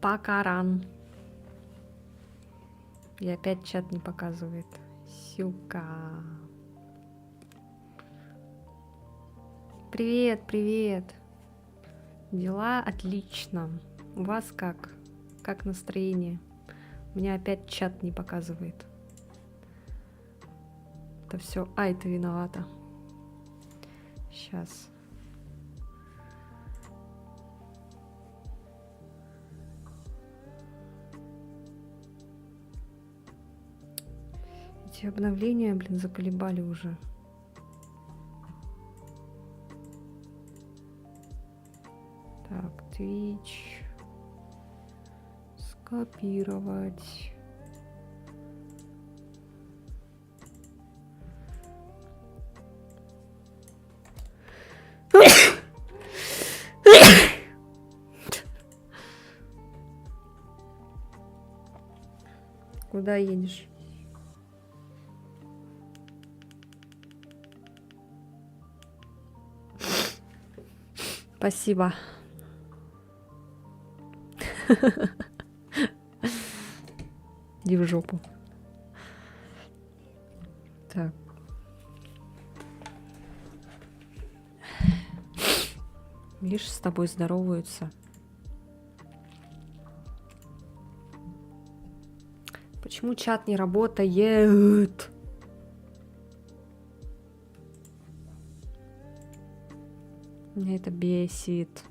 Покаран. И опять чат не показывает. Сюка. Привет, привет. Дела отлично. У вас как? Как настроение? У меня опять чат не показывает. Это все. Ай, ты виновата. Сейчас. Эти обновления, блин, заколебали уже. Так, Twitch. Скопировать. Куда едешь? Спасибо. Иди в жопу. Так. Видишь, с тобой здороваются. Почему чат не работает? Меня это бесит.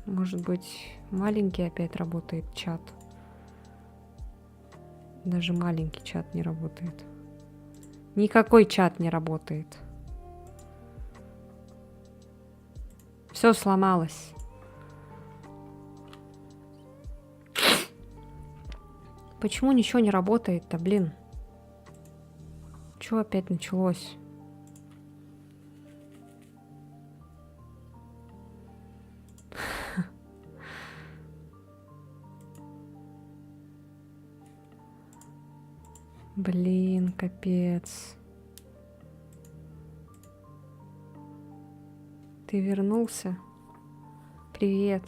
Может быть, маленький опять работает чат. Даже маленький чат не работает. Никакой чат не работает. Все сломалось. Почему ничего не работает-то, блин? Чего опять началось? Блин, капец. Ты вернулся? Привет.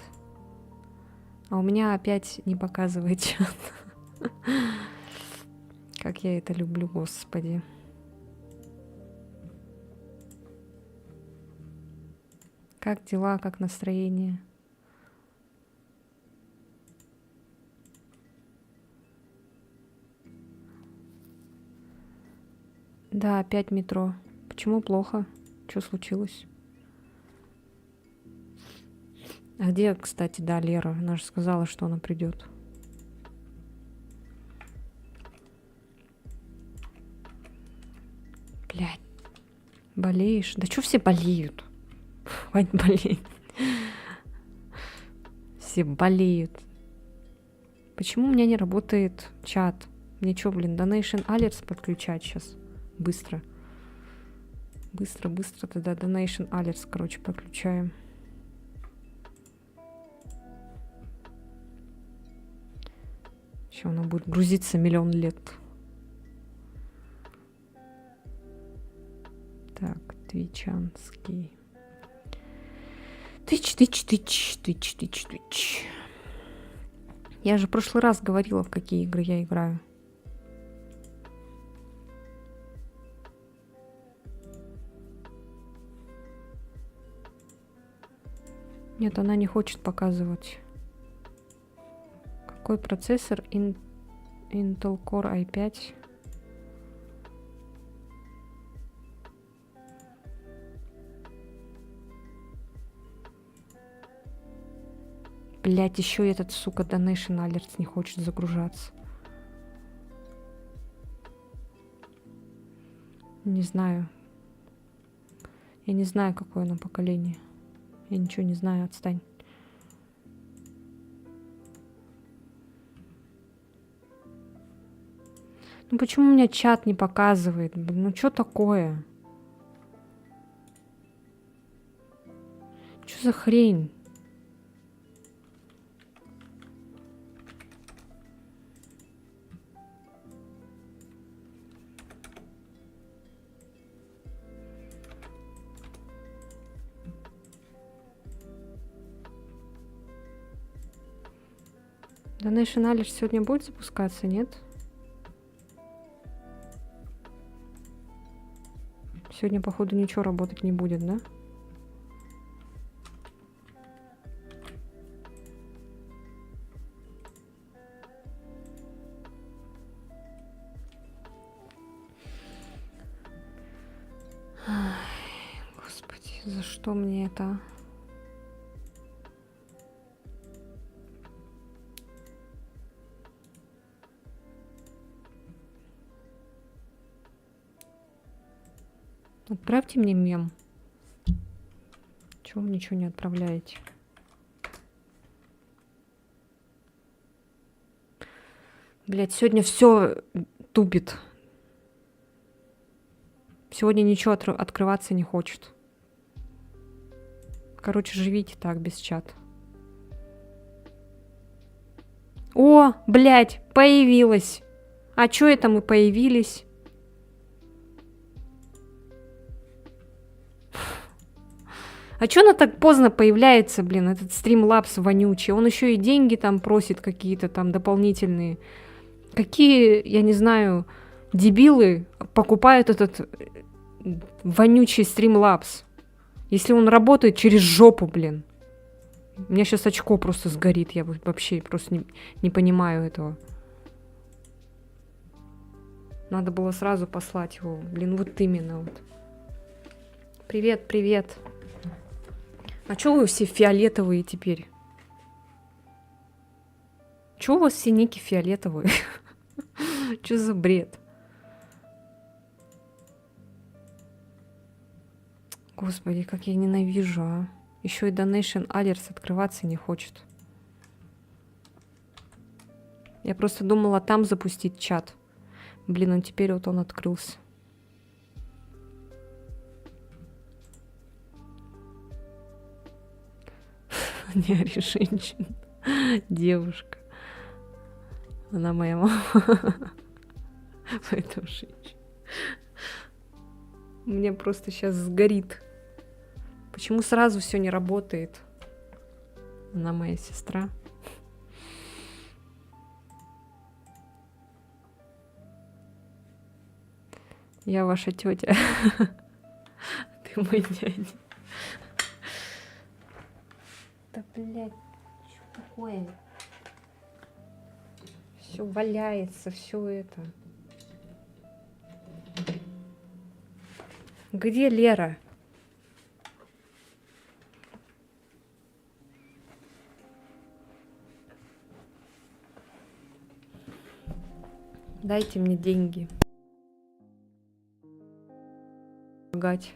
А у меня опять не показывает чат. Как я это люблю, господи. Как дела, как настроение? Да, опять метро. Почему плохо? Что случилось? А где, кстати, да, Лера? Она же сказала, что она придет. Блядь. Болеешь? Да что все болеют? Хватит болеть. Все болеют. Почему у меня не работает чат? Мне что, блин, Donation Alerts подключать сейчас? Быстро. Быстро тогда Donation Alerts, короче, подключаем. Еще она будет грузиться миллион лет. Так, твичанский. Тыч. Я же в прошлый раз говорила, в какие игры я играю. Нет, она не хочет показывать. Какой процессор? Intel Core i5. Блять, еще этот, сука, Donation Alerts не хочет загружаться. Не знаю. Я не знаю, какое оно поколение. Я ничего не знаю, отстань. Ну почему у меня чат не показывает? Блин, ну что такое? Что за хрень? Donation Alert сегодня будет запускаться, нет? Сегодня, походу, ничего работать не будет, да? Ай, господи, за что мне это? Отправьте мне мем. Чего вы ничего не отправляете? Блять, сегодня все тупит. Сегодня ничего открываться не хочет. Короче, живите так, без чата. О, блядь, появилась. А чё это мы появились? А чё она так поздно появляется, блин, этот стримлапс вонючий? Он еще и деньги там просит какие-то там дополнительные. Какие, я не знаю, дебилы покупают этот вонючий стримлапс? Если он работает через жопу, блин. У меня сейчас очко просто сгорит. Я вообще просто не понимаю этого. Надо было сразу послать его. Блин, вот именно вот. Привет, привет. А чё вы все фиолетовые теперь? Чё у вас все ники фиолетовые? Чё за бред? Господи, как я ненавижу, а. Еще и Donation Alerts открываться не хочет. Я просто думала там запустить чат. Блин, ну теперь вот он открылся. Не ори, женщина. Девушка. Она моя мама. Поэтому женщина. У меня просто сейчас сгорит. Почему сразу все не работает? Она моя сестра. Я ваша тетя. Ты мой дядя. Да, блядь, что такое? Все валяется, все это. Где Лера? Дайте мне деньги. Помогать.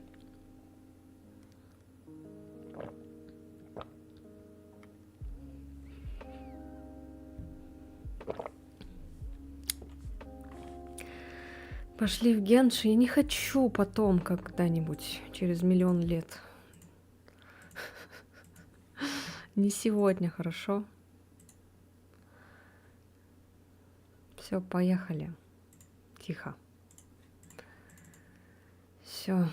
Пошли в Генши. Я не хочу потом когда-нибудь, через миллион лет. Не сегодня, хорошо? Все, поехали. Тихо. Все.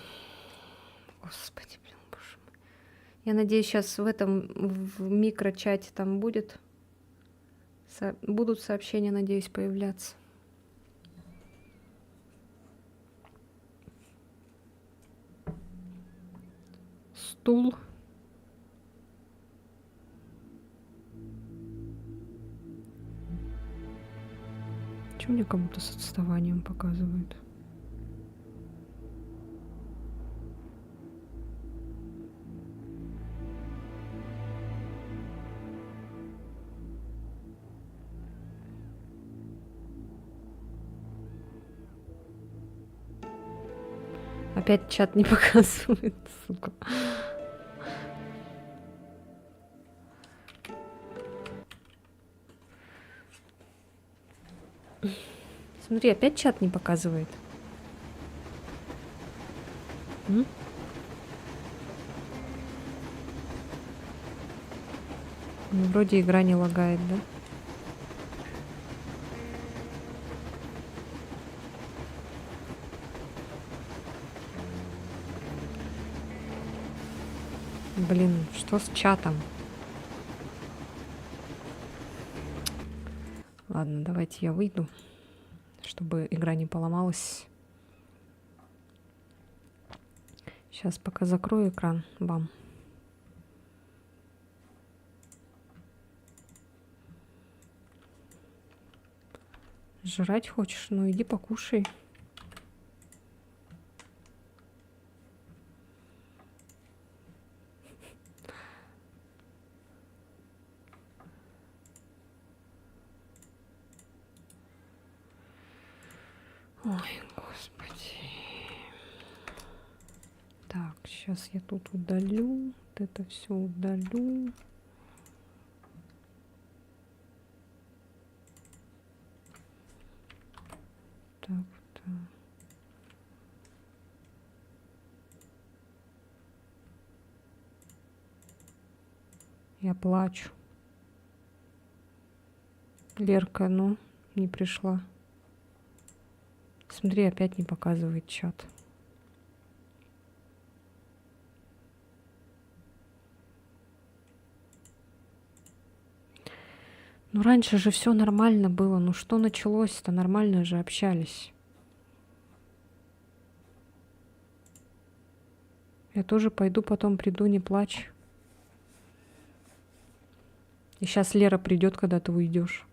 Господи, блин, боже мой. Я надеюсь, сейчас в этом в микрочате там будут сообщения, надеюсь, появляться. Стул. Чего мне кому-то с отставанием показывает? Опять чат не показывает, сука. Смотри, опять чат не показывает. Ну, вроде игра не лагает, да? Блин, что с чатом? Ладно, давайте я выйду, чтобы игра не поломалась. Сейчас пока закрою экран. Бам. Жрать хочешь? Ну иди покушай. Ой, господи. Так, сейчас я тут удалю. Вот это все удалю. Так, так. Я плачу. Лерка, ну, не пришла. Смотри, опять не показывает чат. Ну, раньше же все нормально было. Ну, что началось-то? Нормально же общались. Я тоже пойду, потом приду, не плачь. И сейчас Лера придет, когда ты уйдешь.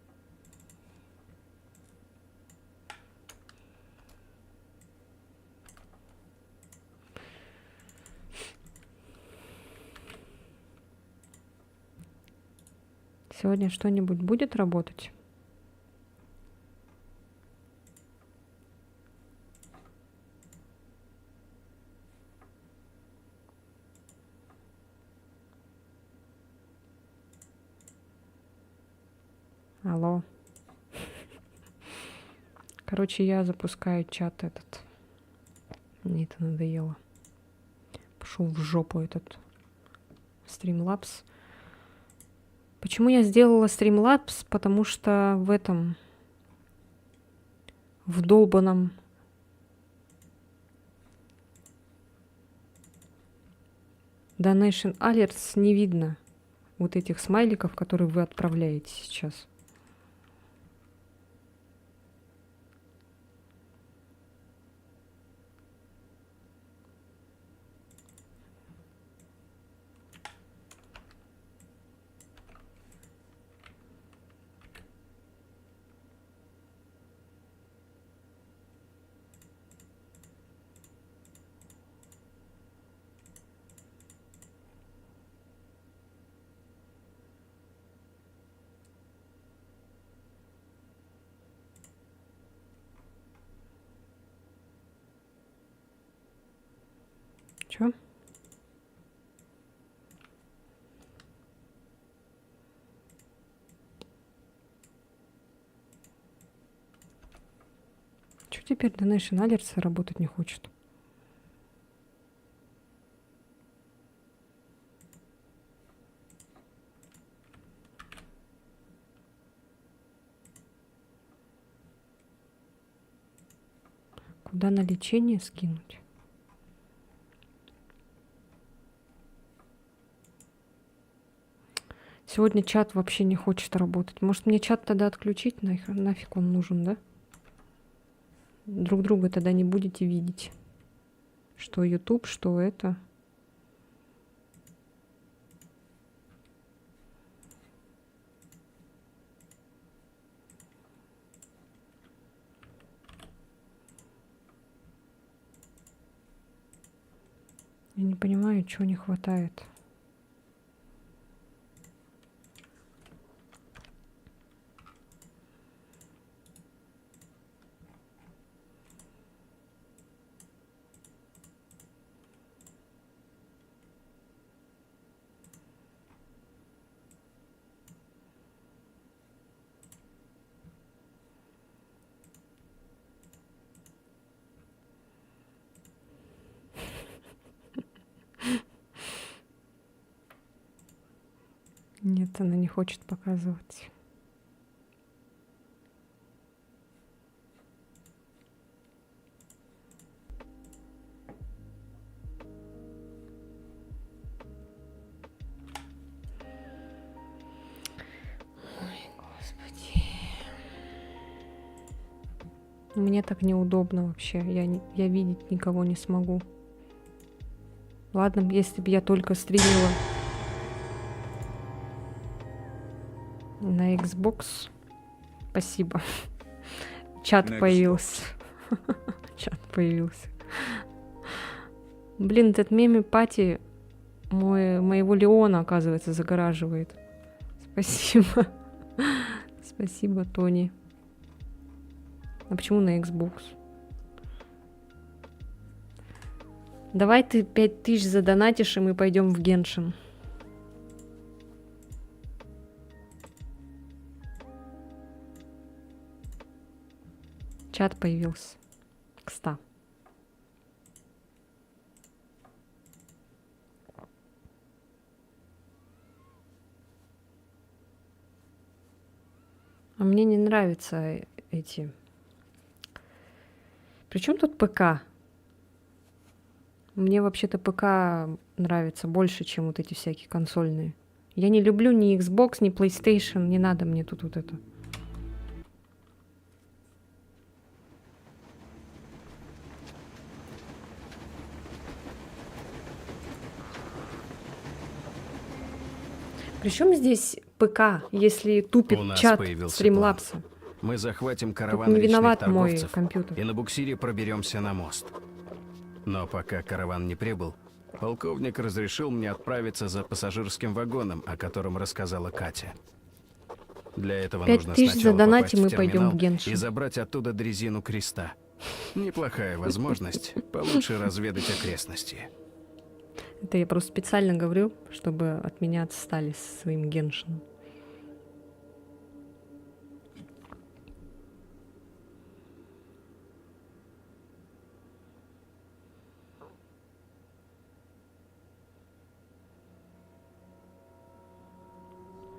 Сегодня что-нибудь будет работать? Алло. Короче, я запускаю чат этот. Мне это надоело. Пошел в жопу этот Streamlabs. Почему я сделала Streamlabs? Потому что в этом, в долбаном Donation Alerts не видно вот этих смайликов, которые вы отправляете сейчас. Чё? Чё теперь Donation Alerts работать не хочет? Куда на лечение скинуть? Сегодня чат вообще не хочет работать. Может, мне чат тогда отключить? Нафиг он нужен, да? Друг друга тогда не будете видеть. Что YouTube, что это. Я не понимаю, чего не хватает. Нет, она не хочет показывать. Ой, господи. Мне так неудобно вообще. Я видеть никого не смогу. Ладно, если бы я только стримила на Xbox. Спасибо. Чат появился. Чат появился. Блин, этот меми-пати моего Леона, оказывается, загораживает. Спасибо. Спасибо, Тони. А почему на Xbox? Давай ты 5000 задонатишь, и мы пойдем в Геншин. Чат появился. Кста. А мне не нравятся эти... Причем тут ПК? Мне вообще-то ПК нравится больше, чем вот эти всякие консольные. Я не люблю ни Xbox, ни PlayStation. Не надо мне тут вот это. Причем здесь ПК, если тупит чат стримлапса? Мы захватим караван Тут не речных виноват мой торговцев компьютер. и на буксире проберемся на мост. Но пока караван не прибыл, полковник разрешил мне отправиться за пассажирским вагоном, о котором рассказала Катя. Для этого нужно 5000 сначала задонати, попасть мы в пойдем терминал в Геншин. и забрать оттуда дрезину креста. Неплохая возможность получше разведать окрестности. Это я просто специально говорю, чтобы от меня отстали со своим Геншином.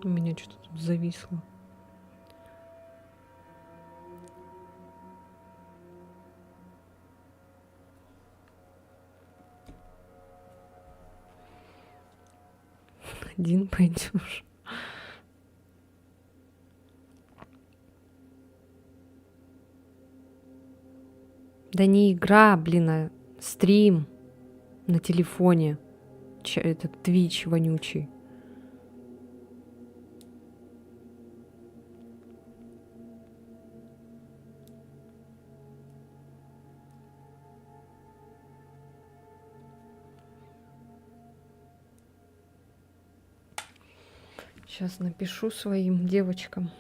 У меня что-то тут зависло. Один пойдешь. Да не игра, блин, а стрим на телефоне. Этот Twitch вонючий. Сейчас напишу своим девочкам.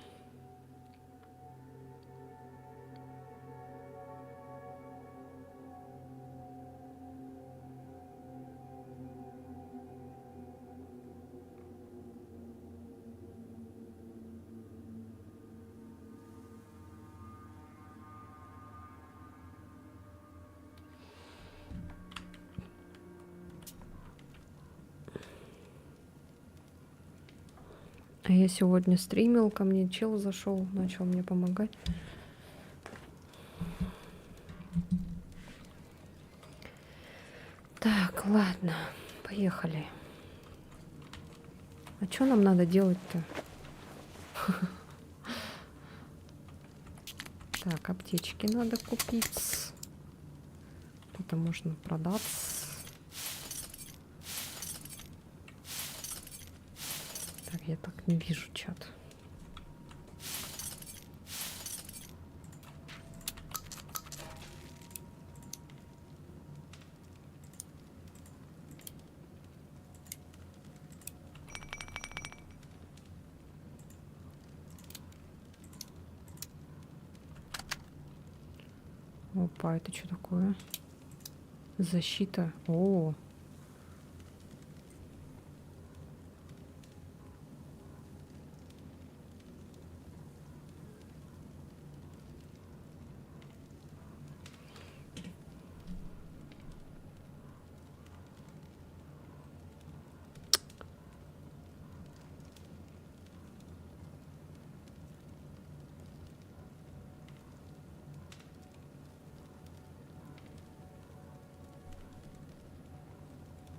А я сегодня стримил, ко мне чел зашел, начал мне помогать. Так, ладно, поехали. А что нам надо делать-то? Так, аптечки надо купить. Это можно продать. Так, я так не вижу чат. Опа, это что такое? Защита. О.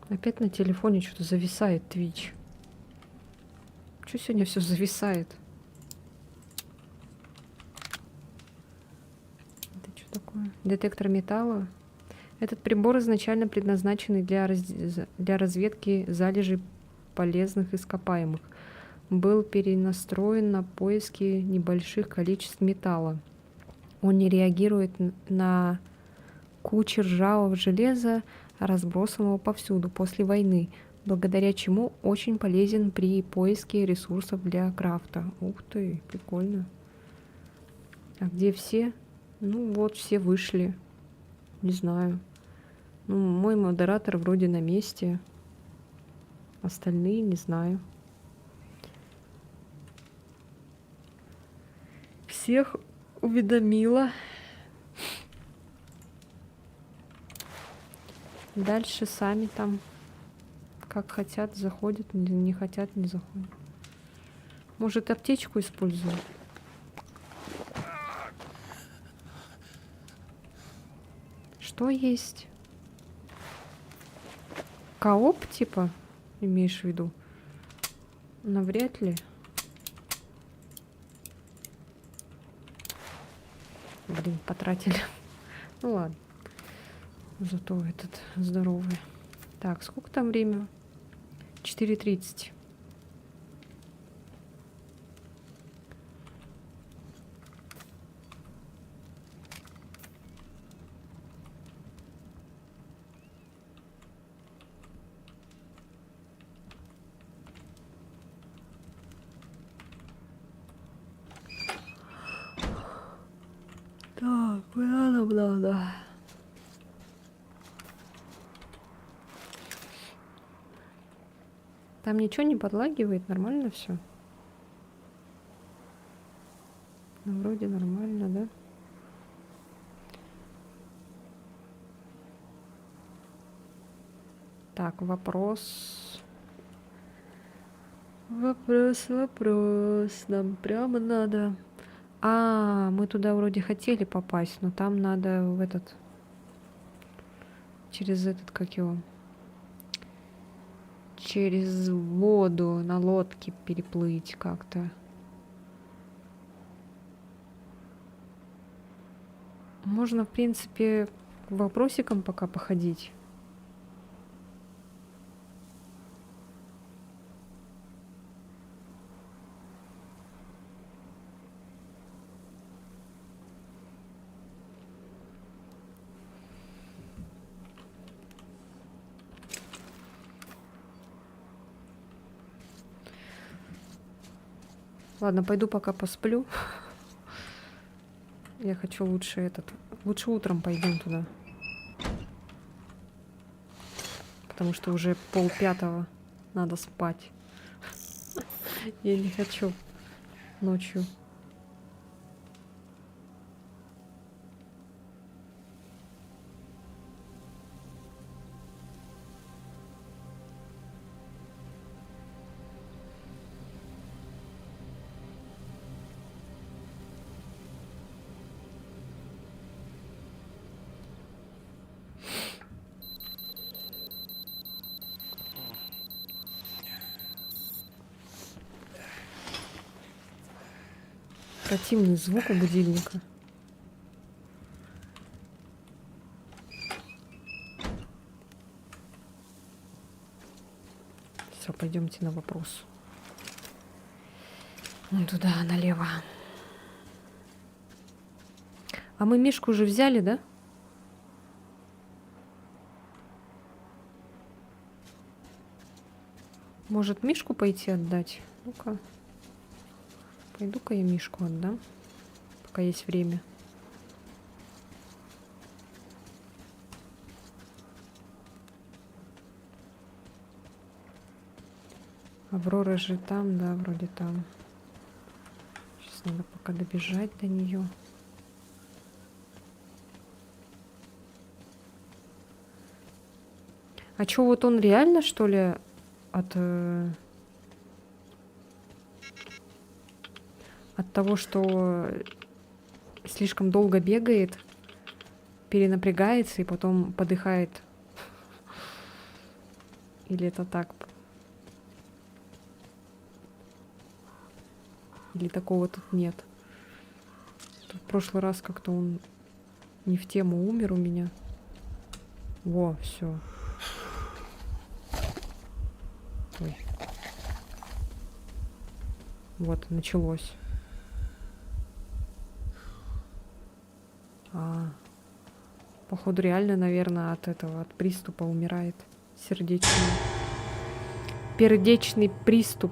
Опять на телефоне что-то зависает Twitch. Что сегодня все зависает? Это Детектор металла. Этот прибор изначально предназначенный для разведки залежей полезных ископаемых. Был перенастроен на поиски небольших количеств металла. Он не реагирует на кучи ржавого железа, разбросанного повсюду после войны, благодаря чему очень полезен при поиске ресурсов для крафта. Ух ты, прикольно. А где все? Ну вот, все вышли. Не знаю. Ну, мой модератор вроде на месте. Остальные не знаю. Всех уведомила. Дальше сами там как хотят заходят, не хотят не заходят. Может, аптечку использую? Что есть? Кооп, типа, имеешь в виду? Навряд ли. Блин, потратили. Ну ладно. Зато этот здоровый. Так, сколько там время? 4:30. Так, бла-бла-бла. Там ничего не подлагивает, нормально все? Ну, вроде нормально, да? Так, вопрос. Вопрос. Нам прямо надо. А, мы туда вроде хотели попасть, но там надо в этот... Через этот, как его... Через воду на лодке переплыть как-то. Можно, в принципе, вопросиком пока походить. Ладно, пойду пока посплю. Я хочу лучше этот... Лучше утром пойдем туда. Потому что уже 4:30. Надо спать. Я не хочу ночью. Противный звук у будильника. Все, пойдемте на вопрос. Вон туда, налево. А мы Мишку уже взяли, да? Может, Мишку пойти отдать? Ну-ка. Пойду-ка я Мишку отдам, пока есть время. Аврора же там, да, вроде там. Сейчас надо пока добежать до нее. А чё, вот он реально, что ли, от того, что слишком долго бегает, перенапрягается и потом подыхает? Или это так? Или такого тут нет? Тут в прошлый раз как-то он Не в тему умер у меня. Во, все. Ой. Вот, началось. Походу, реально, наверное, от этого, от приступа умирает. Сердечный. Пердечный приступ.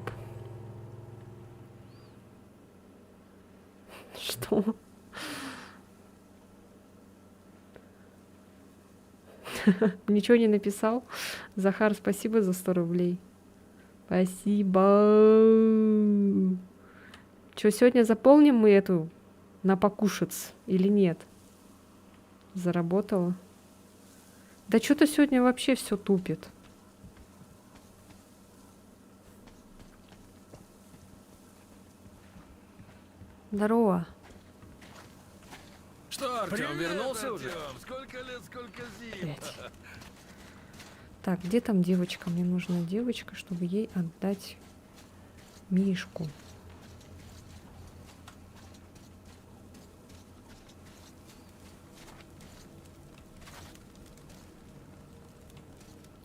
Что? Ничего не написал? Захар, спасибо за 100 рублей. Спасибо. Что, сегодня заполним мы эту на покушать или нет? Заработала. Да что-то сегодня вообще все тупит. Здорово. Что, Артём, вернулся Артём, уже? Сколько лет, сколько зим. Блядь. Так, где там девочка? Мне нужна девочка, чтобы ей отдать Мишку.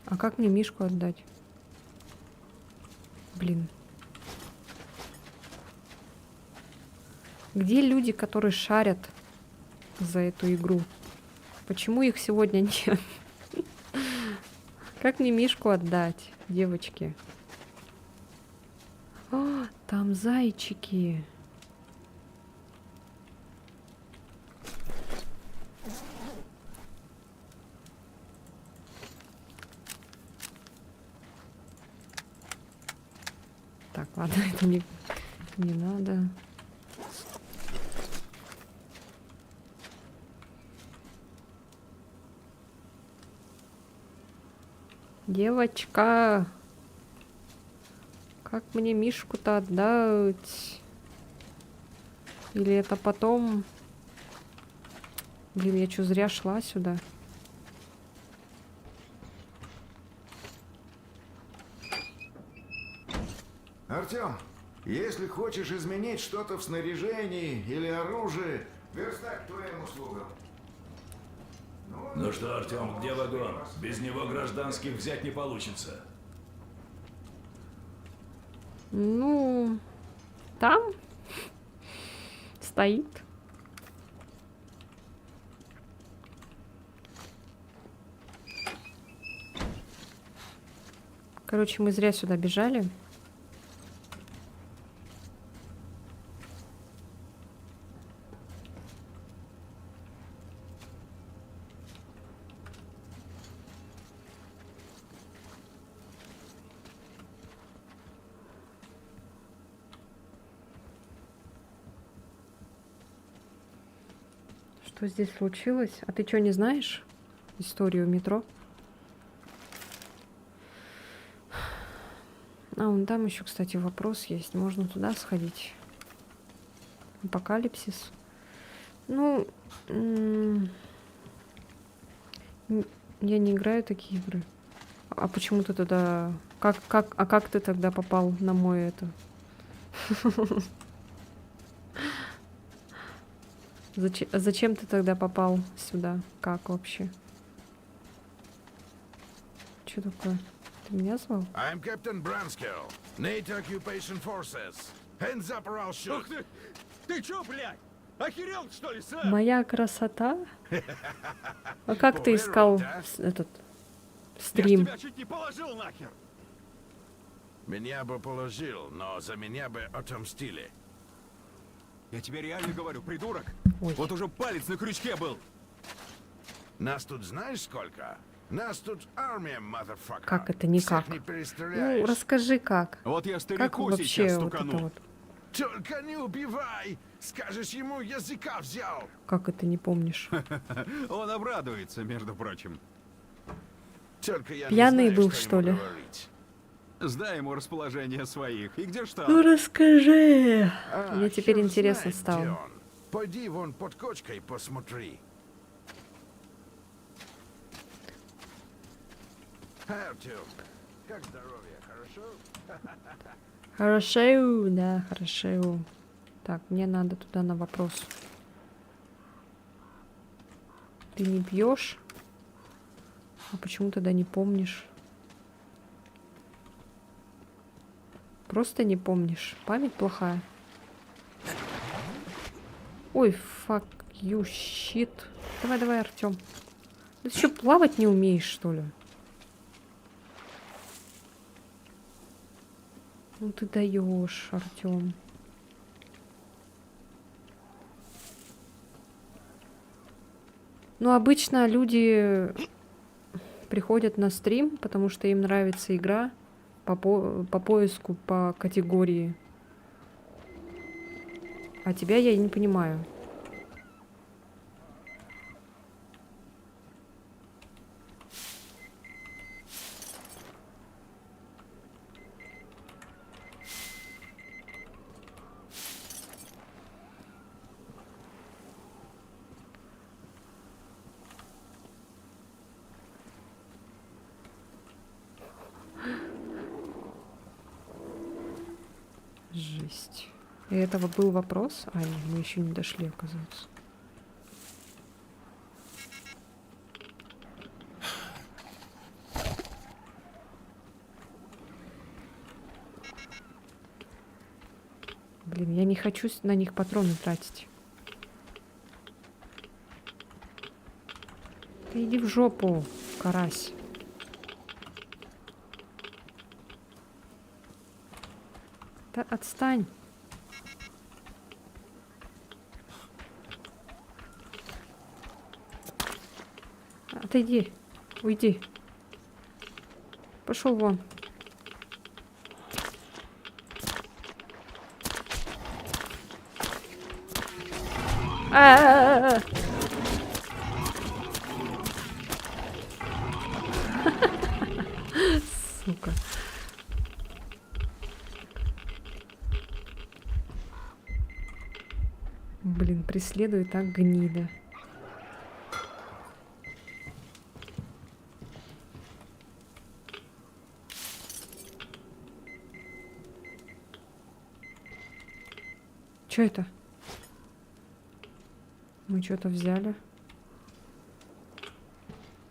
А как мне Мишку отдать? Блин. Где люди, которые шарят за эту игру? Почему их сегодня нет? Как мне Мишку отдать, девочки? О, там зайчики. Так, ладно, это не надо. Девочка, как мне Мишку-то отдать? Или это потом? Блин, я что, зря шла сюда? Артём, если хочешь изменить что-то в снаряжении или оружии, верстак к твоим услугам. Ну что, Артём, где вагон? Без него гражданских взять не получится. Ну, там стоит. Короче, мы зря сюда бежали. Что здесь случилось? А ты что, не знаешь историю метро? А, вон там еще, кстати, вопрос есть. Можно туда сходить? Апокалипсис. Ну, я не играю в такие игры. А почему ты тогда... как ты тогда попал на мой это? Зачем ты тогда попал сюда? Как вообще? Что такое? Ты меня звал? I'm Captain Brunskill, NATO Occupation Forces. Hands up or I'll shoot. Ух ты! Ты чё, блядь? Охерел, что ли, сэр? Моя красота? А как ты искал этот Я ж стрим? тебя чуть не положил нахер! Меня бы положил, но за меня бы отомстили. Я тебе реально говорю, придурок. Ой. Вот уже палец на крючке был. Нас тут знаешь сколько? Нас тут армия, motherfucker. Как это никак? Всех не Ну, перестреляешь. расскажи как. Вот я Как старику вообще сейчас вот это стукану. вот? Только не убивай! Скажешь ему, языка взял. Как это не помнишь? Он обрадуется, между прочим. Только я Пьяный не знаю, был, что ему ли? говорить. Сдай ему расположение своих. И где штаб? Ну расскажи. А, Мне теперь хер интересно знает, стало. где он. Пойди вон под кочкой посмотри. Артём, как здоровье, хорошо? Хорошо, да, хорошо. Так, мне надо туда на вопрос. Ты не пьешь? А почему тогда не помнишь? Просто не помнишь. Память плохая. Ой, fuck you, shit. Давай, давай, Артём. Ты что, плавать не умеешь, что ли? Ну ты даешь, Артём. Ну, обычно люди приходят на стрим, потому что им нравится игра по поиску, по категории. А тебя я не понимаю. Жесть. И этого был вопрос? А, нет, мы еще не дошли, оказывается. Блин, я не хочу на них патроны тратить. Ты иди в жопу, карась. Да отстань. Отойди. Уйди. Пошел вон. А-а-а-а. Сука. Блин, преследует так гнида. Чё это? Мы что-то взяли.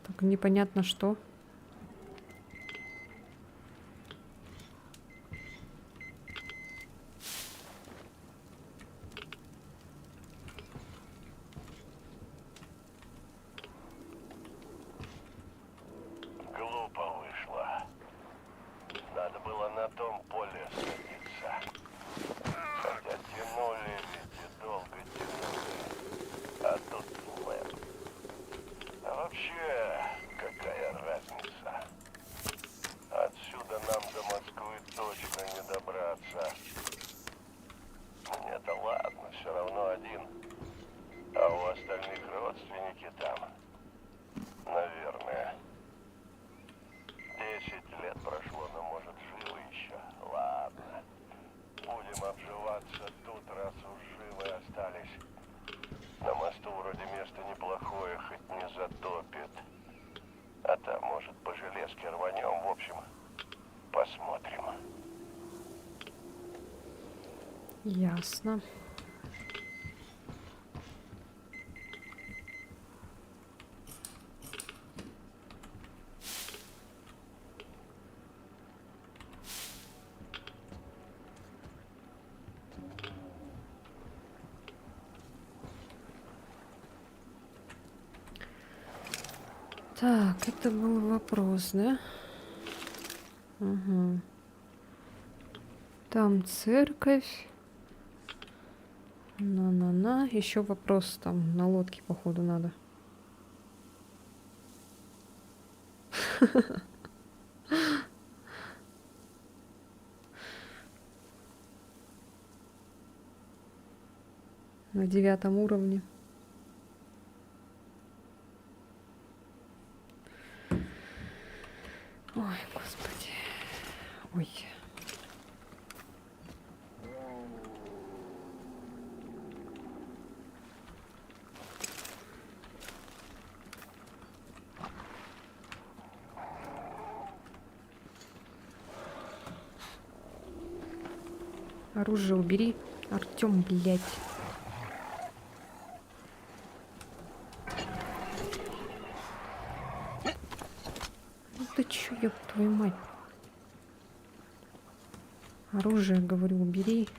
Так непонятно что. Глупо вышло. Надо было на том поле садиться. Хотя тянули ведь и долго тянули. А тут слэп. А вообще, какая разница? Отсюда нам до Москвы точно не добраться. Мне-то ладно, все равно один. А у остальных родственники там. Наверное. 10 лет прошло, но может живы еще. Ладно. Будем обживаться тут, раз уж живы остались. На мосту вроде место неплохое, хоть не затопит. А там, может, по железке рванем. В общем, посмотрим. Ясно. Так, это был вопрос, да? Ага. Там церковь. На-на-на. Еще вопрос там на лодке, походу, надо. На 9 уровне. Ой, господи. Ой. Оружие убери. Артём, блядь. ты чё, ёб твою мать? Оружие, говорю, убери.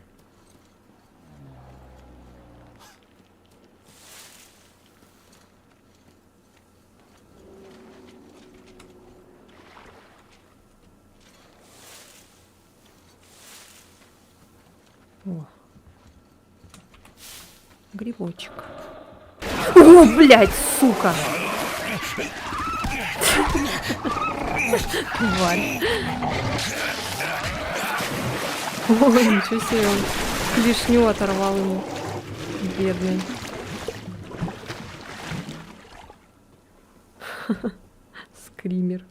О. Грибочек. О, блядь, сука! Тварь. Ой, ничего себе, он клешню оторвал ему. Бедный. Скример.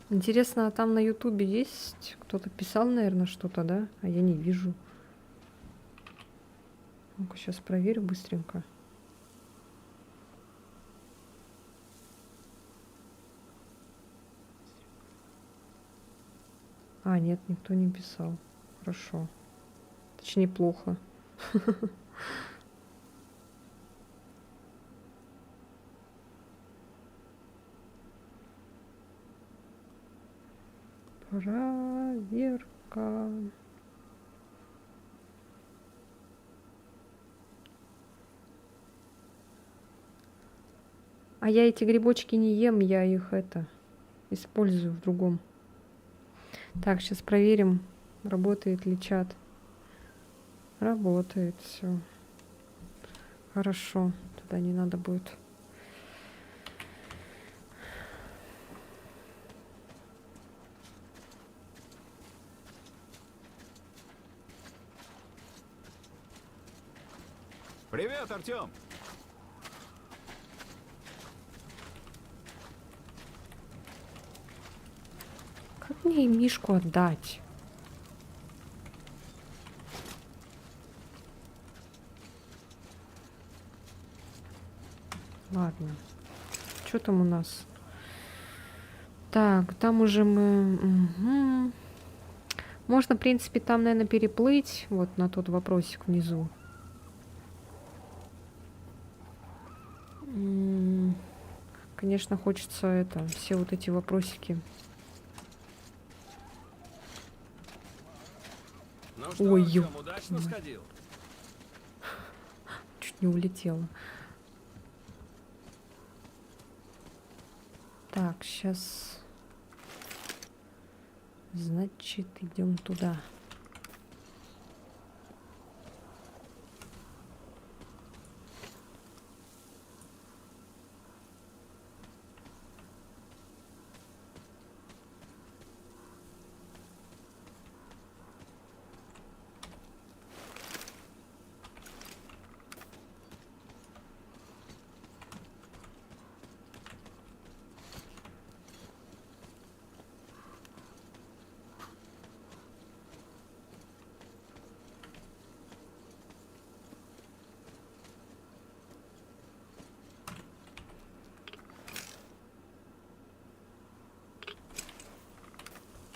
Интересно, а там на Ютубе есть? Кто-то писал, наверное, что-то, да? А я не вижу. Ну-ка, сейчас проверю быстренько. А, нет, никто не писал. Хорошо. Точнее, плохо. Проверка. А я эти грибочки не ем, я их использую в другом. Так, сейчас проверим, работает ли чат. Работает, все. Хорошо, туда не надо будет. Привет, Артем! Как мне Мишку отдать? Ладно. Что там у нас? Так, там уже мы... Угу. Можно, в принципе, там, наверное, переплыть. Вот на тот вопросик внизу. Конечно, хочется все вот эти вопросики. Ну что, Ой, Артем, ёп. удачно сходил? Чуть не улетела. Так, сейчас... Значит, идем туда.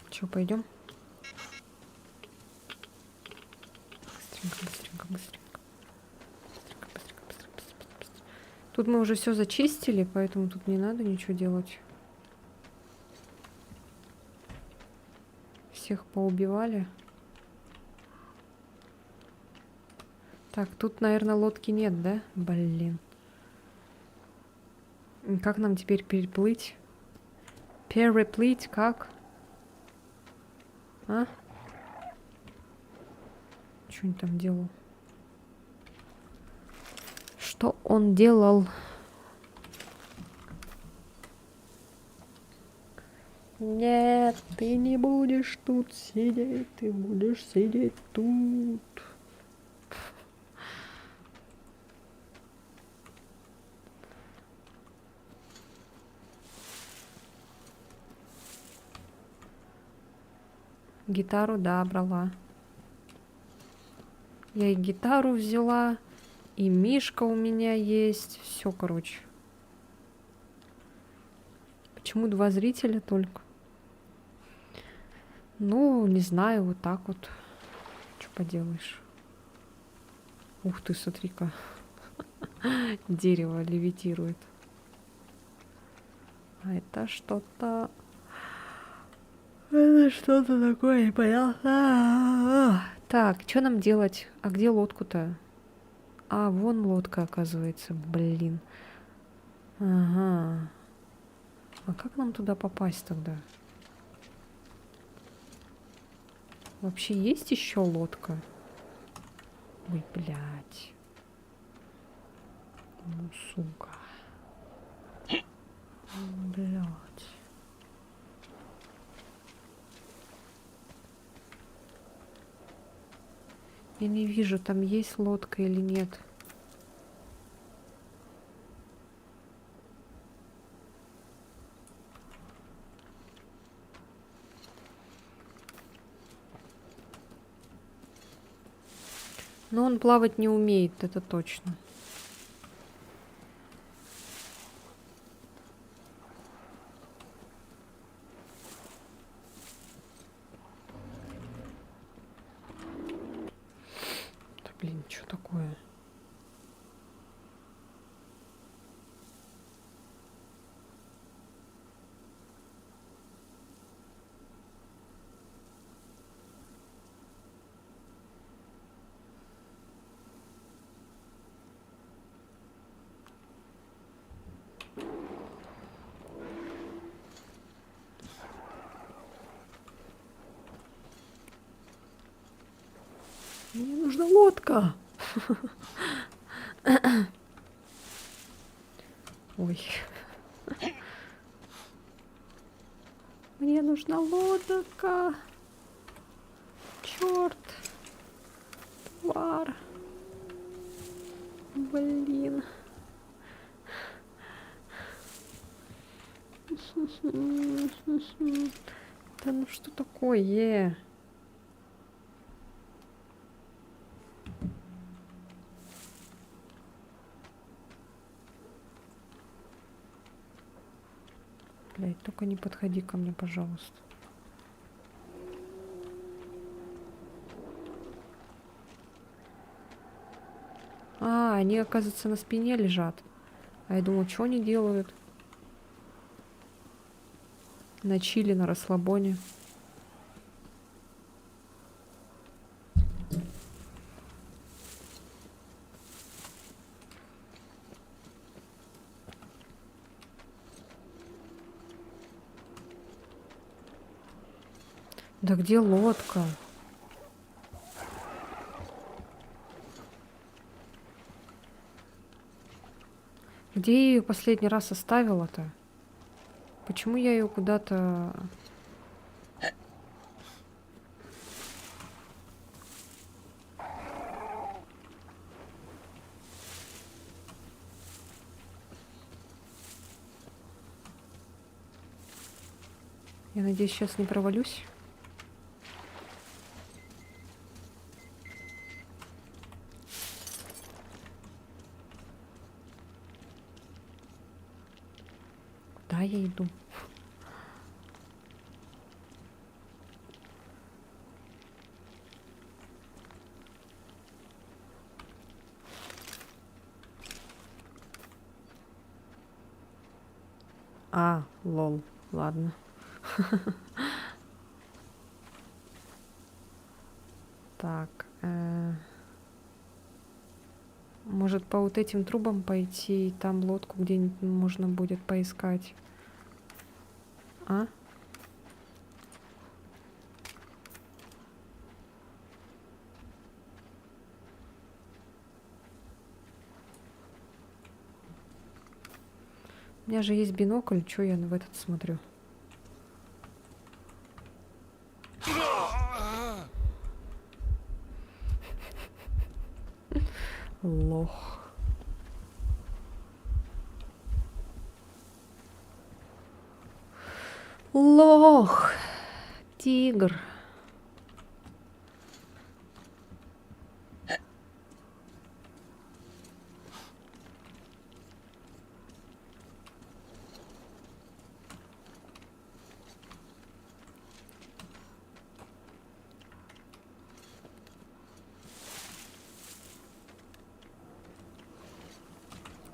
Че, пойдем? Быстренько, быстренько, быстренько. Быстренько, быстренько, быстренько, быстренько, быстренько. Тут мы уже все зачистили, поэтому тут не надо ничего делать. Всех поубивали. Так, тут, наверное, лодки нет, да? Блин. Как нам теперь переплыть? Переплыть как? А? Что он там делал? Что он делал? Нет, ты не будешь тут сидеть, ты будешь сидеть тут. Гитару, да, брала. Я и гитару взяла, и Мишка у меня есть. Все, короче. Почему 2 зрителя только? Ну, не знаю, вот так вот. Что поделаешь. Ух ты, смотри-ка. Дерево левитирует. А это что-то... Это что-то такое непонятное. Так, что нам делать? А где лодку-то? А, вон лодка, оказывается. Блин. Ага. А как нам туда попасть тогда? Вообще есть еще лодка? Ой, блядь. Ну, сука. Блядь. Я не вижу, там есть лодка или нет. Но он плавать не умеет, это точно. Да блин, что такое? Мне нужна лодка. Ой. Мне нужна лодка. Черт. Твар. Блин. Да ну что такое? Блядь, только не подходи ко мне, пожалуйста. А, они, оказывается, на спине лежат. А я думала, что они делают? На чили, на расслабоне. Да где лодка? Где я ее последний раз оставила-то? Почему я ее куда-то... Я надеюсь, сейчас не провалюсь. Куда я иду? А, лол, ладно. Так, может по вот этим трубам пойти, и там лодку где-нибудь можно будет поискать. А? У меня же есть бинокль, что я в этот смотрю? Лох. Лох. Тигр.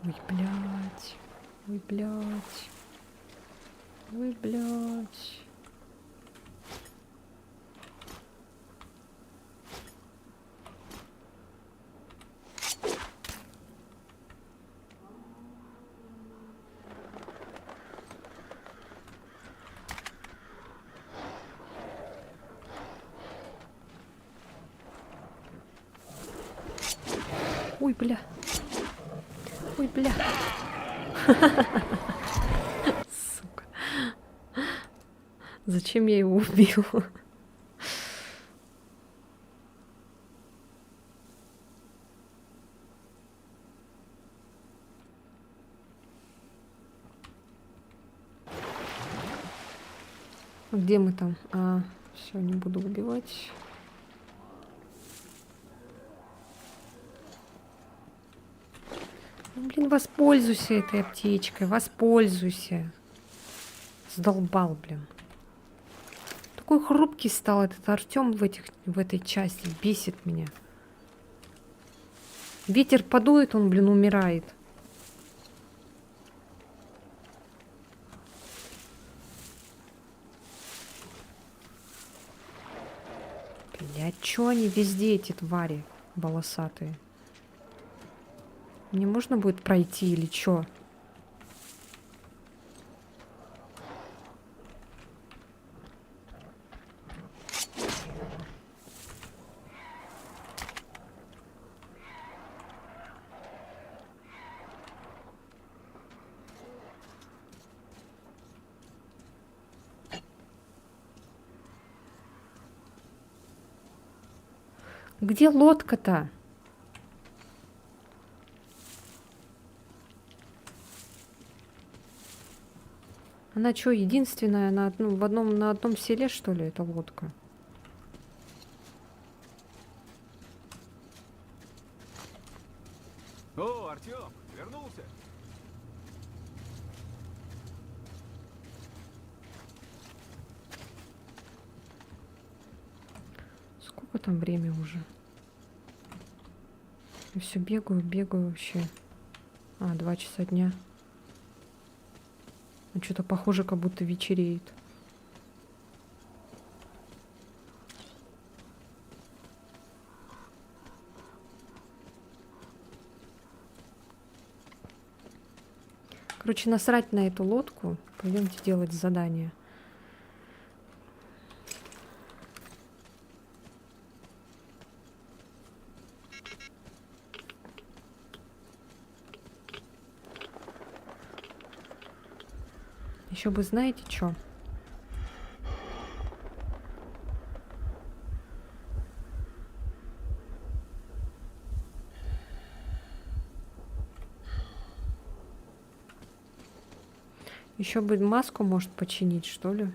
Ой, блядь. Ой, блядь. Ой, блядь. Ой, бля. Ой, бля. Сука. Зачем я его убил? Где мы там? Все, не буду убивать. Ну, блин, воспользуйся этой аптечкой, воспользуйся. Сдолбал, блин. Такой хрупкий стал этот Артём в этой части. Бесит меня. Ветер подует, он, блин, умирает. Блядь, чё они везде, эти твари волосатые? Мне можно будет пройти или чё? Где лодка-то? Она что, единственная на одном селе, что ли, эта лодка? О, Артем, вернулся? Сколько там время уже? Я все бегаю вообще. 2 часа дня. Ну, что-то похоже, как будто вечереет. Короче, насрать на эту лодку. Пойдемте делать задание. Еще бы знаете что? Еще бы маску может починить, что ли?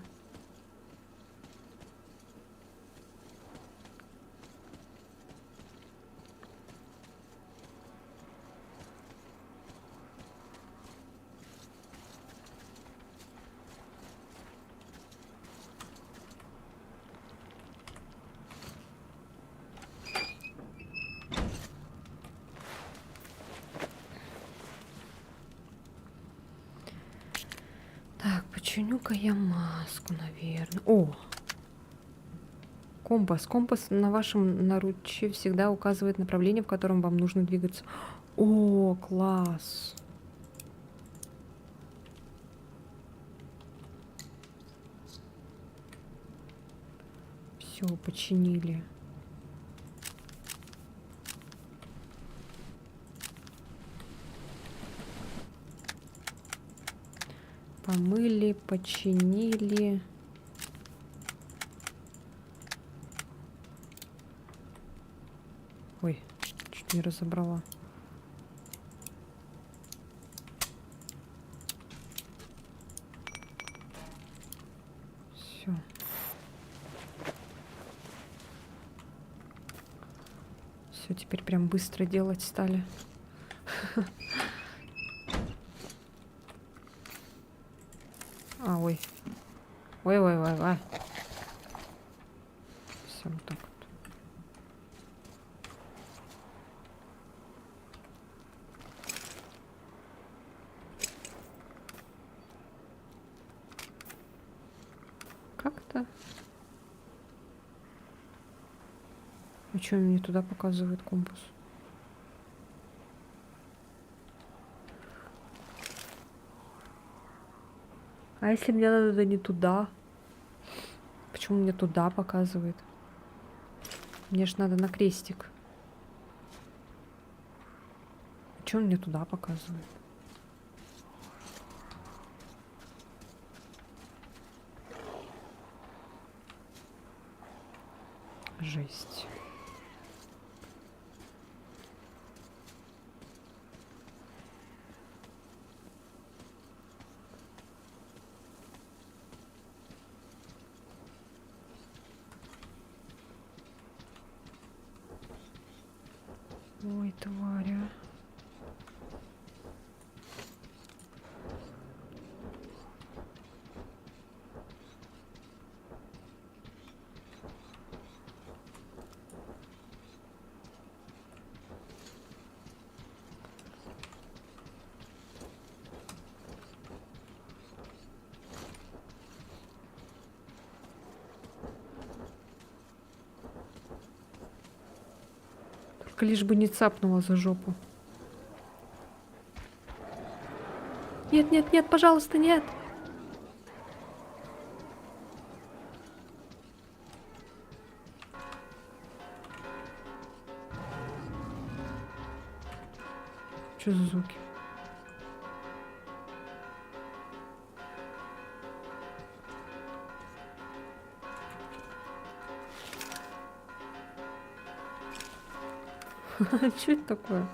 Так, починю-ка я маску, наверное. О! Компас. Компас на вашем наруче всегда указывает направление, в котором вам нужно двигаться. О, класс! Все, починили. Помыли, починили. Ой, чуть не разобрала. Все. Все, теперь прям быстро делать стали. Ой. Ой. Все, вот так вот. Как-то. А что мне туда показывает компас? А если мне надо не туда? Почему мне туда показывает? Мне ж надо на крестик. Почему мне туда показывает? Жесть. Ой, тваря. Только лишь бы не цапнула за жопу. Нет, нет, нет, пожалуйста, нет. Что за звуки? Что это такое?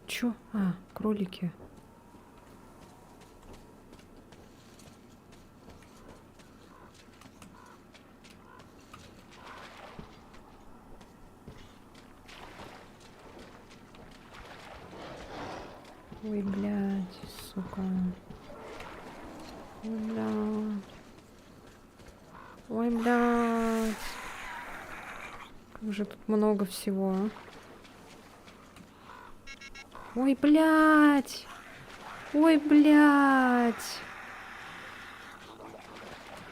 Чё? А, кролики. Ой, блядь, сука. Ой, блядь. Ой, блядь. Как же тут много всего, а? Ой, блядь. Ой, блядь.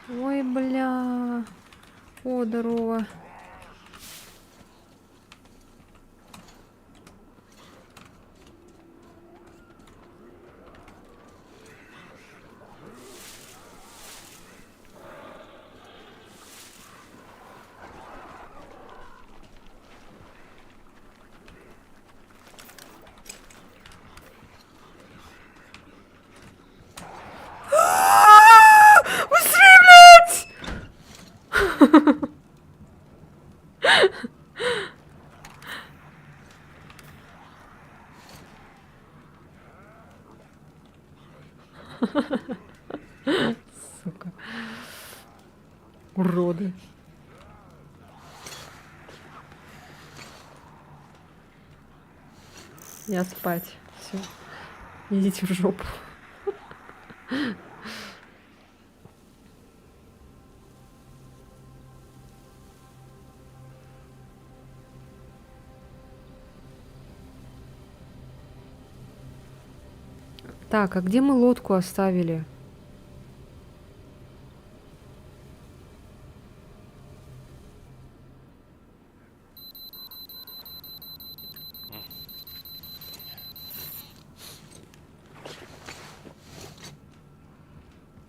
Ой, бля. О, здорово. Быстрее, блядь! Сука. Уроды. Я спать. Все. Идите в жопу. Так, а где мы лодку оставили?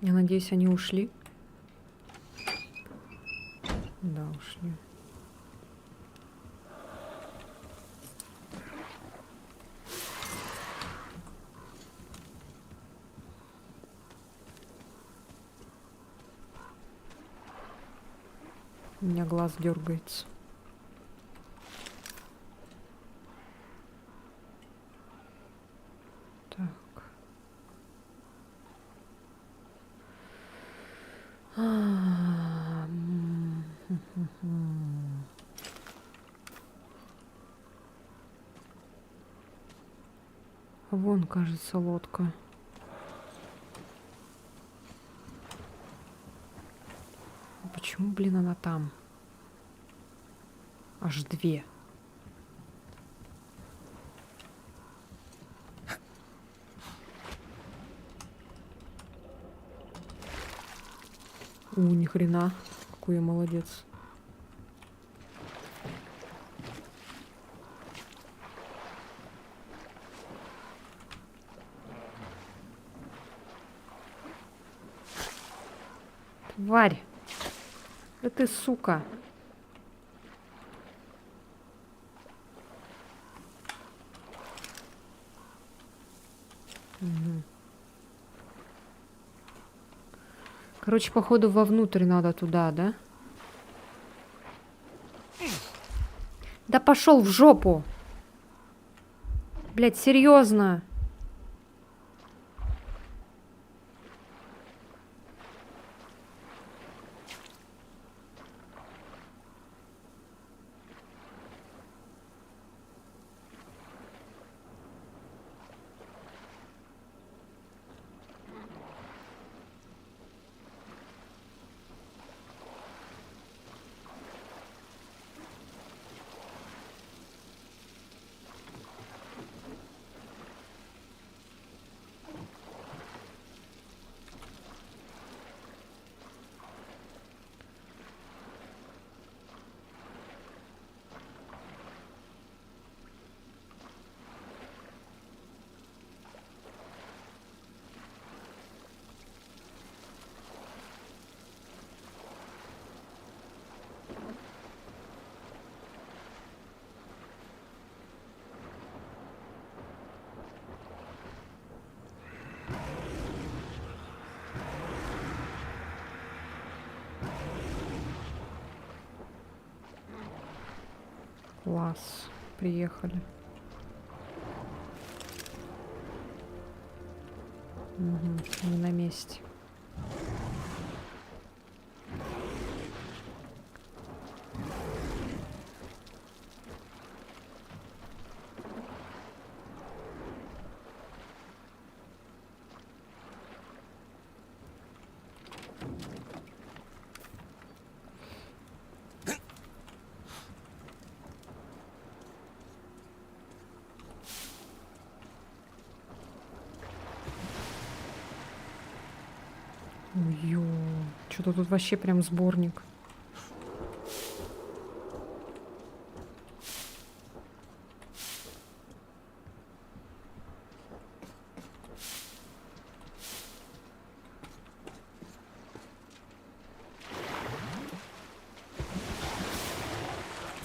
Я надеюсь, они ушли. Да, ушли. У меня глаз дергается. Так. Вон, кажется, лодка. Почему, блин, она там? Аж две. Ни хрена. Какой я молодец. Тварь. Да ты, сука. Мгм. Короче, походу, вовнутрь надо туда, да? Да пошел в жопу! Блять, серьезно? Класс. Приехали. Угу, не на месте. Ё, что-то тут вообще прям сборник.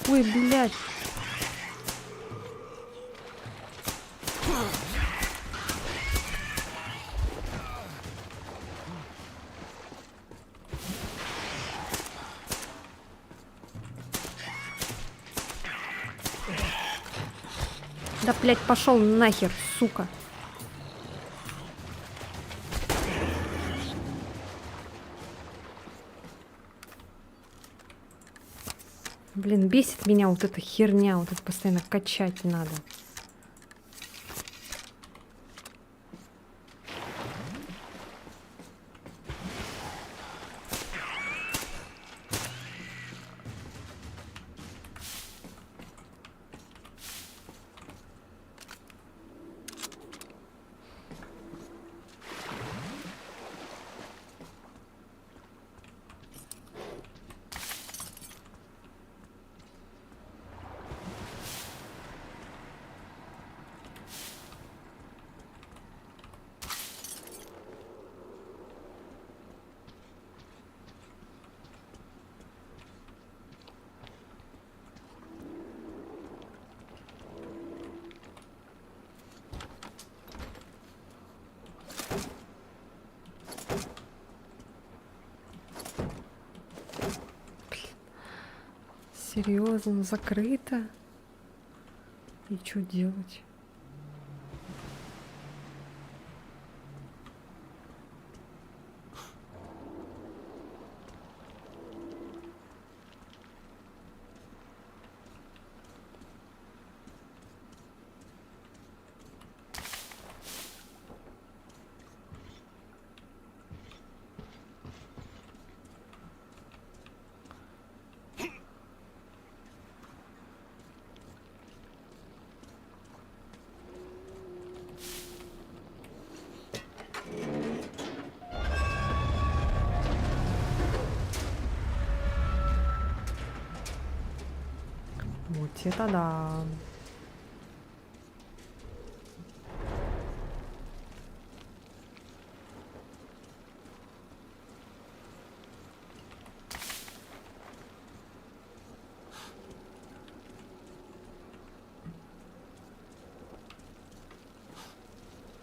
Ой, блядь. Да, блядь, пошел нахер, сука. Блин, бесит меня вот эта херня, вот это постоянно качать надо. Серьезно, закрыто? И что делать? Это да.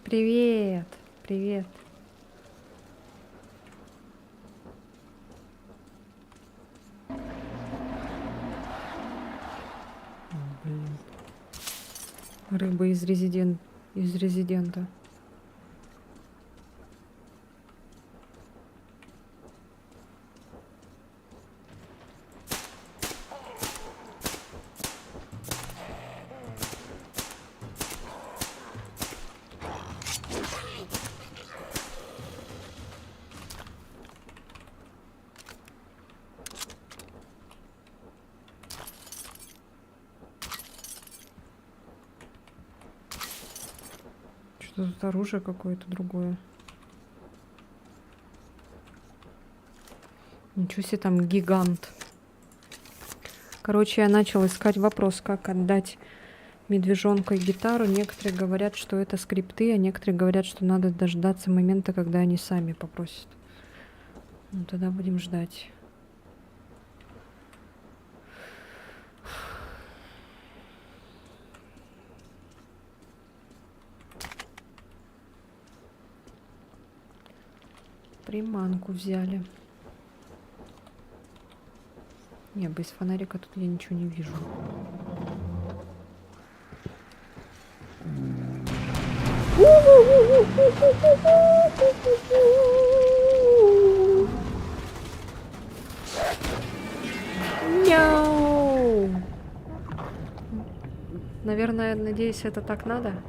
Привет, привет. Блин. Рыба из резидента. Что тут оружие какое-то другое? Ничего себе, там гигант. Короче, я начала искать вопрос, как отдать медвежонка и гитару. Некоторые говорят, что это скрипты, а некоторые говорят, что надо дождаться момента, когда они сами попросят. Ну, тогда будем ждать. Приманку взяли. Не, без фонарика тут я ничего не вижу. Мяу! Наверное, надеюсь, это так надо.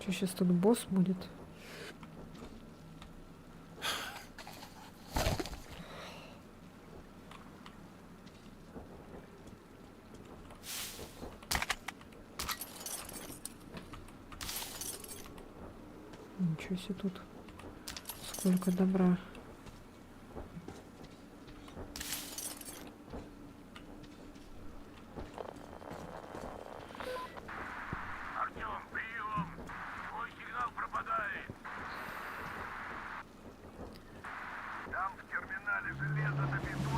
Что, сейчас тут босс будет? Ничего себе тут. Сколько добра.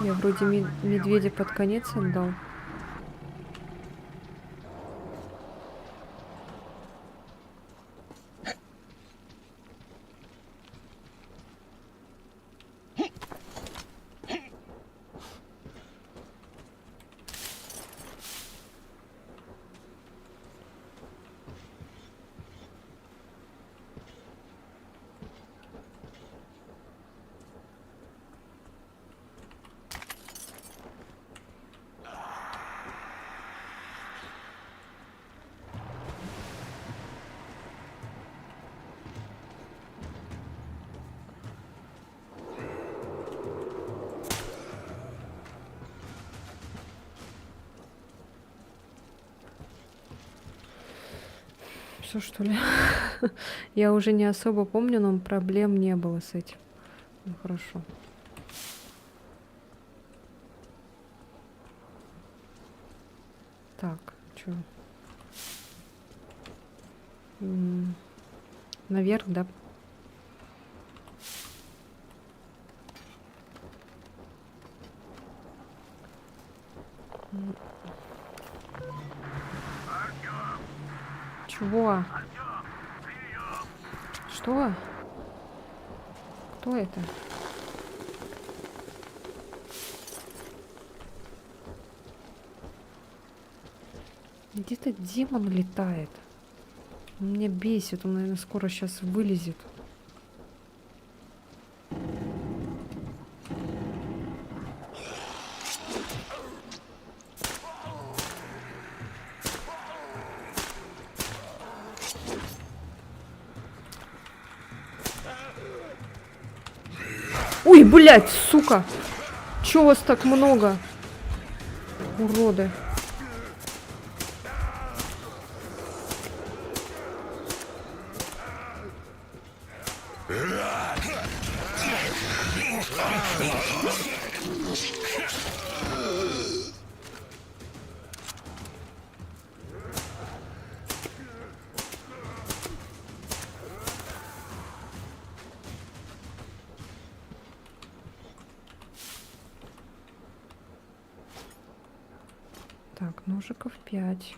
Я вроде медведя под конец отдал. Все, что ли? Я уже не особо помню, но проблем не было с этим. Ну, хорошо. Так, что? Наверх, да? Чего? Что? Кто это? Где-то демон летает. Он меня бесит. Он, наверное, скоро сейчас вылезет. Ой, блядь, сука! Чё вас так много? Уроды. Так, ножиков 5.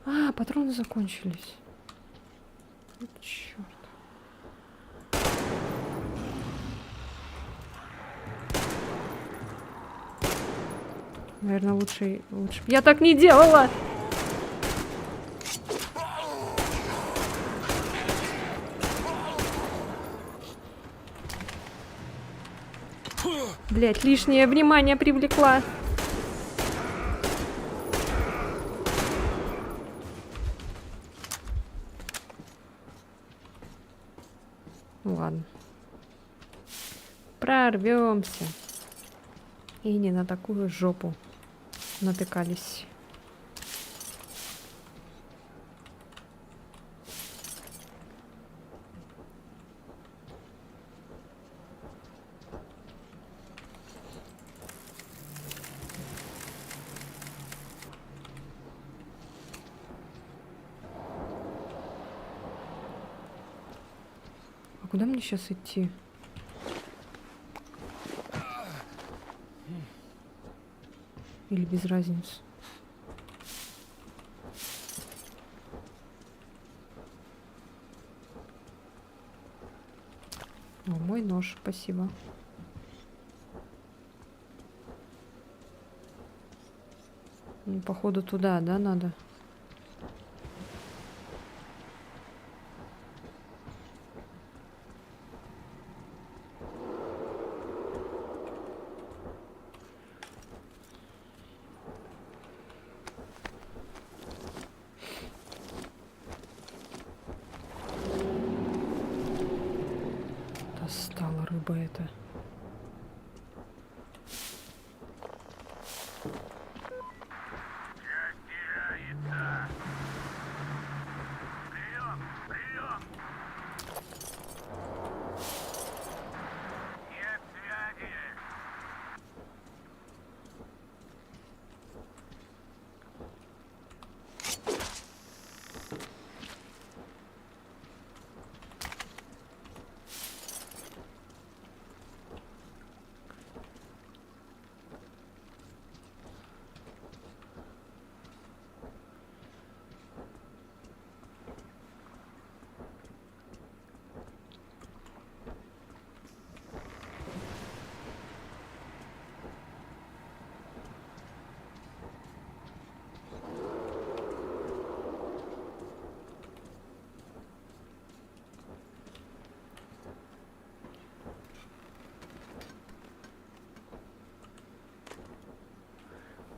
А, патроны закончились. Вот чёрт. Наверное, лучше. Я так не делала! Блять, лишнее внимание привлекла. Ладно. Прорвемся. И не на такую жопу натыкались. А куда мне сейчас идти? Или без разницы? О, мой нож, спасибо. Ну, походу туда, да, надо? Достала рыба эта.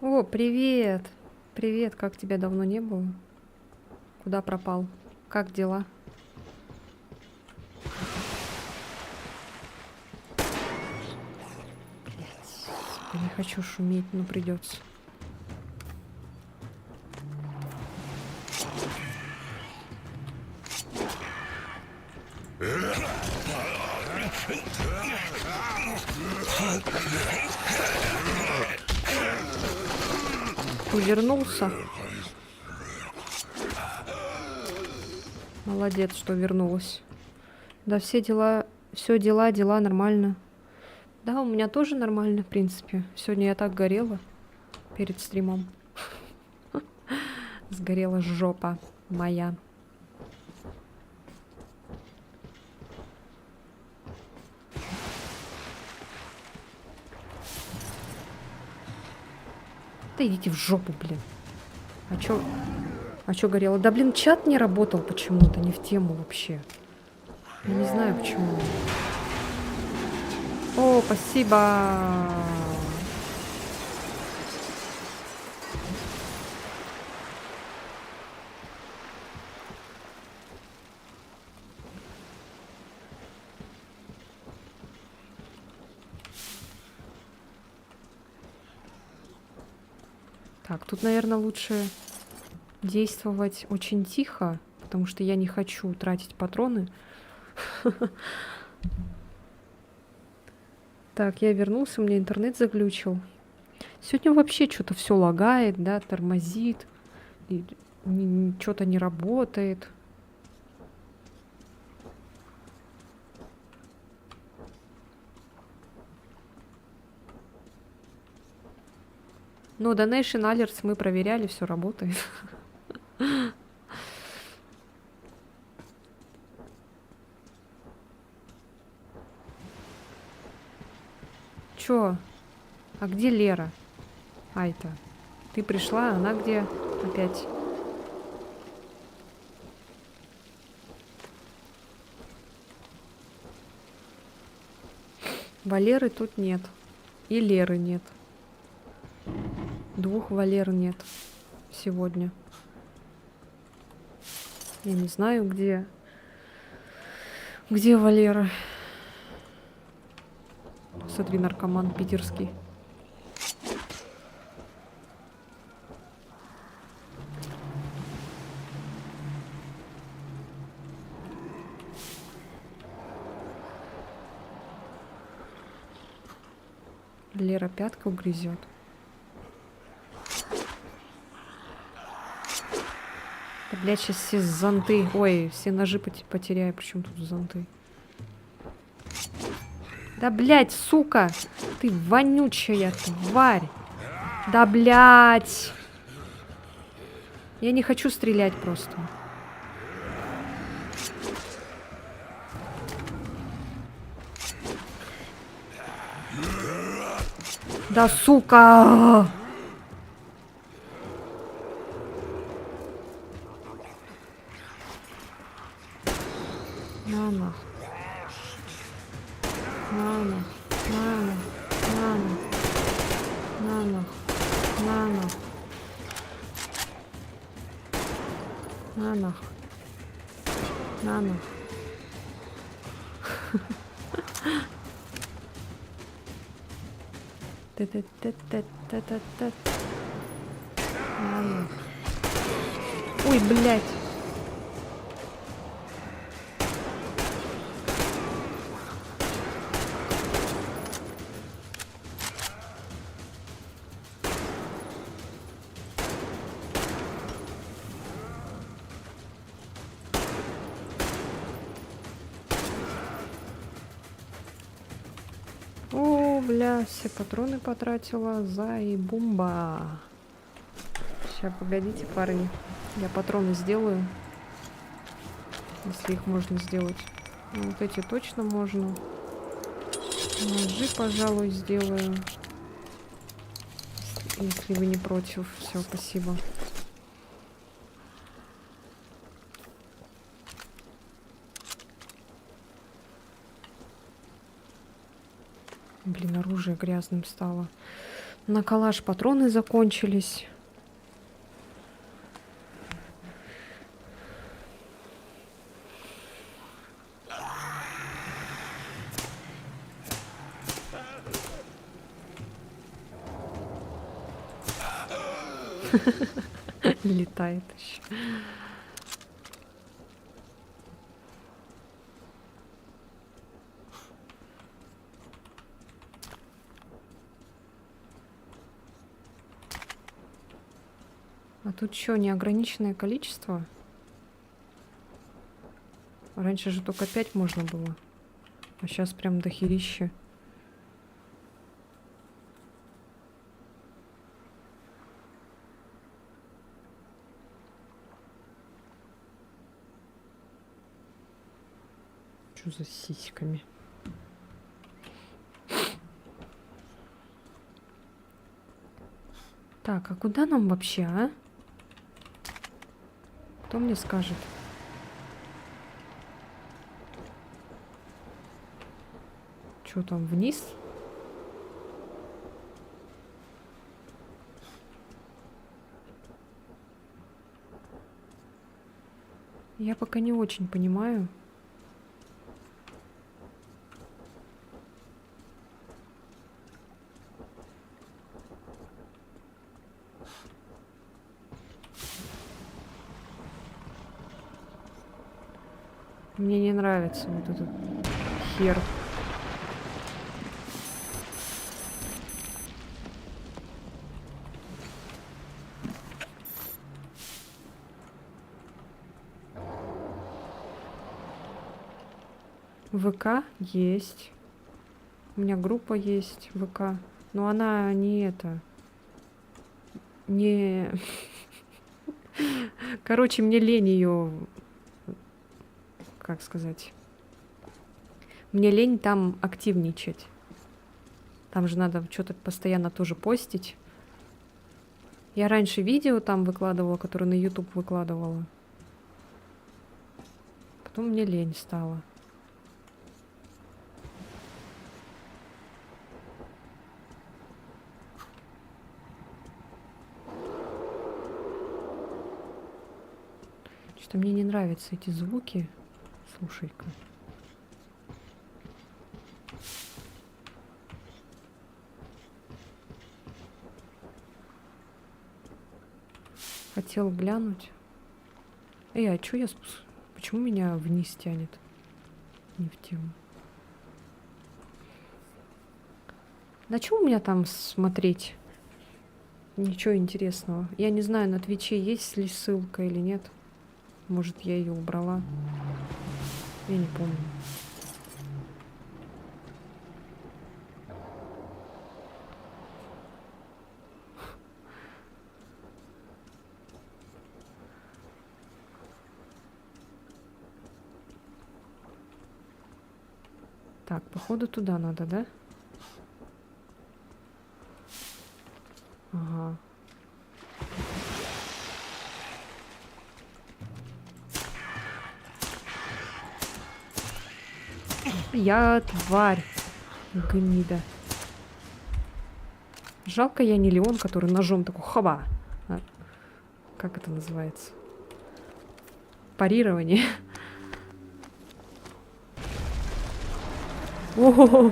О, привет! Привет, как тебя давно не было? Куда пропал? Как дела? Блять, я не хочу шуметь, но придется. Вернулся. Молодец, что вернулась. Да, все дела нормально. Да, у меня тоже нормально, в принципе. Сегодня я так горела перед стримом. Сгорела жопа моя. Да идите в жопу, блин. А чё горело? Да, блин, чат не работал почему-то, не в тему вообще. Я не знаю, почему. О, спасибо. Так, тут, наверное, лучше действовать очень тихо, потому что я не хочу тратить патроны. Так, я вернулся, у меня интернет заглючил. Сегодня вообще что-то все лагает, да, тормозит, и что-то не работает. Но Donation Alerts мы проверяли, все работает. Чё? А где Лера? Айта, ты пришла, она где опять? Валеры тут нет. И Леры нет. 2 Валер нет сегодня. Я не знаю, где Валера. Смотри, наркоман питерский. Лера пятку грызет. Да, блядь, сейчас все зонты. Ой, все ножи потеряю. Причем тут зонты? Да, блядь, сука! Ты вонючая тварь! Да, блядь! Я не хочу стрелять просто. Да, сука! На нах. На нах. На нах. На нах. На нах. На нах. На нах. На нах. Та-та-та-та-та-та-та. На нах. Ой, блядь. О, бля, все патроны потратила. Заебумба. Сейчас, погодите, парни. Я патроны сделаю. Если их можно сделать. Ну, вот эти точно можно. Ножи, пожалуй, сделаю. Если вы не против. Все, спасибо. Блин, оружие грязным стало. На калаш патроны закончились. Летает еще. А тут что, неограниченное количество? Раньше же только 5 можно было. А сейчас прям дохерища. Что за сиськами? Так, а куда нам вообще, а? Кто мне скажет? Что там, вниз? Я пока не очень понимаю. Мне не нравится вот этот хер. ВК есть. У меня группа есть ВК. Но она не это. Не... Короче, мне лень ее... Как сказать? Мне лень там активничать. Там же надо что-то постоянно тоже постить. Я раньше видео там выкладывала, которые на YouTube выкладывала. Потом мне лень стало. Что-то мне не нравятся эти звуки. Слушай-ка. Хотел глянуть. Эй, а чё я спуск... Почему меня вниз тянет? Не в тему. На чё у меня там смотреть? Ничего интересного. Я не знаю, на Твиче есть ли ссылка или нет. Может, я ее убрала. Я не помню. Так, походу туда надо, да? Ага. Я тварь. Гнида. Жалко, я не Леон, который ножом такой хоба. А, как это называется? Парирование. О,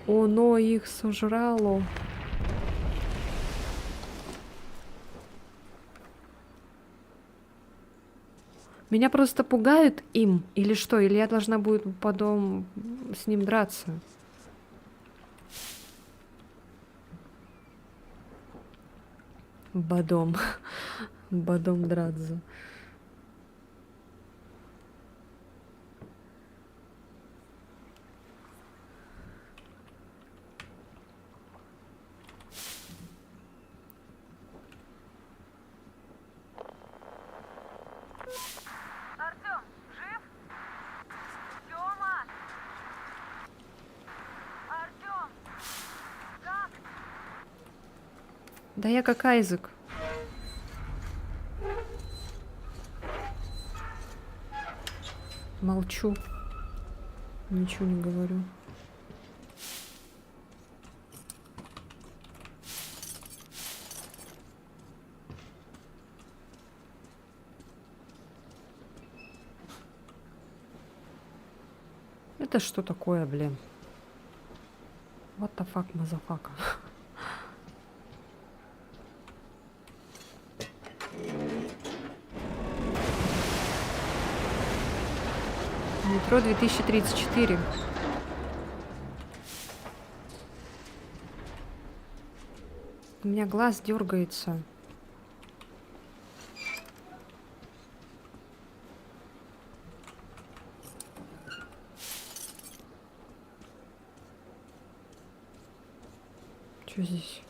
оно их сожрало. Меня просто пугают им, или что? Или я должна буду потом с ним драться? Бадом. Бадом драться. Артём, жив? Тёма! Артём! Как? Да я как Айзек. Молчу. Ничего не говорю. Это что такое, блин? What the fuck, мазафака? Метро 2034. У меня глаз дергается. Что здесь?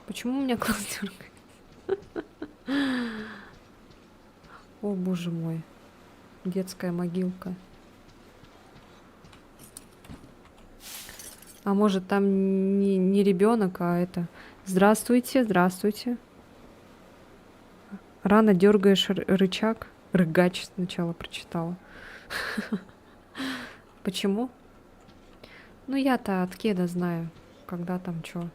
Почему у меня глаз дергается? О, боже мой. Детская могилка. А может, там не ребенок, а это... Здравствуйте, здравствуйте. Рано дергаешь рычаг. Рыгач сначала прочитала. Почему? Ну, я-то от кеда знаю, когда там что.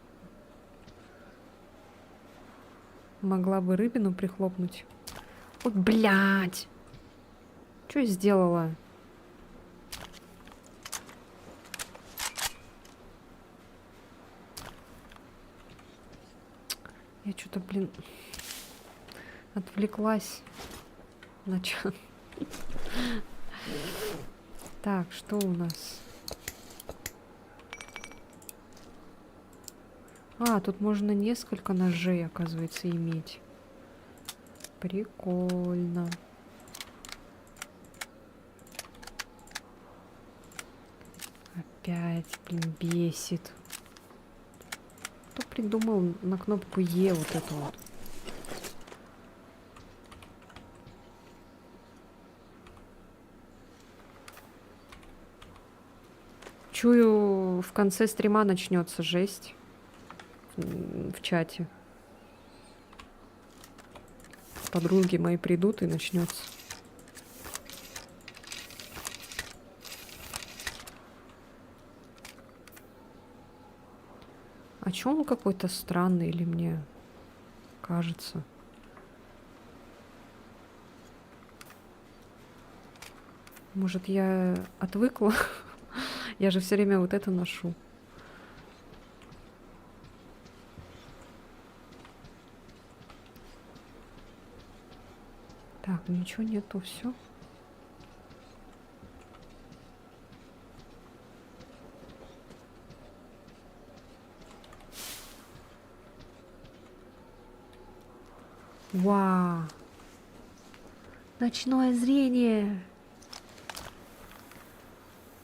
Могла бы рыбину прихлопнуть. Ой, блядь! Что я сделала? Я что-то, блин, отвлеклась на чат. Так, что у нас? А, тут можно несколько ножей, оказывается, иметь. Прикольно. Опять, блин, бесит. Кто придумал на кнопку Е вот это вот? Чую, в конце стрима начнется жесть в чате. Подруги мои придут и начнется. А чё он какой-то странный, или мне кажется? Может, я отвыкла? Я же все время вот это ношу. Так, ну ничего нету, все. Вау! Ночное зрение!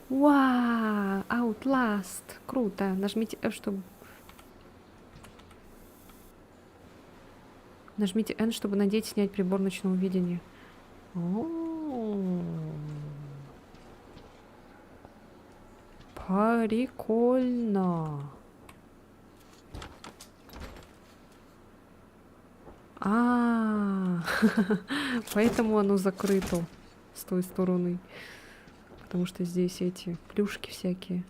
Вау! Outlast! Круто! Нажмите F, чтобы... Нажмите N, чтобы надеть, снять прибор ночного видения. Прикольно! Поэтому оно закрыто с той стороны. Потому что здесь эти плюшки всякие.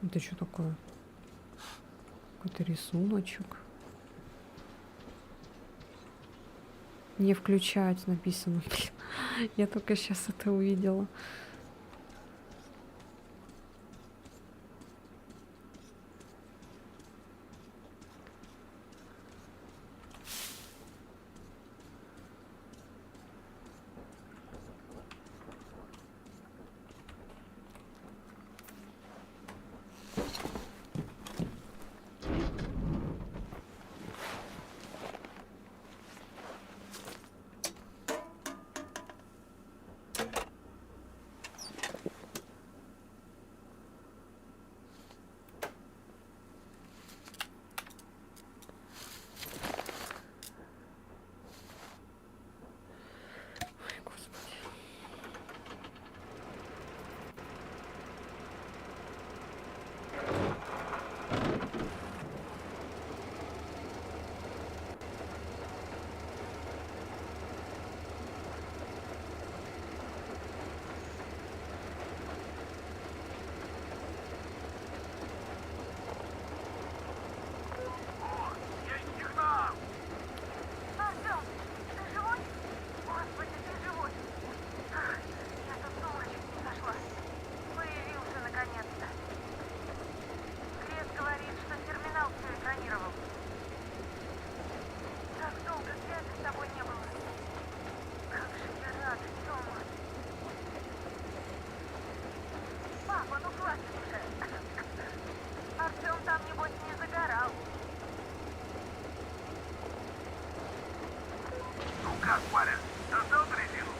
Это что такое? Какой-то рисуночек. Не включать написано. Я только сейчас это увидела. Артём, ты живой? Господи, ты живой. Я тут с ума чуть не сошла. Появился наконец-то. Крес говорит, что терминал все экранировал. Так долго связи с тобой не было. Как же я рада, Тёма. Папа, ну хватит уже. Артём там, небось, не загорал. Ну как, парень, достал дрезину?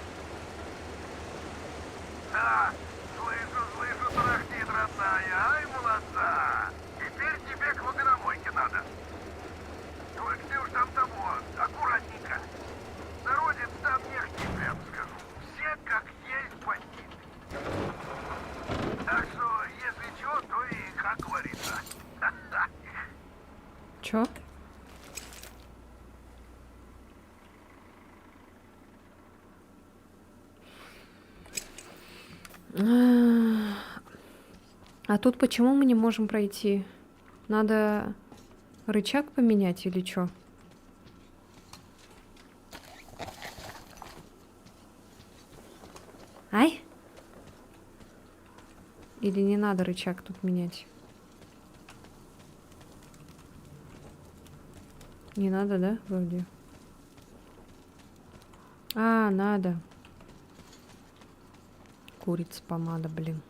Да, слышу, тарахтит, родная. Ай, молодца. Теперь тебе к вагономойке надо. Только ты уж там того, аккуратненько. Народец там нехти, прям скажу. Все как есть бандиты. Так что, если чё, то и как говорится. Чё? А тут почему мы не можем пройти? Надо рычаг поменять или что? Ай? Или не надо рычаг тут менять? Не надо, да, вроде? А, надо. Курица помада, блин.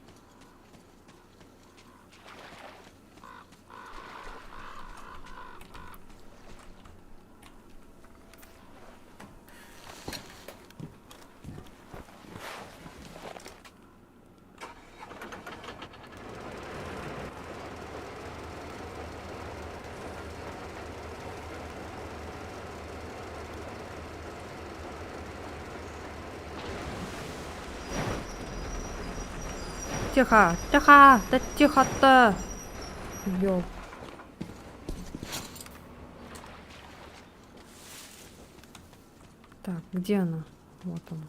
Тихо, тихо, да тихо-то. Ёп. Так, где она? Вот она.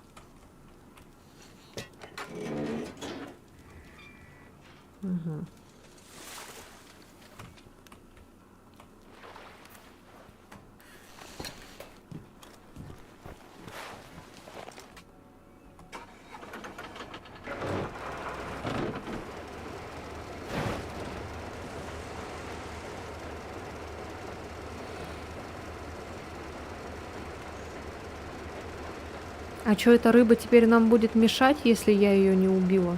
Угу. А чё, эта рыба теперь нам будет мешать, если я ее не убила?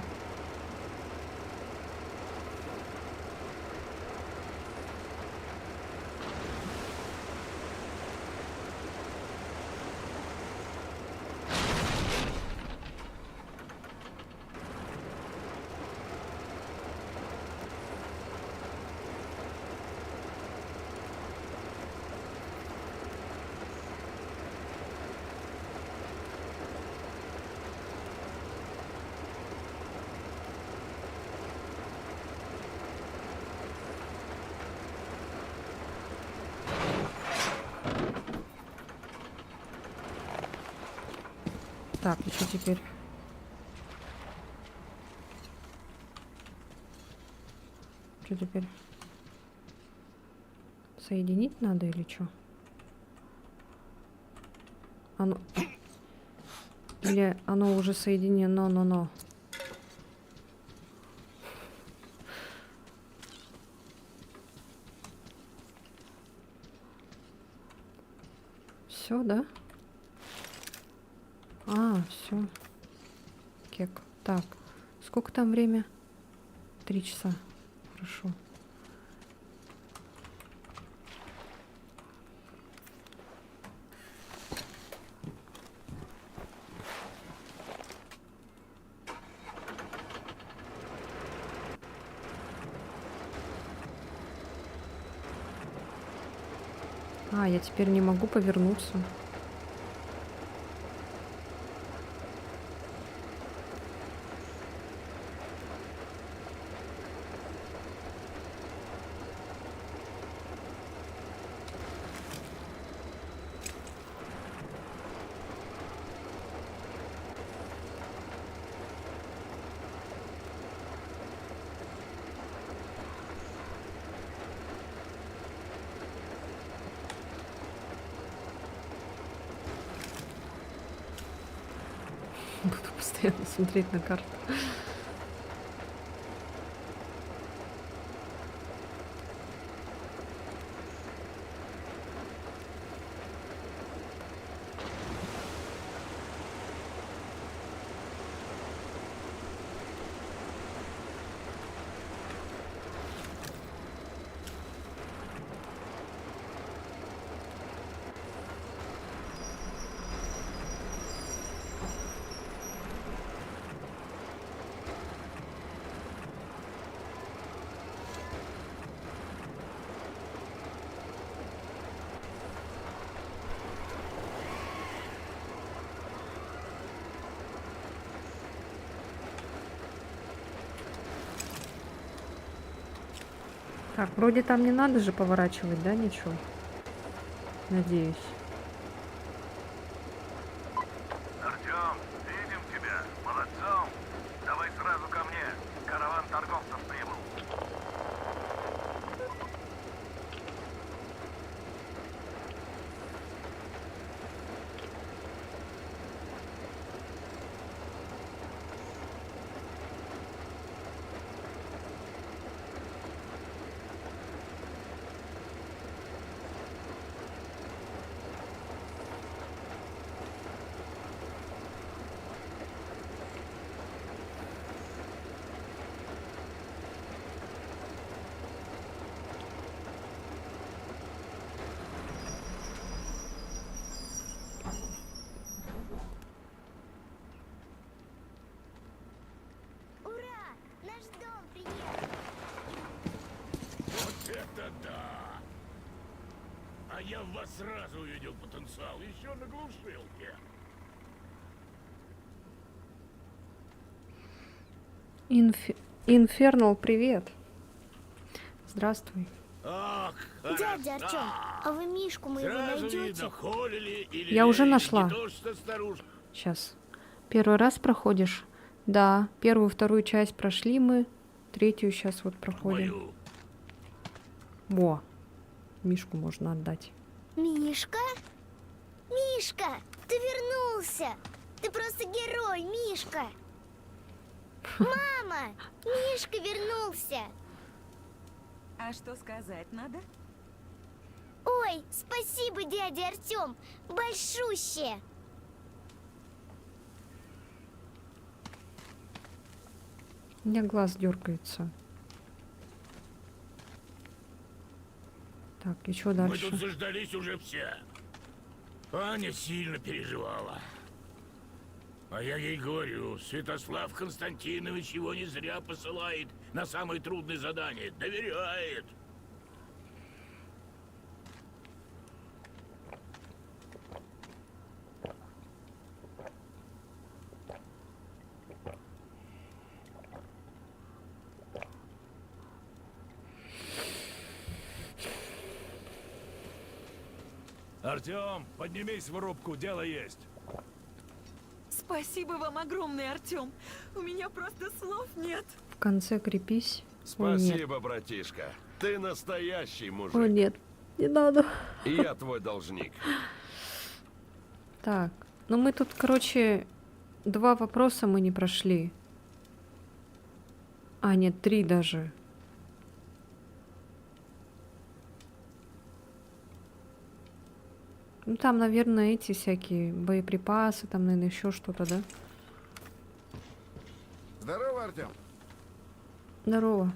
Так, и что теперь? Что теперь? Соединить надо или что? Оно... Или оно уже соединено, но. Все, да? А, все. Кек. Так, сколько там время? 3 часа. Хорошо. А, я теперь не могу повернуться. Буду постоянно смотреть на карту. Так, вроде там не надо же поворачивать, да, ничего? Надеюсь. Артём, видим тебя. Молодцом. Давай сразу я в вас сразу увидел потенциал, еще на глушилке. Инфернал, привет. Здравствуй. Ах, Дядя Артем, а вы Мишку моего сразу найдете? видно, холили или Я уже верили, нашла. Не то, что старушка. Сейчас. Первый раз проходишь? Да. Первую, вторую часть прошли мы. Третью сейчас вот проходим. Мою. Во. Мишку можно отдать. Мишка? Мишка, ты вернулся! Ты просто герой, Мишка! Мама! Мишка вернулся! А что сказать надо? Ой, спасибо, дядя Артем! Большущее! У меня глаз дергается. Так, и что Мы дальше? тут заждались уже все. Аня сильно переживала. А я ей говорю, Святослав Константинович его не зря посылает на самые трудные задания. Доверяет. Артем, поднимись в рубку, дело есть. Спасибо вам огромное, Артем. У меня просто слов нет. В конце крепись. О, нет. Спасибо, братишка. Ты настоящий мужик. О, нет. Не надо. И я твой должник. Так. Ну мы тут, короче, 2 вопроса мы не прошли. А, нет, 3 даже. Ну там, наверное, эти всякие боеприпасы, там, наверное, еще что-то, да? Здорово, Артем. Здорово.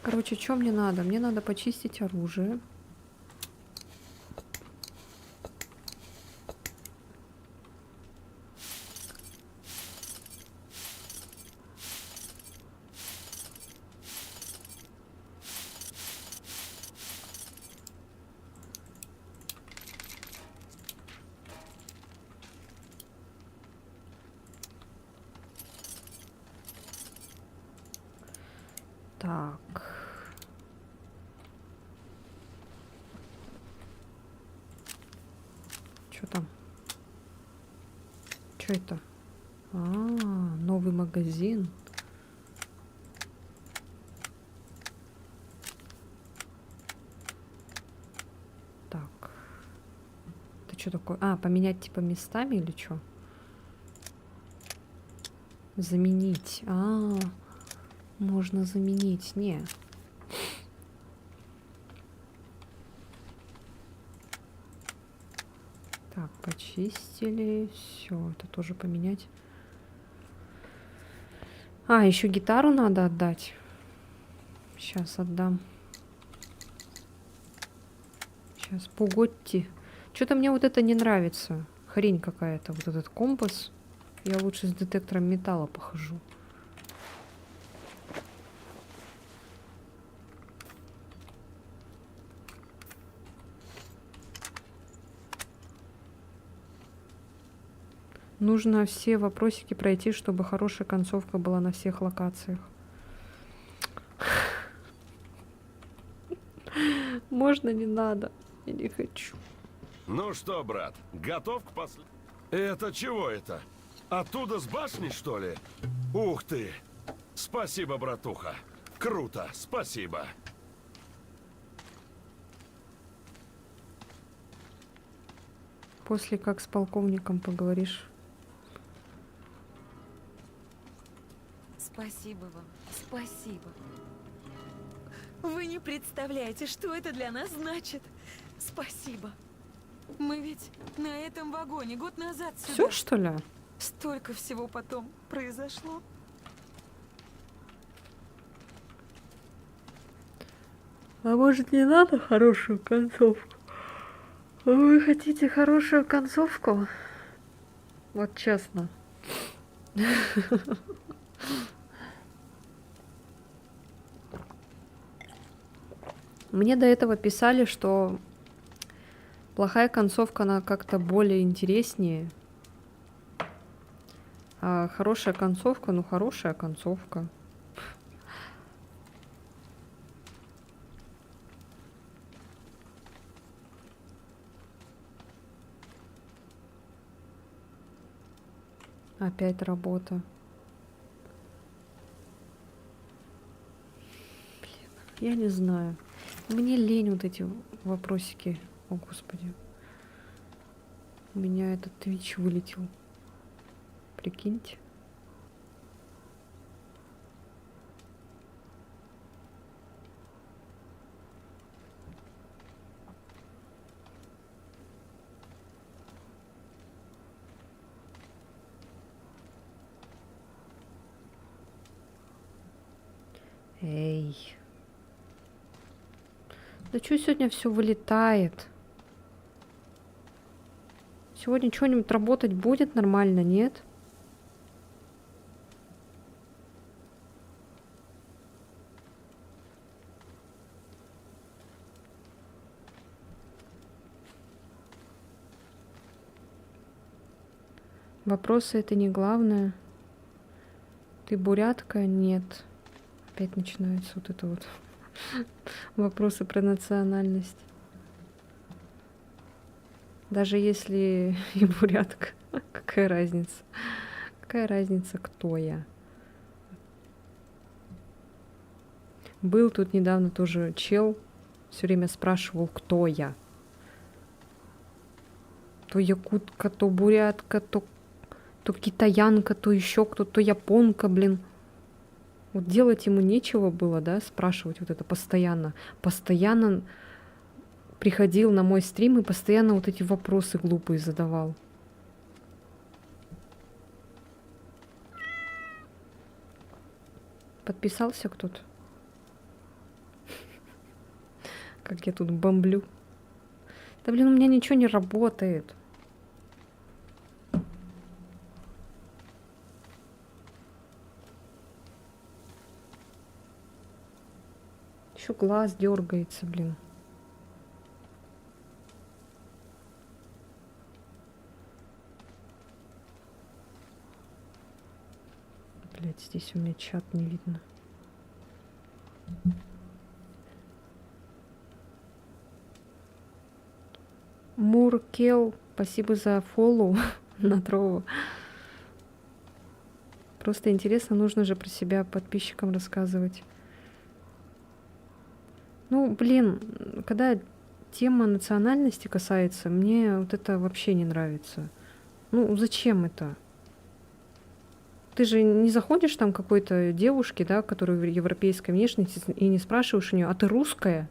Короче, что мне надо? Мне надо почистить оружие. Так. Что там? Что это? А, новый магазин. Так. Это что такое? А, поменять типа местами или что? Заменить. А, можно заменить. Не. Так, почистили. Все, это тоже поменять. А, еще гитару надо отдать. Сейчас отдам. Сейчас, погодьте. Что-то мне вот это не нравится. Хрень какая-то. Вот этот компас. Я лучше с детектором металла похожу. Нужно все вопросики пройти, чтобы хорошая концовка была на всех локациях. Можно, не надо. Я не хочу. Ну что, брат, готов к Это чего это? Оттуда с башни, что ли? Ух ты! Спасибо, братуха. Круто, спасибо. После как с полковником поговоришь. Спасибо вам. Спасибо. Вы не представляете, что это для нас значит. Спасибо. Мы ведь на этом вагоне год назад сюда. Все, что ли? Столько всего потом произошло. А может, не надо хорошую концовку? Вы хотите хорошую концовку? Вот честно. Мне до этого писали, что плохая концовка, она как-то более интереснее. А хорошая концовка, ну хорошая концовка. Опять работа. Блин, я не знаю. Мне лень вот эти вопросики. О, Господи. У меня этот Twitch вылетел. Прикиньте. Эй. Да что сегодня все вылетает? Сегодня что-нибудь работать будет нормально, нет? Вопросы это не главное. Ты бурятка? Нет. Опять начинается вот это вот вопросы про национальность. Даже если и бурятка, какая разница? Какая разница, кто я? Был тут недавно тоже чел, все время спрашивал, кто я. То якутка, то бурятка, то китаянка, то еще кто-то, то японка, блин. Вот делать ему нечего было, да, спрашивать вот это постоянно. Постоянно приходил на мой стрим и постоянно вот эти вопросы глупые задавал. Подписался кто-то? Как я тут бомблю. Да блин, у меня ничего не работает. Еще глаз дергается, блин. Блять, здесь у меня чат не видно. Муркел, спасибо за фоллоу на Трово. Просто интересно, нужно же про себя подписчикам рассказывать. Ну, блин, когда тема национальности касается, мне вот это вообще не нравится. Ну, зачем это? Ты же не заходишь там к какой-то девушке, да, которая европейской внешности, и не спрашиваешь у нее, а ты русская?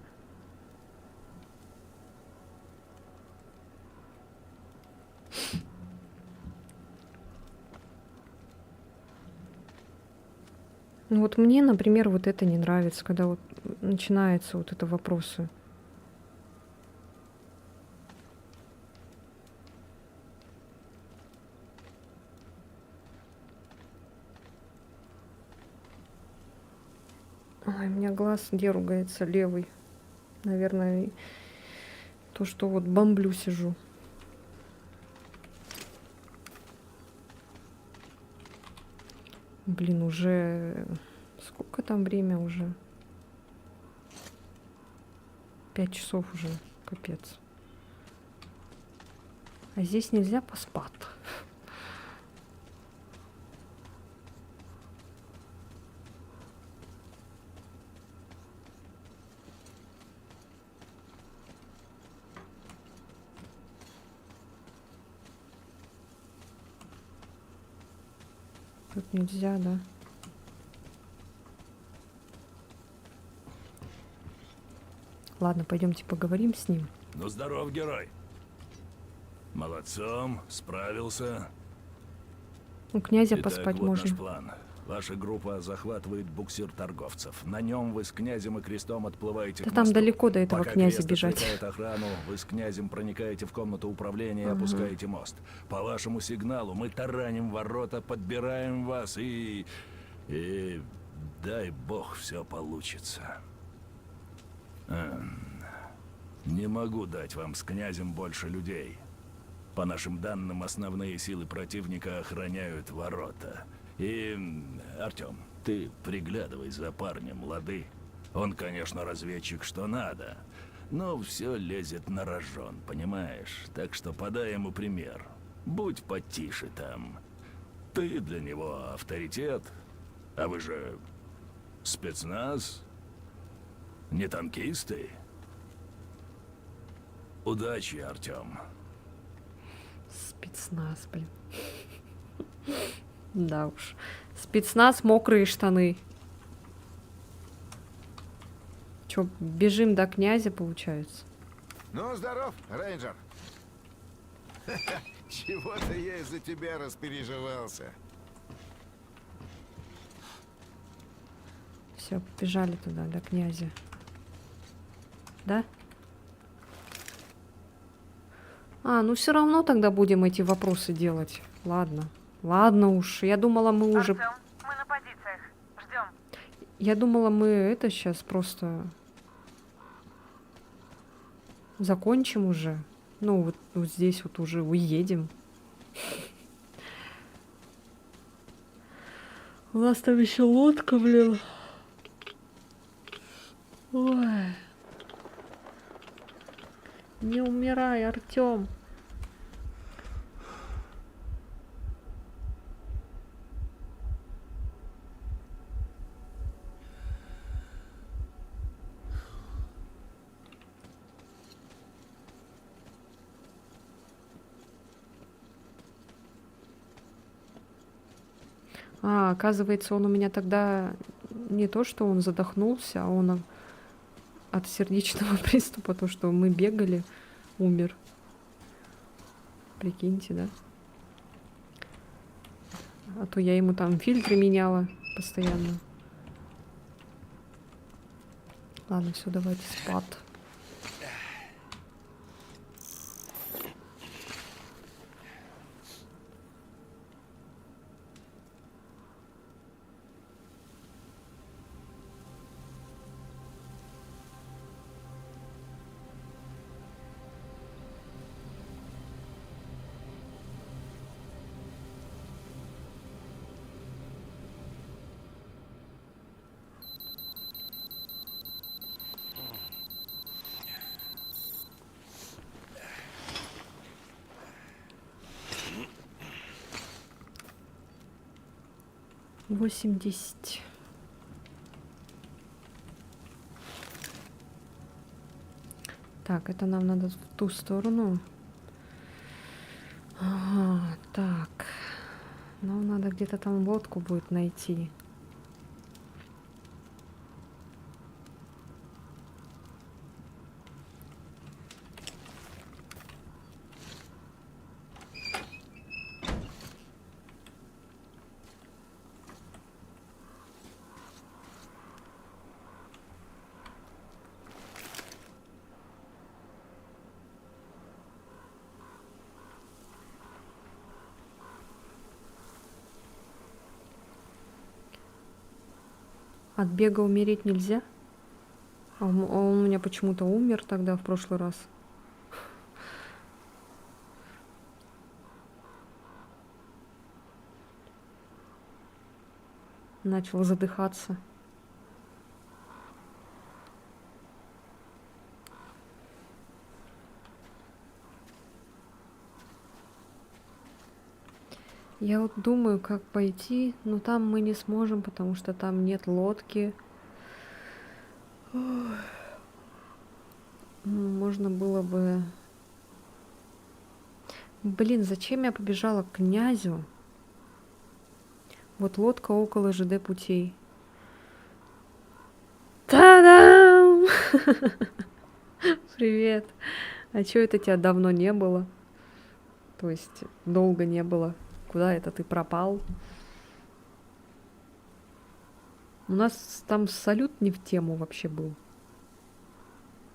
Ну вот мне, например, вот это не нравится, когда вот начинаются вот это вопросы. Ой, у меня глаз дергается левый. Наверное, то, что вот бомблю сижу. Блин, уже... Сколько там время уже? 5 часов уже. Капец. А здесь нельзя поспать. Тут нельзя, да? Ладно, пойдемте поговорим с ним. Ну, здоров, герой. Молодцом, справился. У князя Итак, поспать вот можно. наш план. Ваша группа захватывает буксир торговцев. На нем вы с князем и крестом отплываете Да к там мосту. далеко до этого Пока князя крест бежать. отвлекает охрану, вы с князем проникаете в комнату управления и опускаете мост. По вашему сигналу мы тараним ворота, подбираем вас и дай бог все получится. Не могу дать вам с князем больше людей. По нашим данным, основные силы противника охраняют ворота. И, Артем, ты приглядывай за парнем, лады? Он, конечно, разведчик, что надо, но все лезет на рожон, понимаешь? Так что подай ему пример. Будь потише там. Ты для него авторитет, а вы же спецназ, не танкисты. Удачи, Артем. Спецназ, блин. Да уж. Спецназ, мокрые штаны. Чё, бежим до князя, получается? Ну, здоров, рейнджер. Чего-то я из-за тебя распереживался. Все, побежали туда, до князя. Да? А, ну все равно тогда будем эти вопросы делать. Ладно. Ладно уж. Я думала, мы уже... Артём, мы на позициях. Ждем. Я думала, мы это сейчас просто закончим уже. Ну, вот здесь вот уже уедем. У нас там еще лодка, блин. Ой. Не умирай, Артём. А, оказывается, он у меня тогда не то, что он задохнулся, а он от сердечного приступа, то, что мы бегали, умер. Прикиньте, да? А то я ему там фильтры меняла постоянно. Ладно, все, давайте спать. Восемь, 10. Так, это нам надо в ту сторону. Ага, так. Нам надо где-то там лодку будет найти. От бега умереть нельзя? А он у меня почему-то умер тогда в прошлый раз. Начал задыхаться. Я вот думаю, как пойти, но там мы не сможем, потому что там нет лодки. Ой. Можно было бы... Блин, зачем я побежала к князю? Вот лодка около ЖД путей. Та-дам! Привет. А чё это тебя давно не было? То есть долго не было. Куда это ты пропал? У нас там салют не в тему вообще был.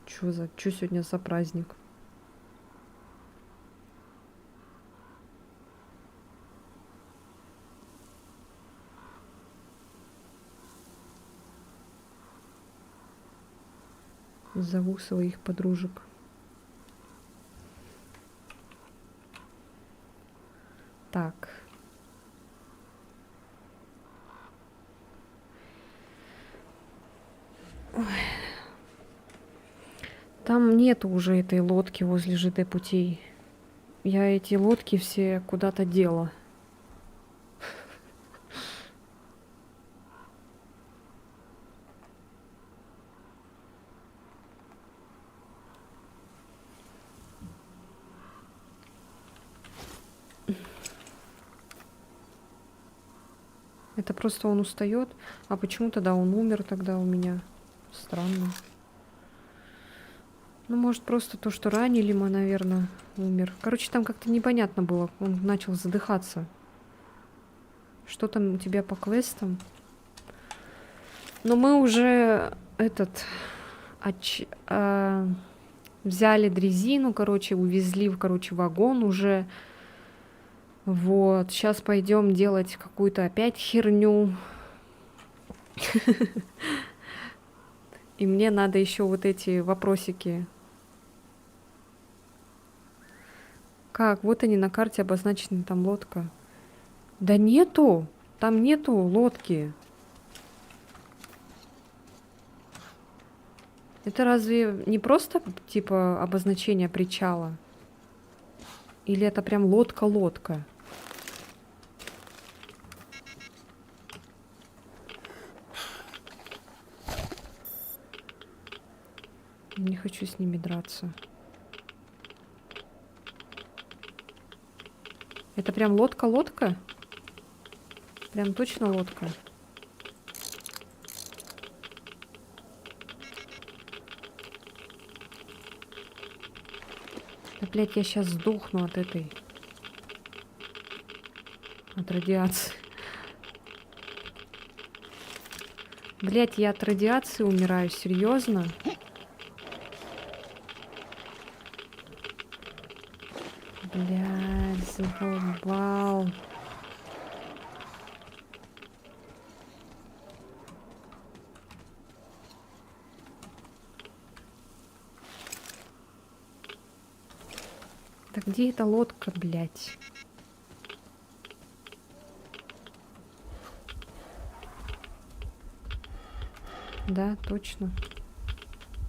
Чё сегодня за праздник? Зову своих подружек. Так. Ой. Там нету уже этой лодки возле ЖД путей. Я эти лодки все куда-то дела. Это просто он устает. А почему тогда он умер тогда у меня? Странно. Ну, может, просто то, что ранили мы, наверное, умер. Короче, там как-то непонятно было. Он начал задыхаться. Что там у тебя по квестам? Но мы уже взяли дрезину, короче, увезли в, вагон уже. Вот, сейчас пойдем делать какую-то опять херню. И мне надо еще вот эти вопросики. Как? Вот они на карте обозначены, там лодка. Да нету! Там нету лодки. Это разве не просто, типа, обозначение причала? Или это прям лодка-лодка? Не хочу с ними драться. Это прям лодка-лодка? Прям точно лодка? Да, блядь, я сейчас сдохну от этой... От радиации. Блядь, я от радиации умираю, серьезно? Блядь, задолбал. Да где эта лодка, блядь? Да, точно.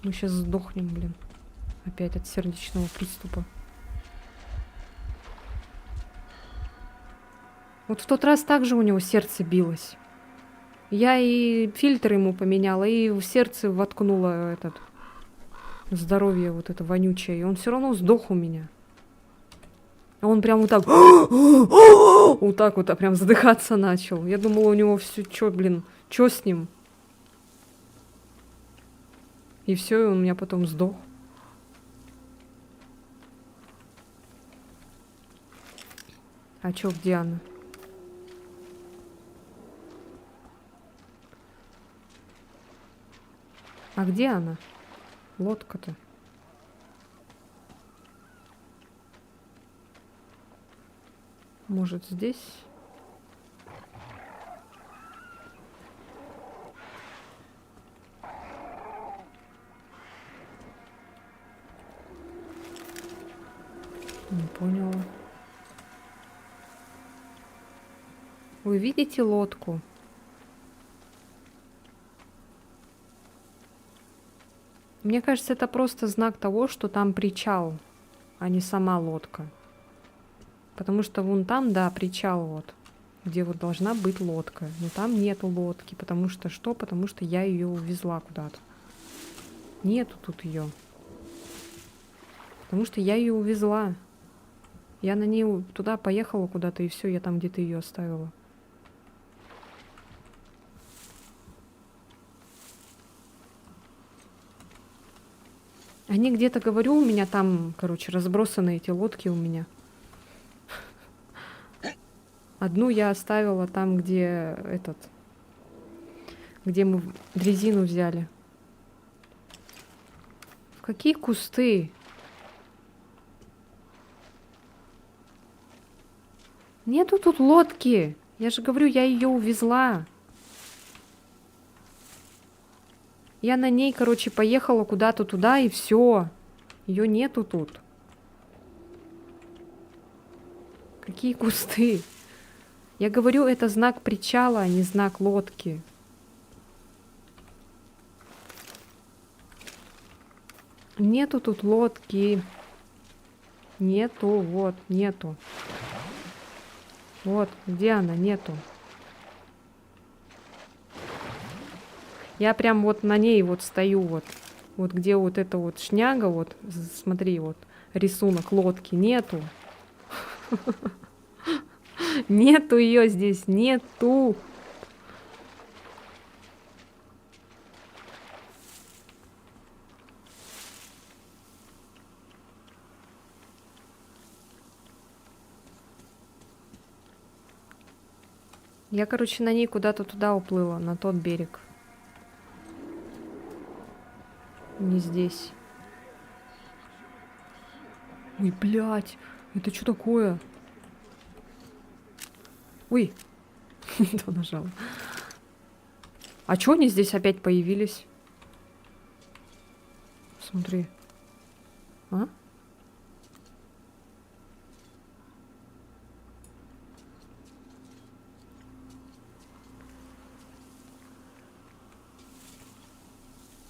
Мы сейчас сдохнем, блин. Опять от сердечного приступа. Вот в тот раз также у него сердце билось. Я и фильтр ему поменяла, и в сердце воткнула здоровье вот это вонючее. И он все равно сдох у меня. А он прям вот так... вот так вот прям задыхаться начал. Я думала, у него все, чё, блин, чё с ним? И все, и он у меня потом сдох. А чё, где она? А где она? Лодка-то. Может, здесь? Не поняла. Вы видите лодку? Мне кажется, это просто знак того, что там причал, а не сама лодка. Потому что вон там, да, причал вот, где вот должна быть лодка. Но там нету лодки, потому что что? Потому что я ее увезла куда-то. Нету тут ее. Потому что я ее увезла. Я на ней туда поехала куда-то, и все, я там где-то ее оставила. Они где-то, говорю, у меня там, короче, разбросаны эти лодки у меня. Одну я оставила там, где где мы дрезину взяли. В какие кусты? Нету тут лодки. Я же говорю, я ее увезла. Я на ней, короче, поехала куда-то туда, и все. Ее нету тут. Какие кусты? Я говорю, это знак причала, а не знак лодки. Нету тут лодки. Нету, вот, нету. Вот, где она? Нету. Я прям вот на ней вот стою, вот. Вот где вот эта вот шняга, вот, смотри, вот, рисунок лодки. Нету. Нету ее здесь, нету. Я, короче, на ней куда-то туда уплыла, на тот берег. Не здесь. Ой, блядь, это что такое? Ой, не то нажала. А чё они здесь опять появились? Смотри. А?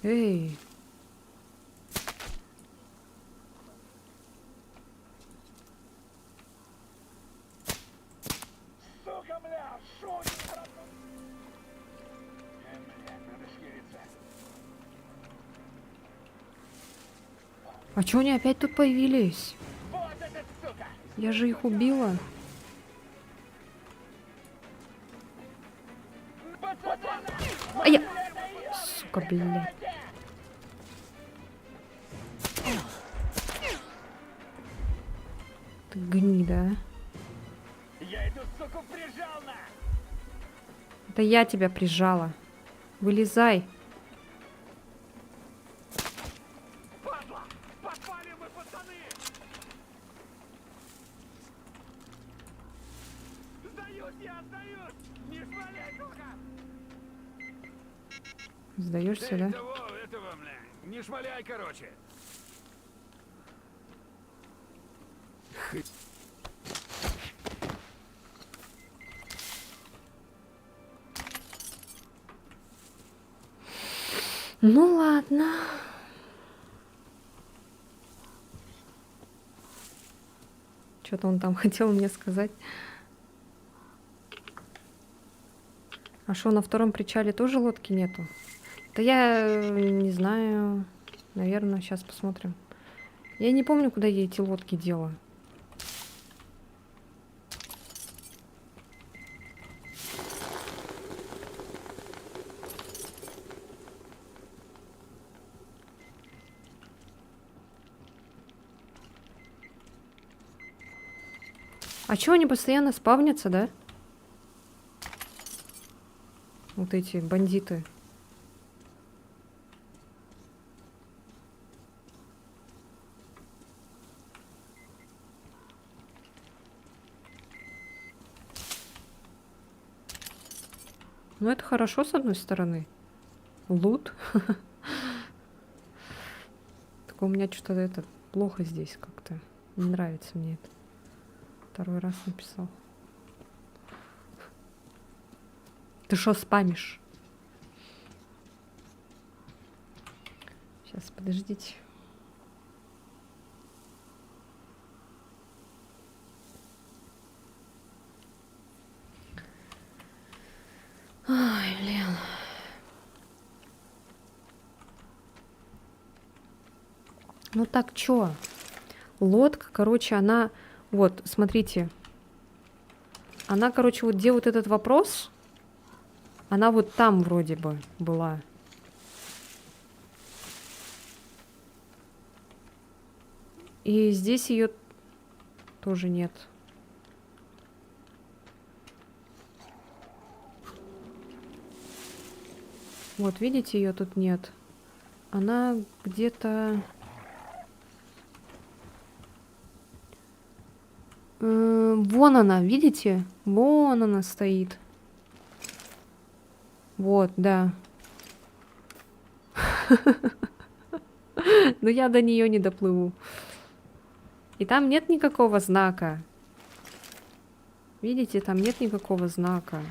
Эй. А чё они опять тут появились? Я же их убила. А я... Сука, блядь. Ты гнида, а? Я эту суку прижал на! Это я тебя прижала. Вылезай. Падла! Попали мы, пацаны! Сдаюсь я, сдаюсь! Не шваляй, сука! Сдаешься, да? Этого, бля, не шваляй, короче! Ну ладно. Что-то он там хотел мне сказать. А что, на втором причале тоже лодки нету? Да я не знаю. Наверное, сейчас посмотрим. Я не помню, куда я эти лодки дела. А чё они постоянно спавнятся, да? Вот эти бандиты. Ну, это хорошо, с одной стороны. Лут. Только у меня что-то это плохо здесь как-то. Не нравится мне это. Второй раз написал. Ты что спамишь? Сейчас, подождите. Ай, блин. Ну так, чё? Лодка, короче, она... Вот, смотрите. Она, короче, вот где вот этот вопрос, она вот там вроде бы была. И здесь ее тоже нет. Вот, видите, ее тут нет. Она где-то... Вон она, видите? Вон она стоит. Вот, да. Но я до нее не доплыву. И там нет никакого знака. Видите, там нет никакого знака.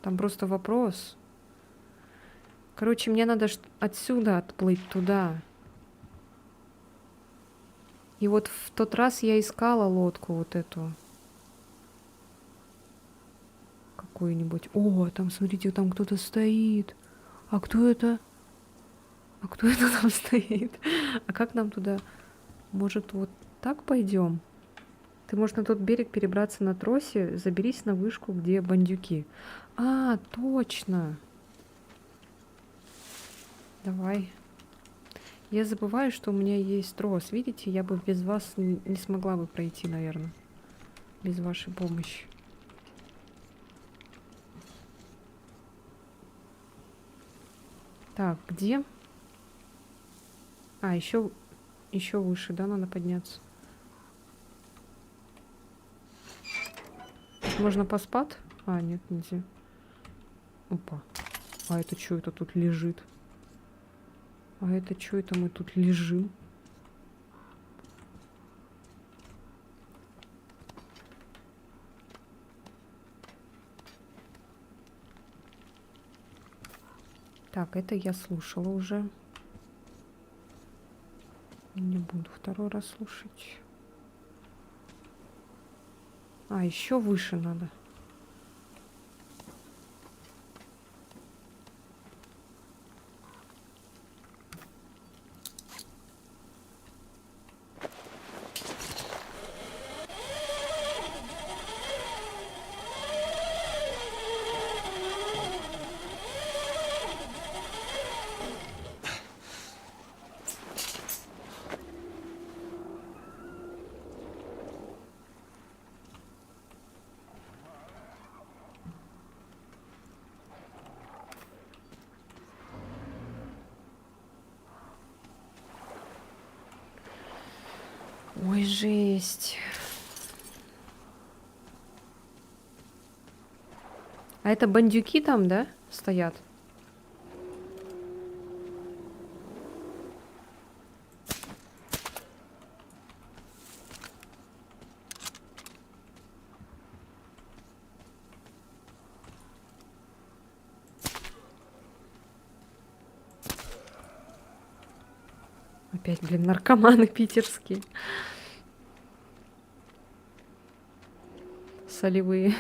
Там просто вопрос. Короче, мне надо отсюда отплыть туда. И вот в тот раз я искала лодку вот эту. Какую-нибудь. О, там, смотрите, там кто-то стоит. А кто это? А кто это там стоит? А как нам туда? Может, вот так пойдем? Ты можешь на тот берег перебраться на тросе, заберись на вышку, где бандюки. А, точно. Давай. Я забываю, что у меня есть трос. Видите, я бы без вас не смогла бы пройти, наверное. Без вашей помощи. Так, где? А, еще выше, да, надо подняться. Можно поспать? А, нет, нельзя. Опа. А это что это тут лежит? А это что это мы тут лежим? Так, это я слушала уже. Не буду второй раз слушать. А, еще выше надо. Ой, жесть. А это бандюки там, да, стоят? Опять, блин, наркоманы питерские. Солевые.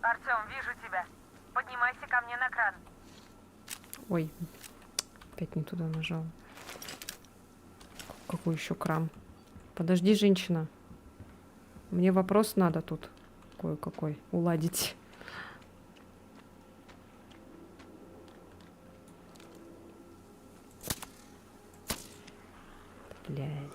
Артем, вижу тебя. Поднимайся ко мне на кран. Ой, опять не туда нажал. Какой еще кран? Подожди, женщина. Мне вопрос надо тут кое-какой уладить. Блядь.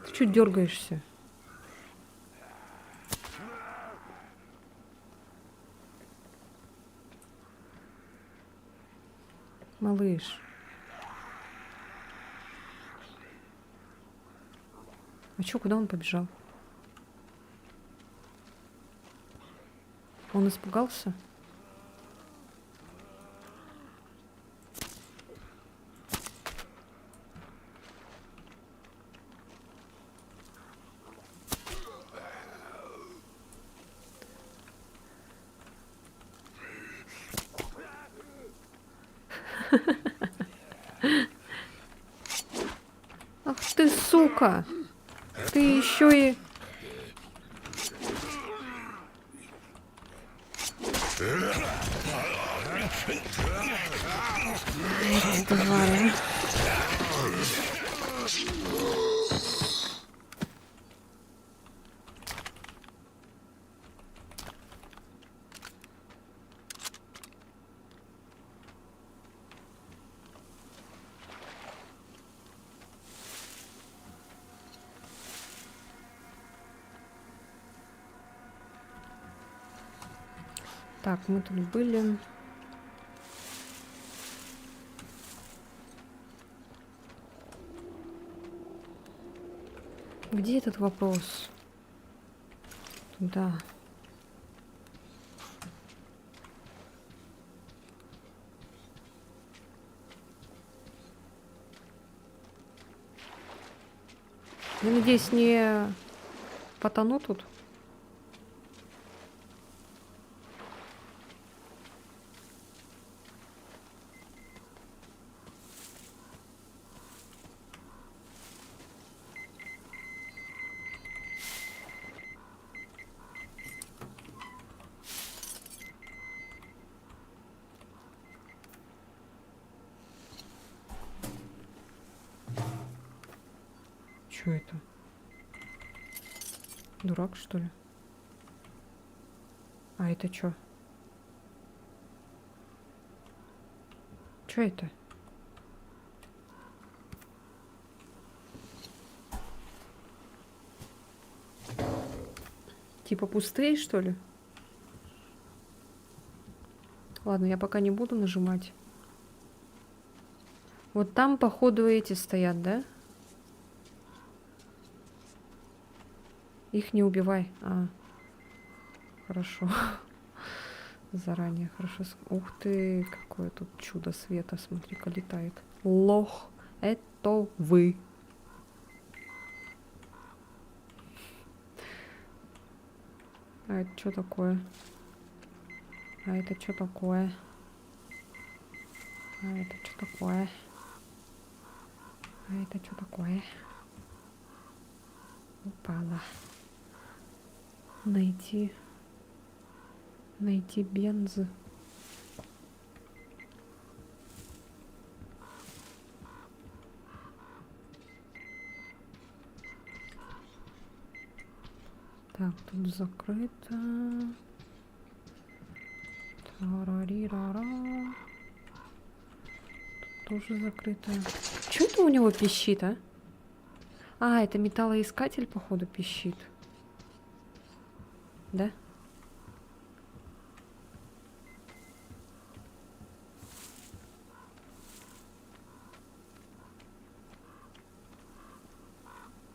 Ты чё дергаешься? Малыш. А чё, куда он побежал? Он испугался? Ах ты, сука! Ты еще и... Тварь. Так, мы тут были. Где этот вопрос? Туда. Я надеюсь, не потону тут. Чё это? Дурак, что ли? А это чё? Чё это? Типа пустые, что ли? Ладно, я пока не буду нажимать. Вот там, походу, эти стоят, да? Их не убивай. А, хорошо. Заранее хорошо. Ух ты, какое тут чудо света. Смотри-ка, летает. Лох, это вы. А это что такое? А это что такое? А это что такое? А это что такое? Упала. Найти бензы. Так, тут закрыто. Тарарирара. Тут тоже закрыто. Чё это у него пищит, а? А, это металлоискатель, походу, пищит. Да?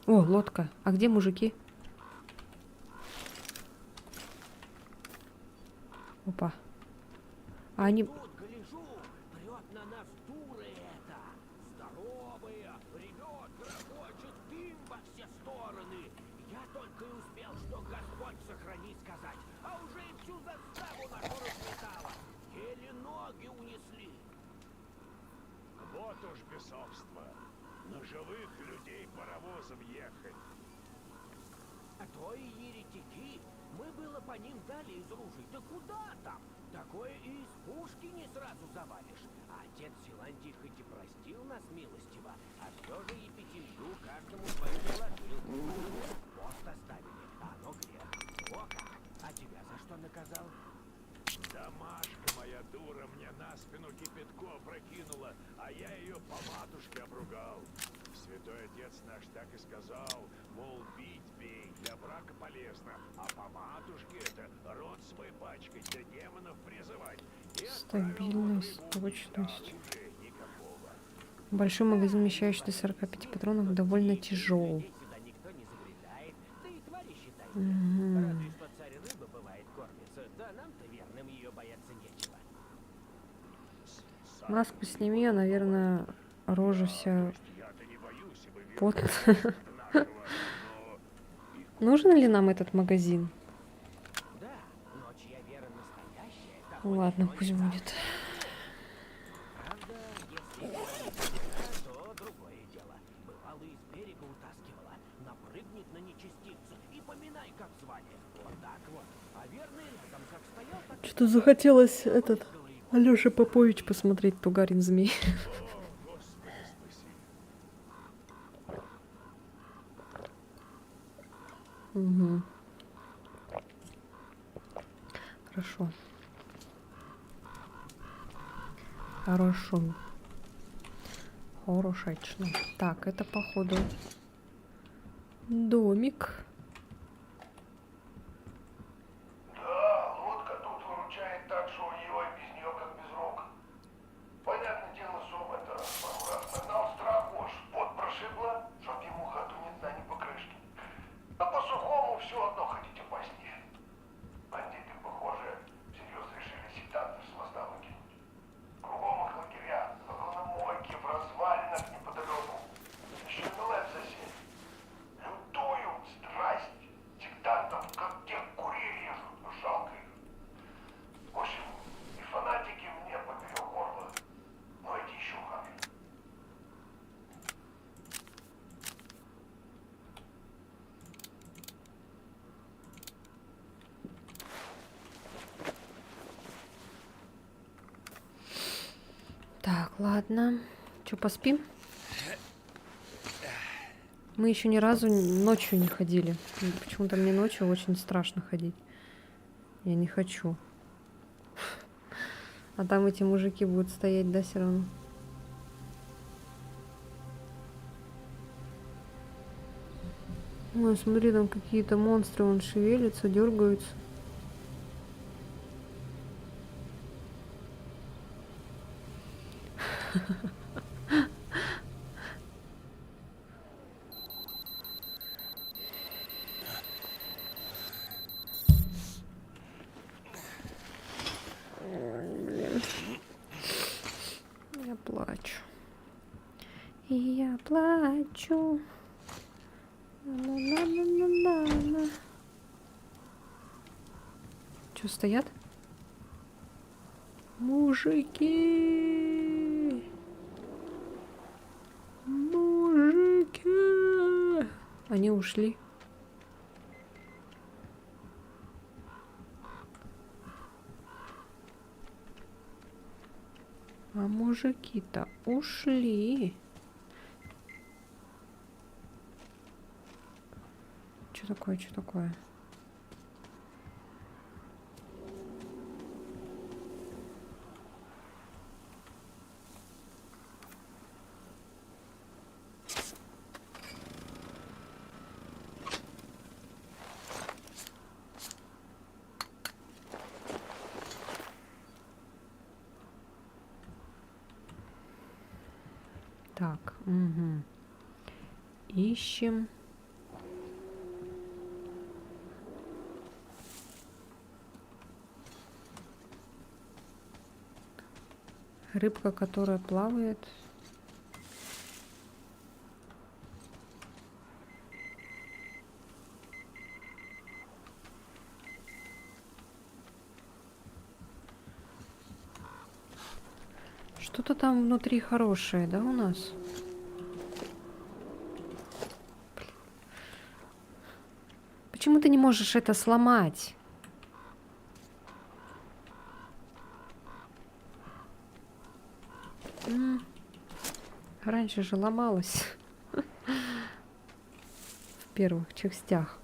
О, лодка. А где мужики? Опа. А они... Тут, гляжу, прет на нас дуры это. Здоровые, ревет, грохочет, дым во все стороны. Я только и успел, что Господь сохрани сказать, а уже и всю заставу нашу разметала. Еле ноги унесли. Вот уж бесовство. На живых людей паровозом ехать. А то и еретики. Мы было по ним дали из ружей. Да куда там? Такое и из пушки не сразу завалишь. А отец Силантий хоть и простил нас милостиво, а все же епитемью каждому свою положил. Мост оставили, а оно грех. О как! А тебя за что наказал? Да Машка моя дура мне на спину кипятко прокинула, а я ее по матушке обругал. Святой отец наш так и сказал, мол, бить бей, для брака полезно, а по матушке это рот свой пачкать, да демонов призывать. И Стабильность, точность. оружия никакого. Большой магазин, вмещающий до 45 патронов, довольно тяжел. Сюда никто не забредает, да и твари считай. Мгм. Разве что царь рыбы бывает кормится, да нам-то верным ее бояться нечего. Маску сними, а, наверное, рожа вся пот. Нужен ли нам этот магазин? Да, но чья вера настоящая, Ладно, пусть будет. правда, если верить, то другое дело. Бывало, из берега утаскивала, напрыгнет на нечестивца и поминай, как звали. Вот так вот. А верный рядом как стоял, так и Что захотелось этот Алёша Попович посмотреть Тугарин Змей. Угу. Хорошо. Хорошо. Хорошечно. Так, это походу домик. Да, лодка тут выручает Ладно. Что, поспим? Мы еще ни разу ночью не ходили. Почему-то мне ночью очень страшно ходить. Я не хочу. А там эти мужики будут стоять, да, все равно? Ой, смотри, там какие-то монстры, вон шевелятся, дергаются. Блин. Я плачу. И я плачу. На-на-на-на-на-на. Чё, стоят? Мужики! Мужики! Они ушли. А мужики-то ушли. Что такое, что такое? Так, угу. Ищем. Рыбка, которая плавает. Что-то там внутри хорошее, да, у нас? Блин. Почему ты не можешь это сломать? Раньше же ломалось. В первых частях.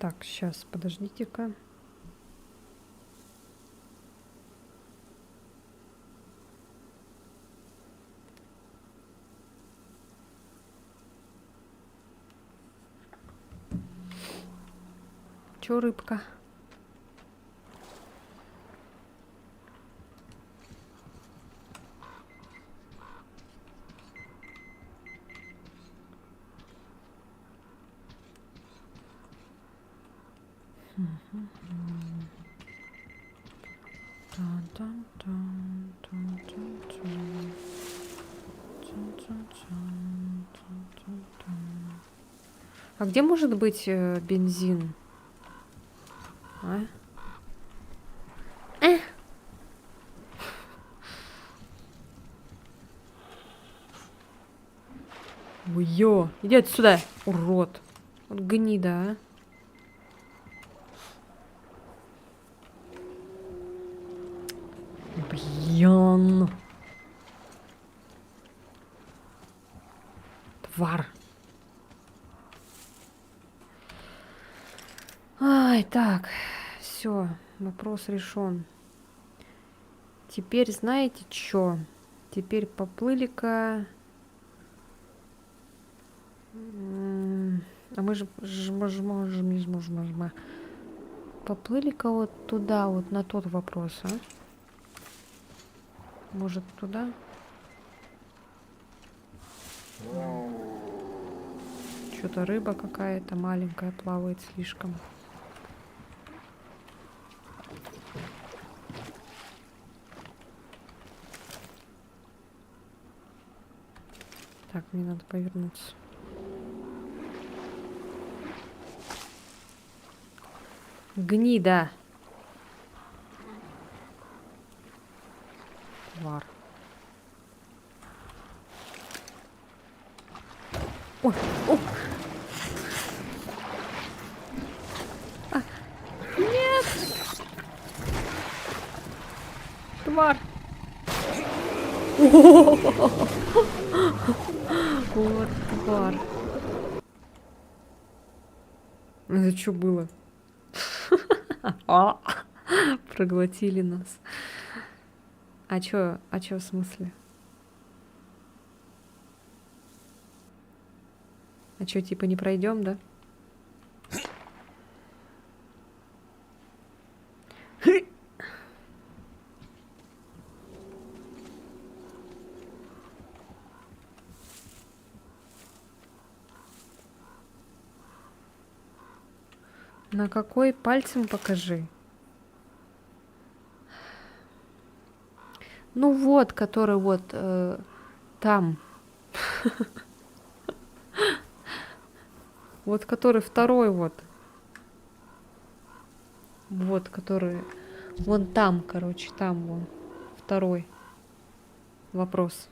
Так, сейчас, подождите-ка. Чё, рыбка? А где может быть бензин? А? Ой-ё, иди отсюда, урод. Вот гнида, а. Блин. Тварь. Ай, так, все, вопрос решен. Теперь знаете что? Теперь поплыли-ка. А мы же поплыли-ка вот туда, вот на тот вопрос, а? Может, туда? Что-то рыба какая-то маленькая плавает слишком. Так, мне надо повернуться. Гнида. Тварь. Ой, о! тварь! Вот тварь. Это что было? Проглотили нас. А чё в смысле? А чё, типа не пройдем, да? На какой пальцем покажи? Ну вот, который вот там. Вот который второй вот. Вот, который вон там, короче, там вон. Второй вопрос.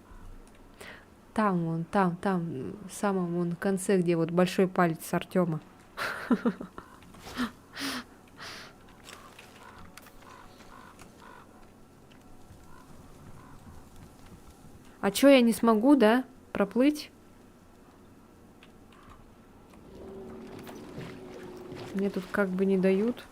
Там вон, там, в самом вон конце, где вот большой палец Артема. А чё, я не смогу, да, проплыть? Мне тут как бы не дают.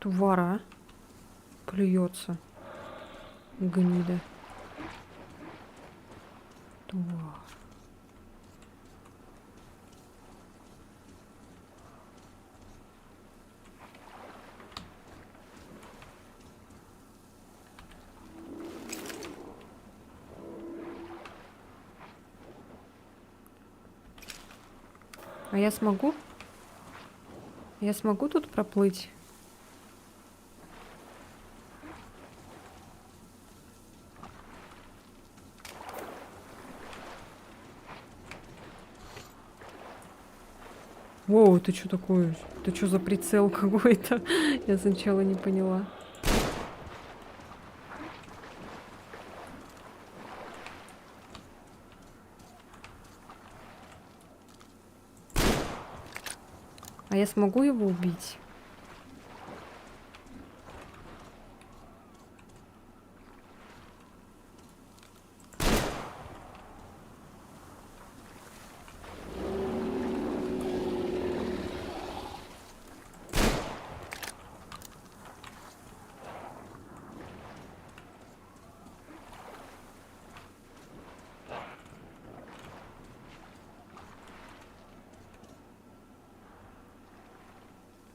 Твара плюется. Гнида. Тварь. А я смогу? Я смогу тут проплыть? Воу, это что такое? Это что за прицел какой-то? Я сначала не поняла. А я смогу его убить?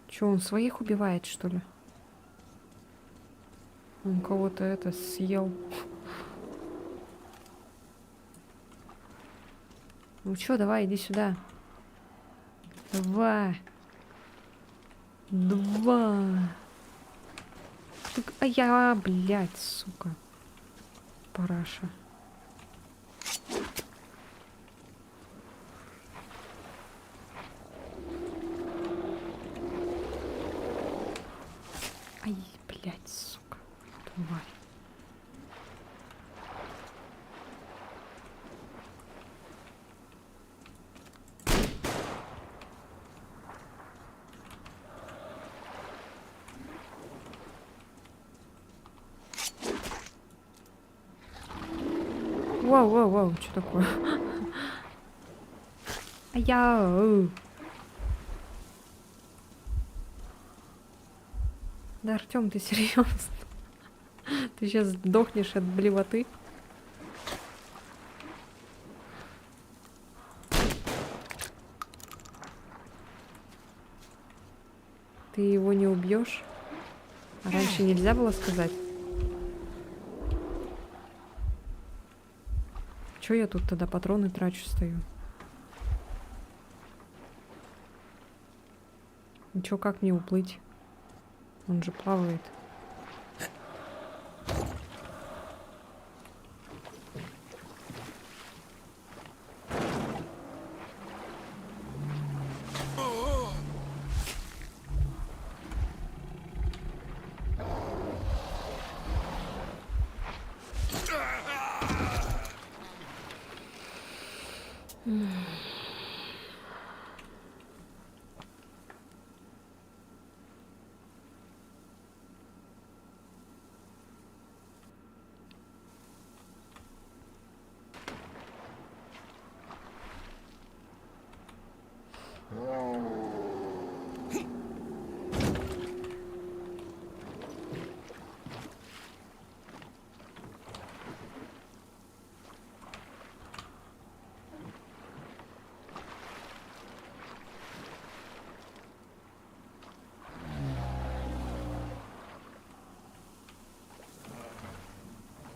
Че, он своих убивает, что ли? Он кого-то это съел. Ну чё, давай, иди сюда. Два. А я, блядь, сука. Параша. Ай, блядь, сука. Тварь. Вау, что такое? А я... Да, Артём, ты серьезно? Ты сейчас сдохнешь от блевоты? Ты его не убьешь? А раньше нельзя было сказать? Чё я тут тогда патроны трачу, стою? Ничего, как мне уплыть? Он же плавает.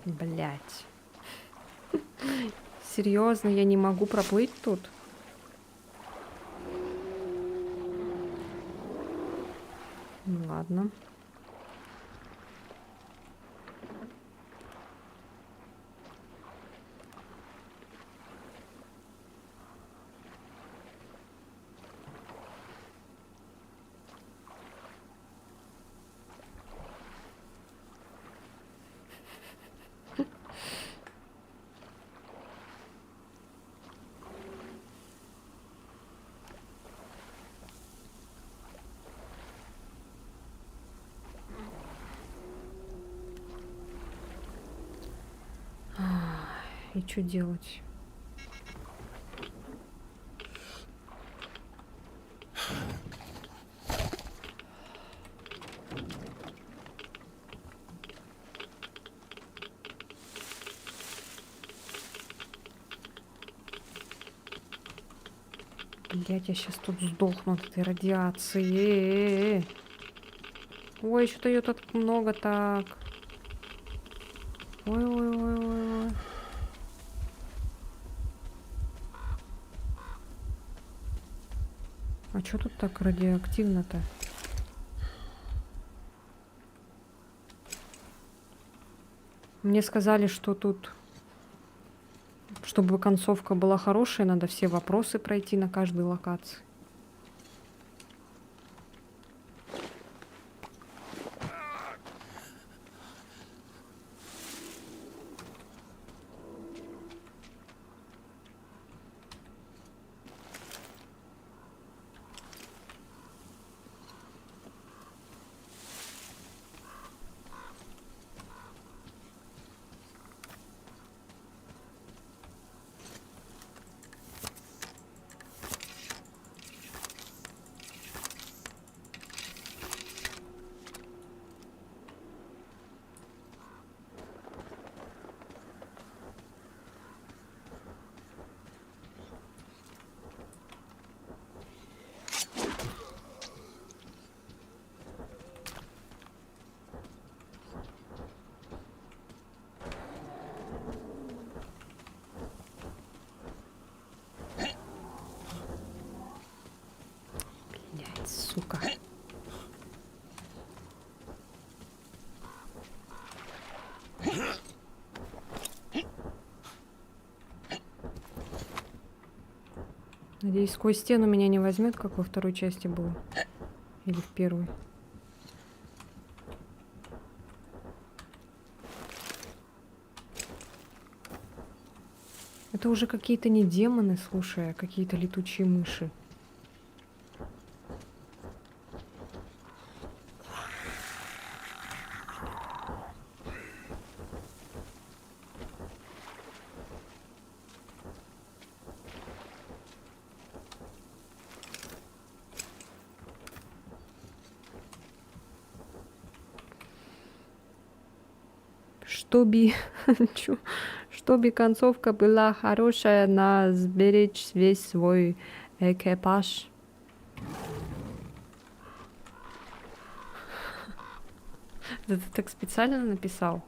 Блять. Серьезно, я не могу проплыть тут? Ну, ладно. И что делать? Блять, я сейчас тут сдохну от этой радиации. Ой, что-то ее так много так. Ой. А что тут так радиоактивно-то? Мне сказали, что тут, чтобы концовка была хорошая, надо все вопросы пройти на каждой локации. Сука. Надеюсь, сквозь стену меня не возьмет, как во второй части было. Или в первой. Это уже какие-то не демоны, слушай, а какие-то летучие мыши. Чтобы концовка была хорошая, надо сберечь весь свой экипаж. Да ты так специально написал?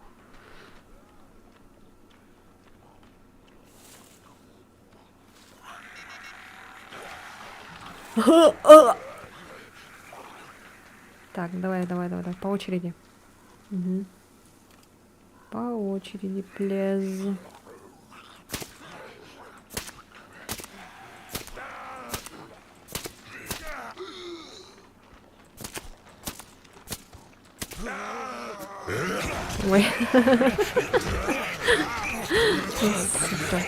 Так, давай, по очереди. Мгм. По очереди, плез. Ой. Сука.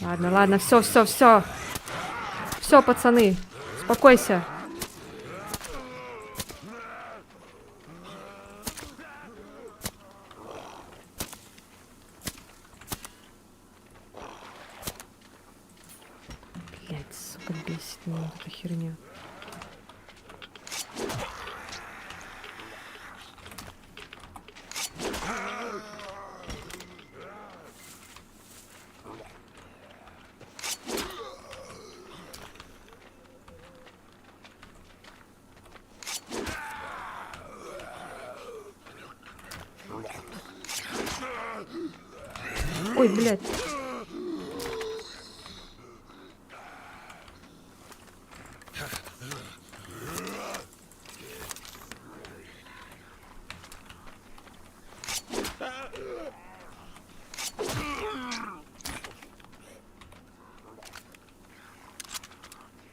Ладно, все. Все, пацаны, успокойся. Блять, сука, бесит меня эта херня. Ой, блядь.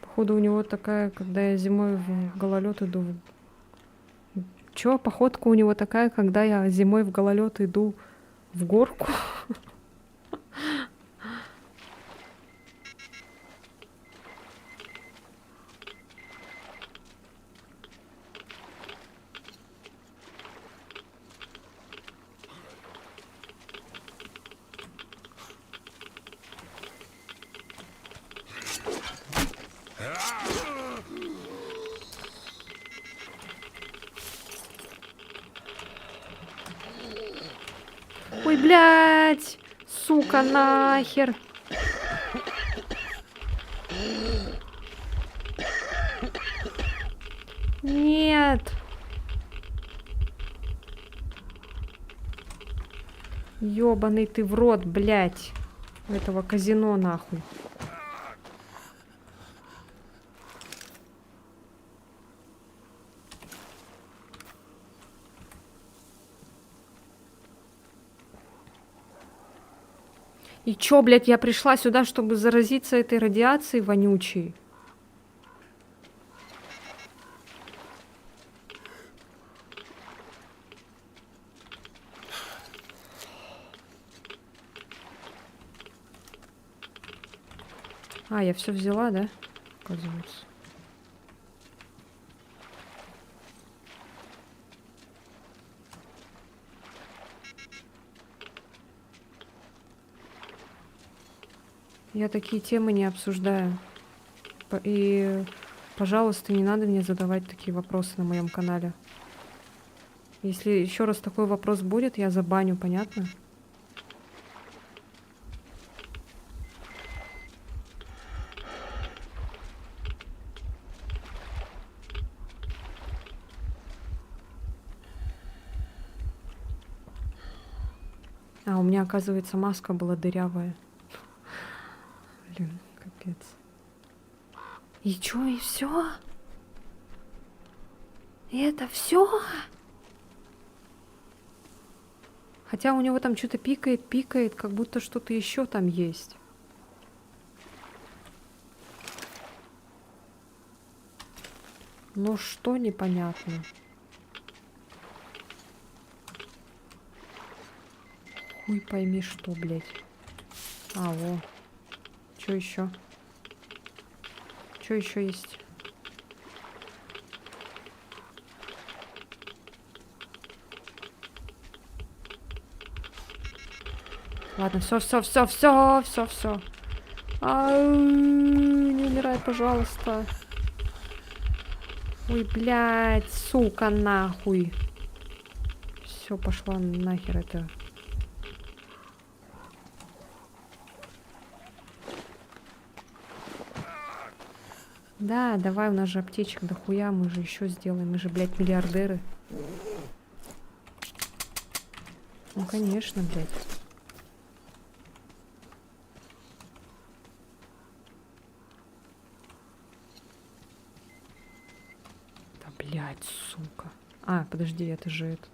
Походу у него такая, когда я зимой в гололед иду. Чё, походка у него такая, когда я зимой в гололед иду в горку? Ой, блядь! Сука, нахер! Нет! Ёбаный ты в рот, блядь! Этого казино, нахуй. И чё, блядь, я пришла сюда, чтобы заразиться этой радиацией вонючей? А, я все взяла, да? Оказывается. Я такие темы не обсуждаю. И, пожалуйста, не надо мне задавать такие вопросы на моем канале. Если еще раз такой вопрос будет, я забаню, понятно? А, у меня, оказывается, маска была дырявая. Блин, капец. И чё, и все? Это все? Хотя у него там что-то пикает, как будто что-то еще там есть. Но что непонятно. Хуй пойми что, блядь. А, во. Что еще? Что еще есть? Ладно, все. Не умирай, пожалуйста. Ой, блядь, сука, нахуй. Все, пошла нахер это. Да, давай, у нас же аптечек дохуя, мы же еще сделаем, мы же, блядь, миллиардеры. Ну, конечно, блядь. Да, блядь, сука. А, подожди, это же это.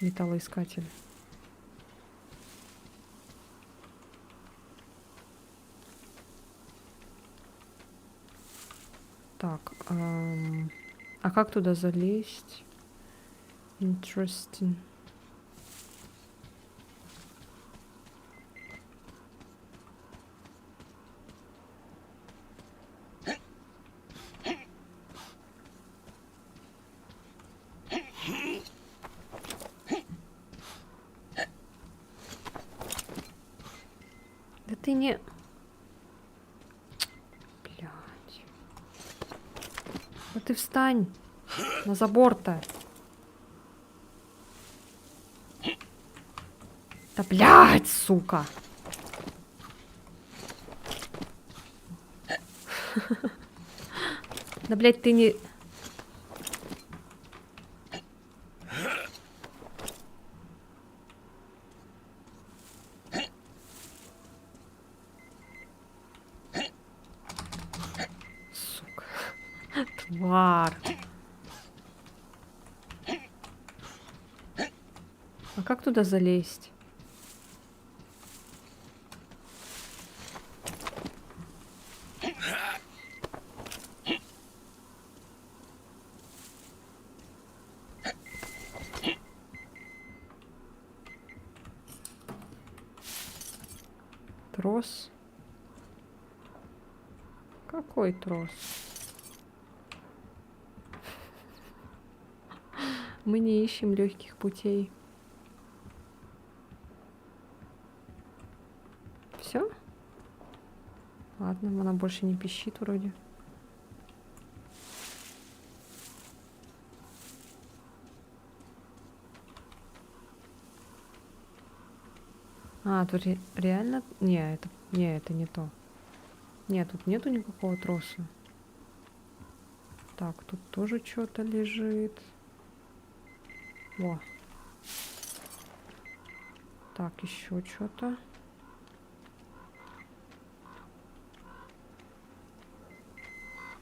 Металлоискатель. Так, а как туда залезть? Interesting. Да ты не... Блядь. Да ты встань. На забор-то. Да блядь, сука. Да блядь, ты не... Сука. Тварь. А как туда залезть? Трос? Какой трос? Мы не ищем легких путей. Все? Ладно, она больше не пищит вроде. А, тут реально... Не, это не то. Нет, тут нету никакого троса. Так, тут тоже что-то лежит. Во. Так, еще что-то.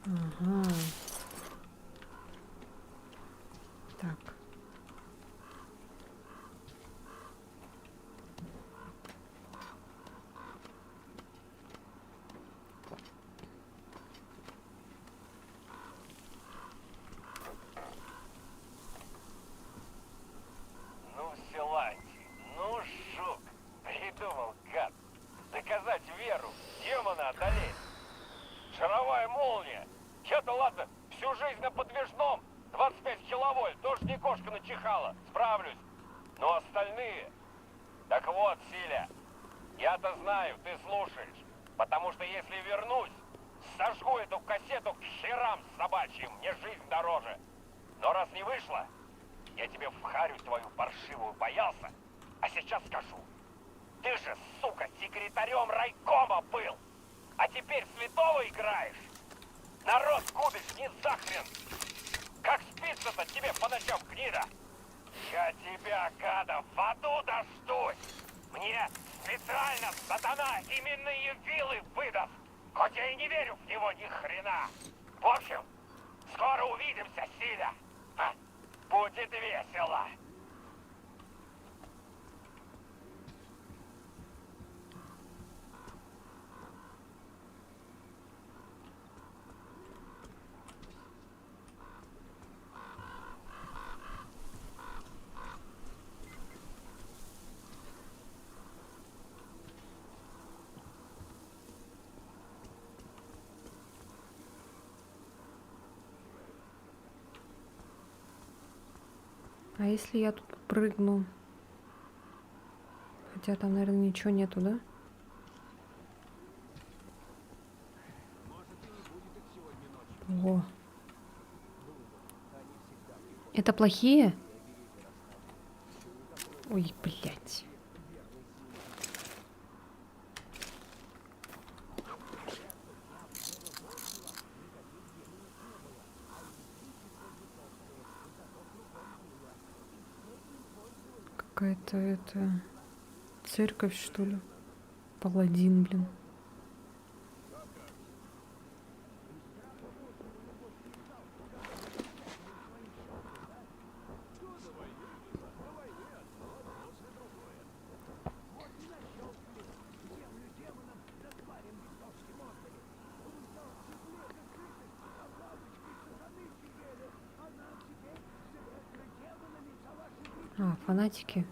Ага. Так. Ну, Силантий, ну, жук, придумал, гад. Доказать веру, демона одолеть. Шаровая молния. Я-то ладно, всю жизнь на подвижном. 25 киловольт, тоже не кошка начихала. Справлюсь. Но остальные... Так вот, Силя, я-то знаю, ты слушаешь. Потому что если вернусь, сожгу эту кассету к херам собачьим. Мне жизнь дороже. Но раз не вышло, я тебе вхарю твою паршивую боялся. А сейчас скажу. Ты же, сука, секретарем райкома был. А теперь святого играешь? Народ губишь не захрен! Как спится-то тебе по ночам, гнида? Я тебя, гада, в аду дождусь! Мне специально сатана именные вилы выдаст! Хоть я и не верю в него ни хрена! В общем, скоро увидимся, Силя! Будет весело! А если я тут прыгну? Хотя там, наверное, ничего нету, да? О. Это плохие? Ой, блядь. Какая-то это... Церковь, что ли? Паладин, блин. А, фанатики.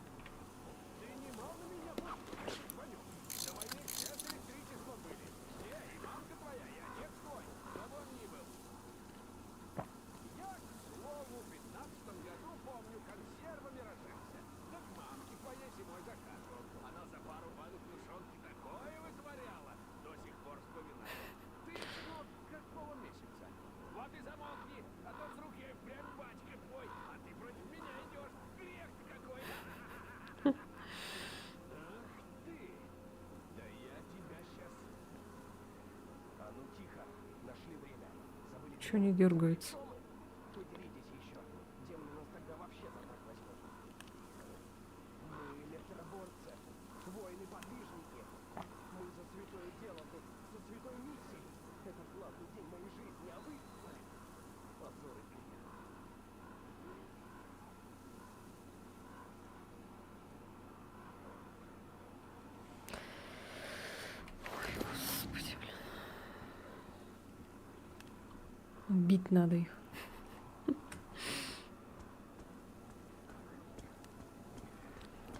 Чего не дергаются? Бить надо их.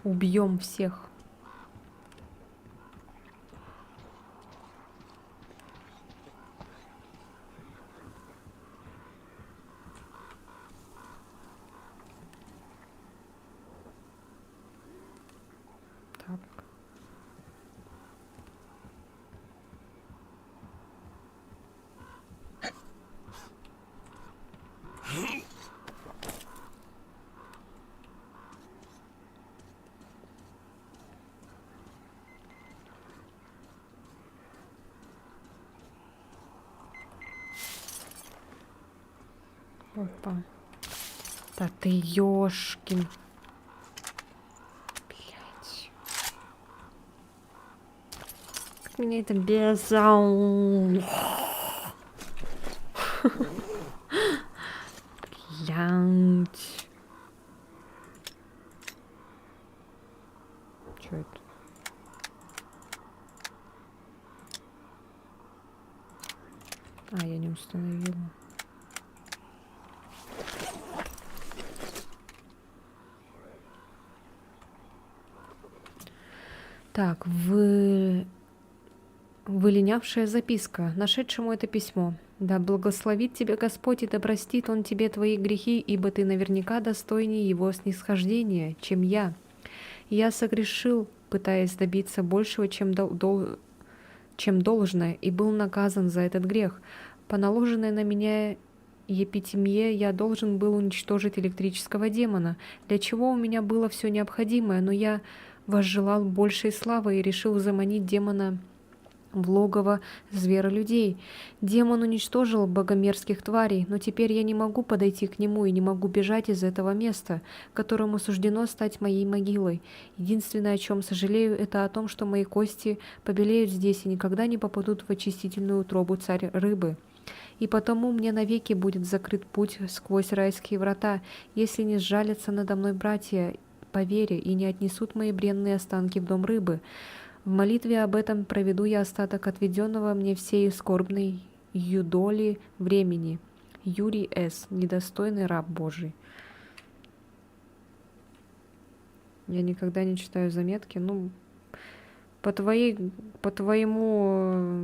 Убьем всех. Так. Опа. Да ты ёшкин. Блять. Как меня это бесит. Блять. Чё это? А, я не установила. Так, вылинявшая записка, нашедшему это письмо. Да благословит тебя Господь, и да простит Он тебе твои грехи, ибо ты наверняка достойнее Его снисхождения, чем я. Я согрешил, пытаясь добиться большего, чем должное, и был наказан за этот грех. По наложенной на меня епитемье я должен был уничтожить электрического демона, для чего у меня было все необходимое, но я возжелал большей славы и решил заманить демона в логово зверолюдей. Демон уничтожил богомерзких тварей, но теперь я не могу подойти к нему и не могу бежать из этого места, которому суждено стать моей могилой. Единственное, о чем сожалею, это о том, что мои кости побелеют здесь и никогда не попадут в очистительную утробу царь рыбы. И потому мне навеки будет закрыт путь сквозь райские врата, если не сжалятся надо мной братья по вере и не отнесут мои бренные останки в дом рыбы. В молитве об этом проведу я остаток отведенного мне всей скорбной юдоли времени. Юрий С., недостойный раб Божий. Я никогда не читаю заметки. Ну, по твоему,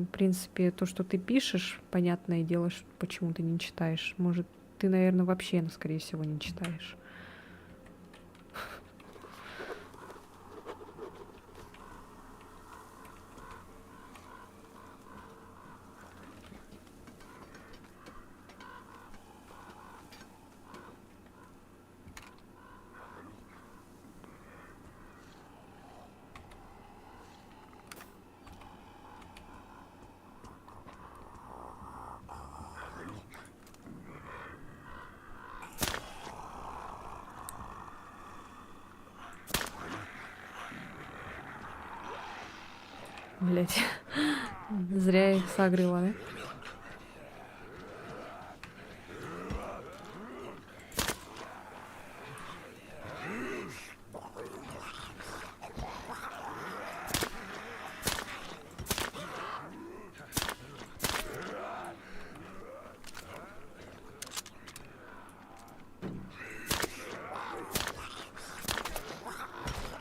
в принципе, то, что ты пишешь, понятное дело, почему ты не читаешь. Может, ты, наверное, вообще, скорее всего, не читаешь. Блять. Зря я их согрела, да?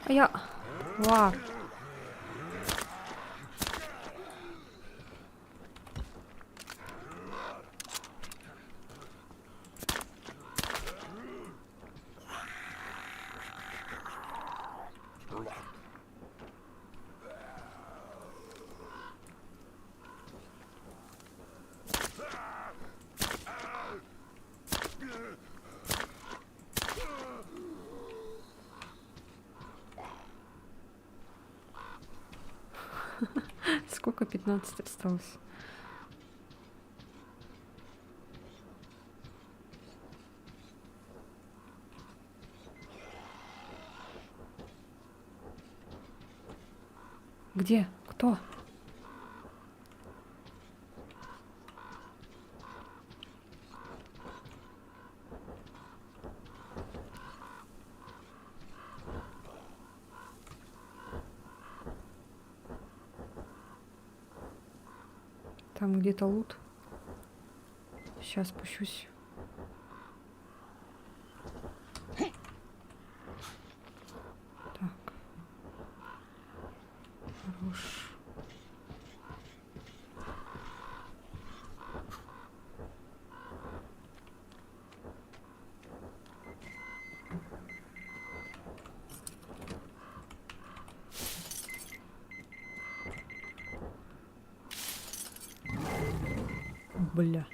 А я... Ва. Сколько? 15 осталось. Где? Кто? Там где-то лут. Сейчас спущусь. Так. Хорош. Бля.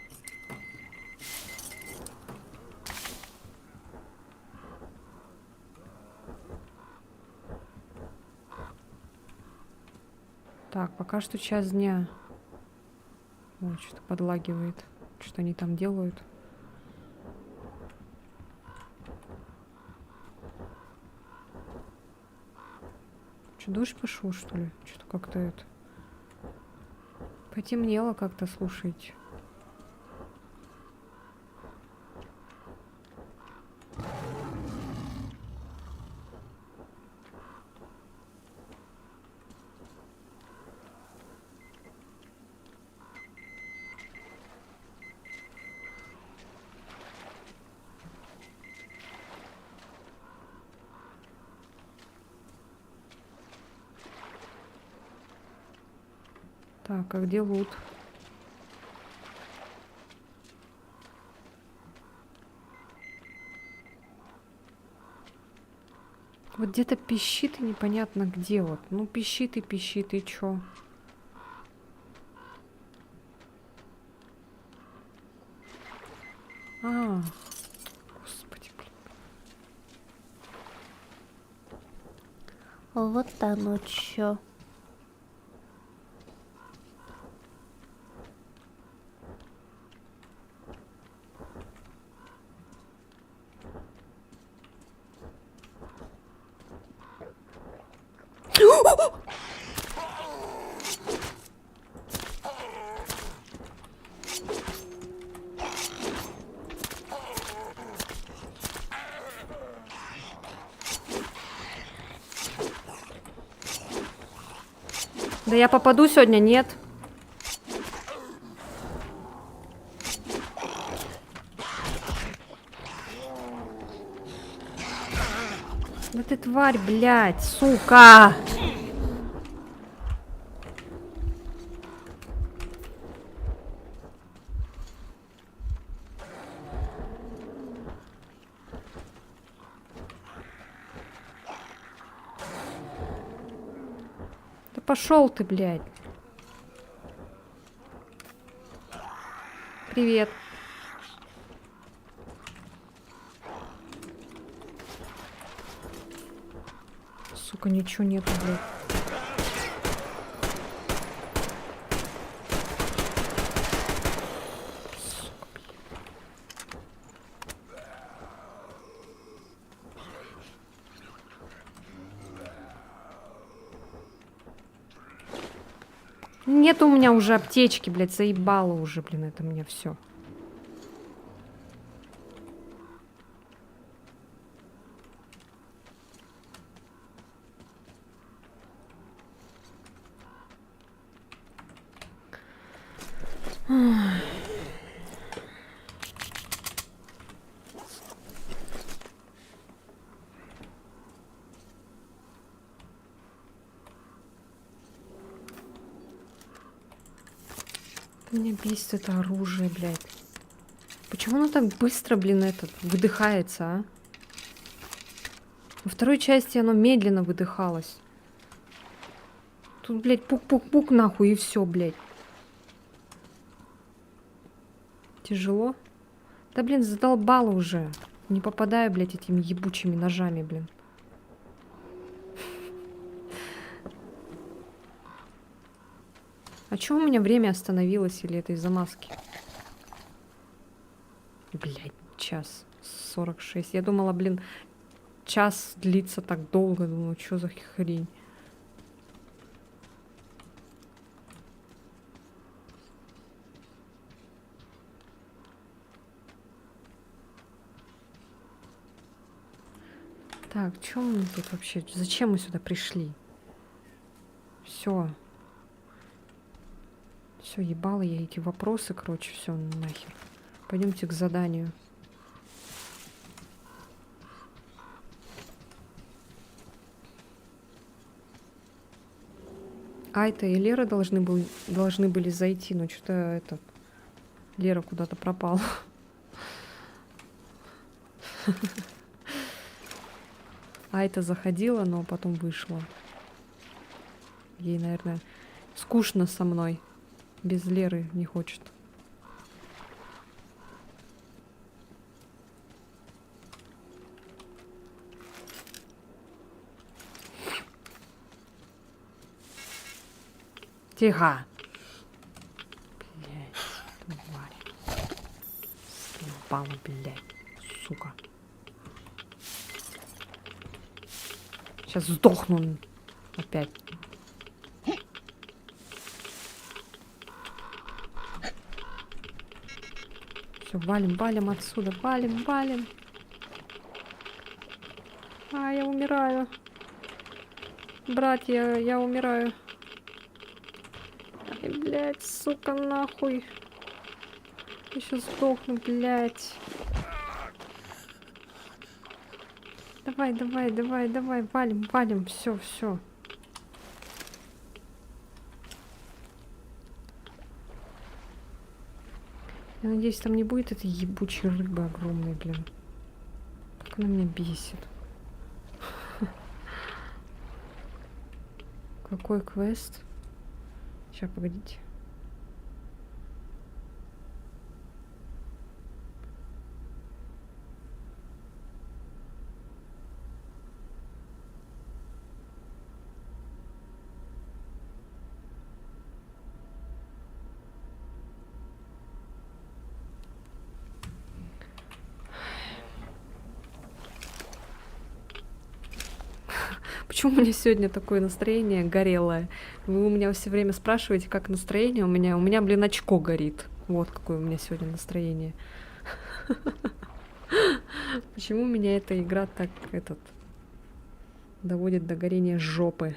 Так, пока что час дня. Ой, что-то подлагивает. Что они там делают? Что, дождь пошел, что ли? Что-то как-то это... Потемнело как-то, слушайте. Так, а где лут? Вот где-то пищит и непонятно где вот. Ну, пищит, и чё? А, господи, блин. Вот оно чё. Да я попаду сегодня, нет? Да ты тварь, блядь, сука! Да пошел ты, блядь. Привет. Сука, ничего нету, блядь. Нет у меня уже аптечки, блядь, заебало уже, блин, это меня все. Меня бесит это оружие, блядь. Почему оно так быстро, блин, выдыхается, а? Во второй части оно медленно выдыхалось. Тут, блядь, пук-пук-пук нахуй и все, блядь. Тяжело? Да, блин, задолбало уже. Не попадаю, блядь, этими ебучими ножами, блин. А чё у меня время остановилось, или это из-за маски? Блядь, 1:46. Я думала, блин, час длится так долго. Думаю, что за хрень? Так, что мы тут вообще? Зачем мы сюда пришли? Все. Все, ебала я эти вопросы, короче, все нахер. Пойдемте к заданию. Айта и Лера должны были зайти, но что-то Лера куда-то пропала. Айта заходила, но потом вышла. Ей, наверное, скучно со мной. Без Леры не хочет. Тихо. Блядь, тварь. Съебала, блядь, сука. Сейчас сдохну опять. Все, валим отсюда, валим. А, я умираю. Братья, я умираю. Ай, блядь, сука, нахуй. Я сейчас сдохну, блядь. Давай, валим, все. Я надеюсь, там не будет этой ебучей рыбы огромной, блин. Как она меня бесит. Какой квест? Сейчас, погодите. Почему у меня сегодня такое настроение горелое? Вы у меня все время спрашиваете, как настроение у меня, блин, очко горит. Вот какое у меня сегодня настроение. Почему меня эта игра так, доводит до горения жопы?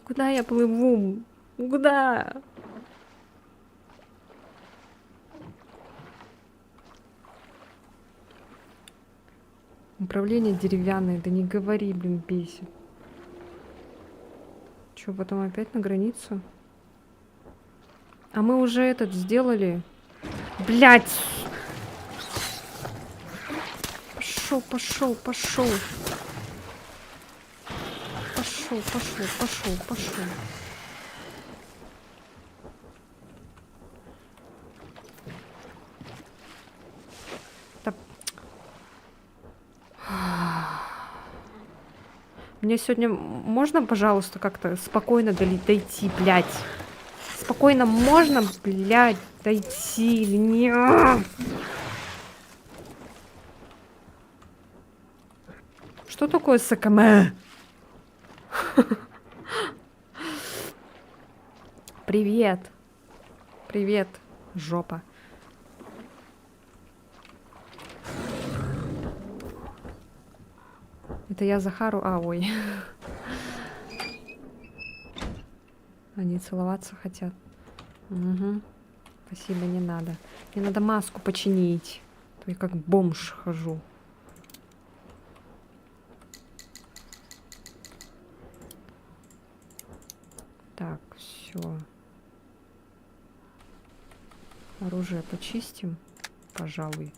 Куда я плыву? Куда? Управление деревянное, да не говори, блин, бесит. Чё, потом опять на границу? А мы уже сделали. Блять! Пошел. Пошел. Мне сегодня можно, пожалуйста, как-то спокойно дойти, блядь? Спокойно можно, блядь, дойти или нет? Что такое СКМ? Привет. Привет, жопа. Это я Захару... А, ой. Они целоваться хотят. Угу. Спасибо, не надо. Мне надо маску починить. То я как бомж хожу. Так, все. Оружие почистим, пожалуй.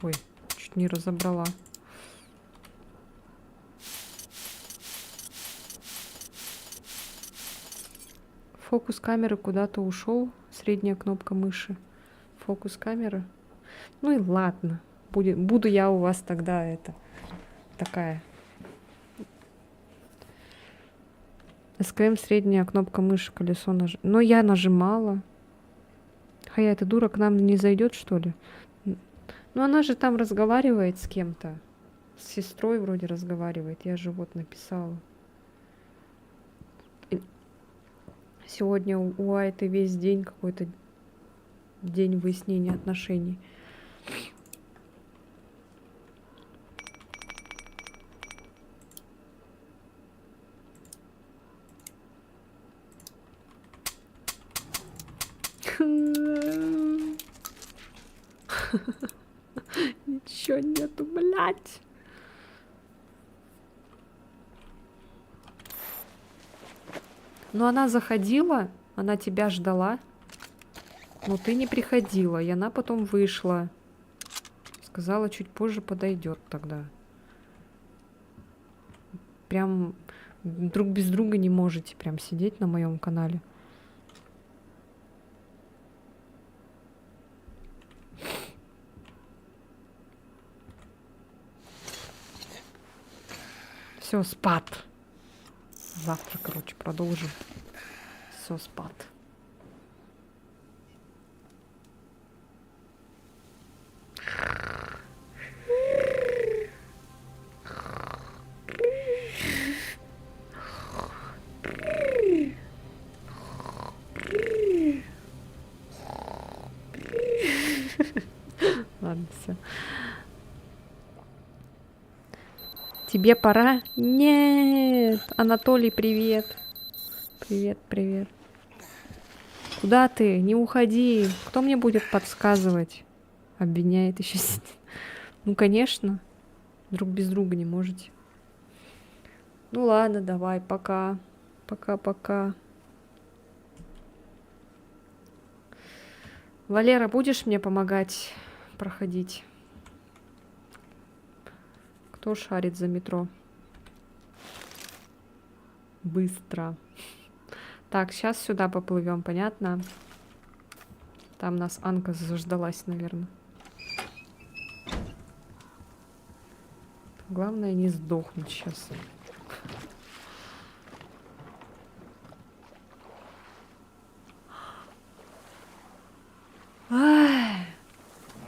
Ой, чуть не разобрала. Фокус камеры куда-то ушел. Средняя кнопка мыши. Фокус камеры. Ну и ладно. Буду я у вас тогда это... Такая. СКМ средняя кнопка мыши, колесо Но я нажимала. Хая, эта дура к нам не зайдет, что ли? Ну она же там разговаривает с кем-то. С сестрой вроде разговаривает. Я же вот написала. Сегодня у Айты весь день какой-то день выяснения отношений. Ничего нету, блядь. Но она заходила, она тебя ждала, но ты не приходила, и она потом вышла. Сказала, чуть позже подойдет тогда. Прям друг без друга не можете прям сидеть на моем канале. Все, спад. Завтра, короче, продолжим. Все, спад. Ладно, все. Тебе пора? Нет. Анатолий, привет. Привет, привет. Куда ты? Не уходи. Кто мне будет подсказывать? Обвиняет еще сидит. Ну, конечно. Друг без друга не можете. Ну ладно, давай, пока. Пока-пока. Валера, будешь мне помогать проходить? Кто шарит за метро? Быстро. Так, сейчас сюда поплывем, понятно? Там нас Анка заждалась, наверное. Главное не сдохнуть сейчас.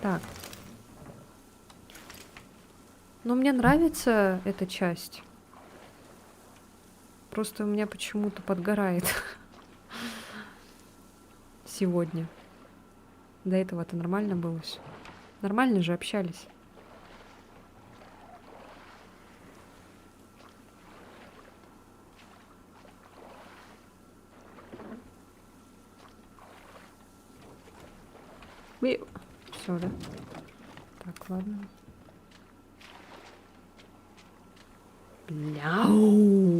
Так. Но мне нравится эта часть. Просто у меня почему-то подгорает сегодня. До этого-то нормально было всё. Нормально же общались. Все, да? Так, ладно. Бляу.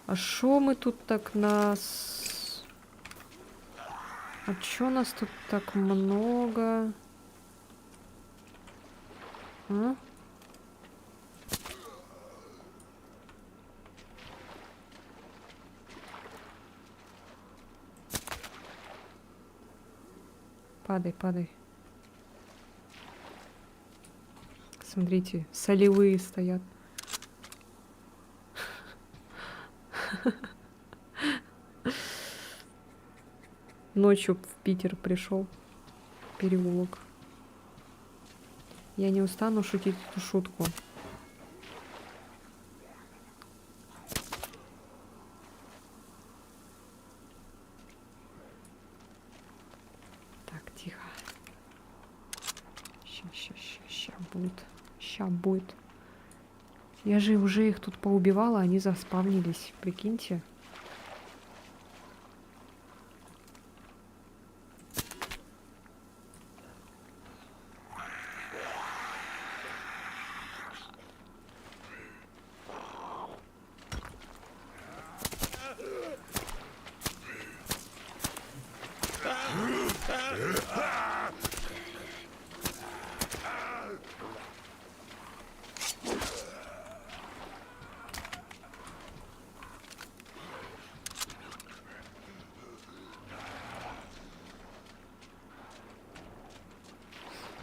А шо мы тут так нас... А чё нас тут так много? А? Падай, падай. Смотрите, солевые стоят. Ночью в Питер пришел. Переулок. Я не устану шутить эту шутку. Так, тихо. Ща будет. Ща будет. Я же уже их тут поубивала, они заспавнились. Прикиньте.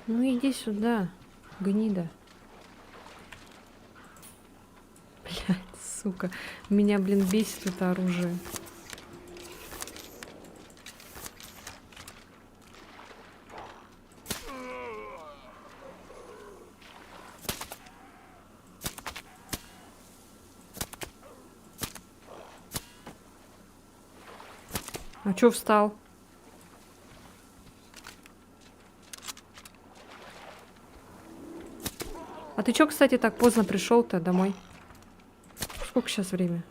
Ну иди сюда, гнида. Блядь, сука. Меня, блин, бесит это оружие. А чё встал? А ты чё, кстати, так поздно пришел-то домой? Сколько сейчас время?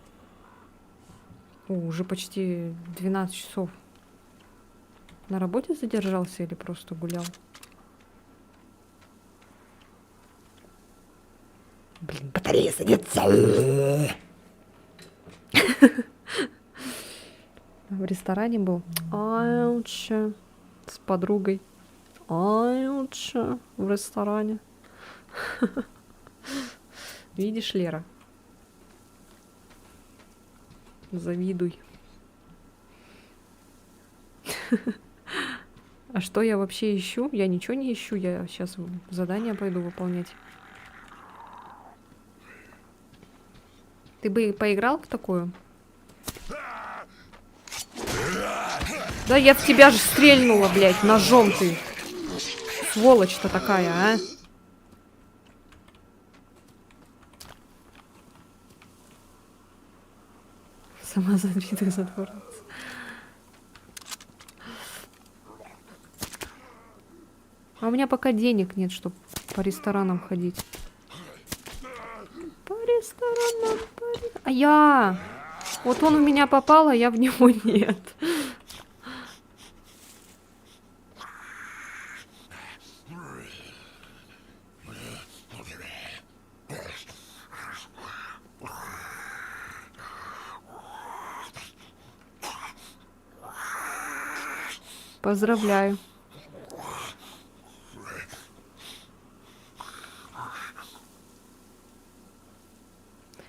О, уже почти 12 часов. На работе задержался или просто гулял? Блин, батарея садится. В ресторане был. Ай, лучше. С подругой. Ай, лучше. В ресторане. Видишь, Лера? Завидуй. А что я вообще ищу? Я ничего не ищу. Я сейчас задание пойду выполнять. Ты бы поиграл в такую? Да я в тебя же стрельнула, блядь, ножом ты. Сволочь-то такая, а? Самозабитых затворниц. А у меня пока денег нет, чтобы по ресторанам ходить. По ресторанам, А я! Вот он в меня попал, а я в него нет. Поздравляю.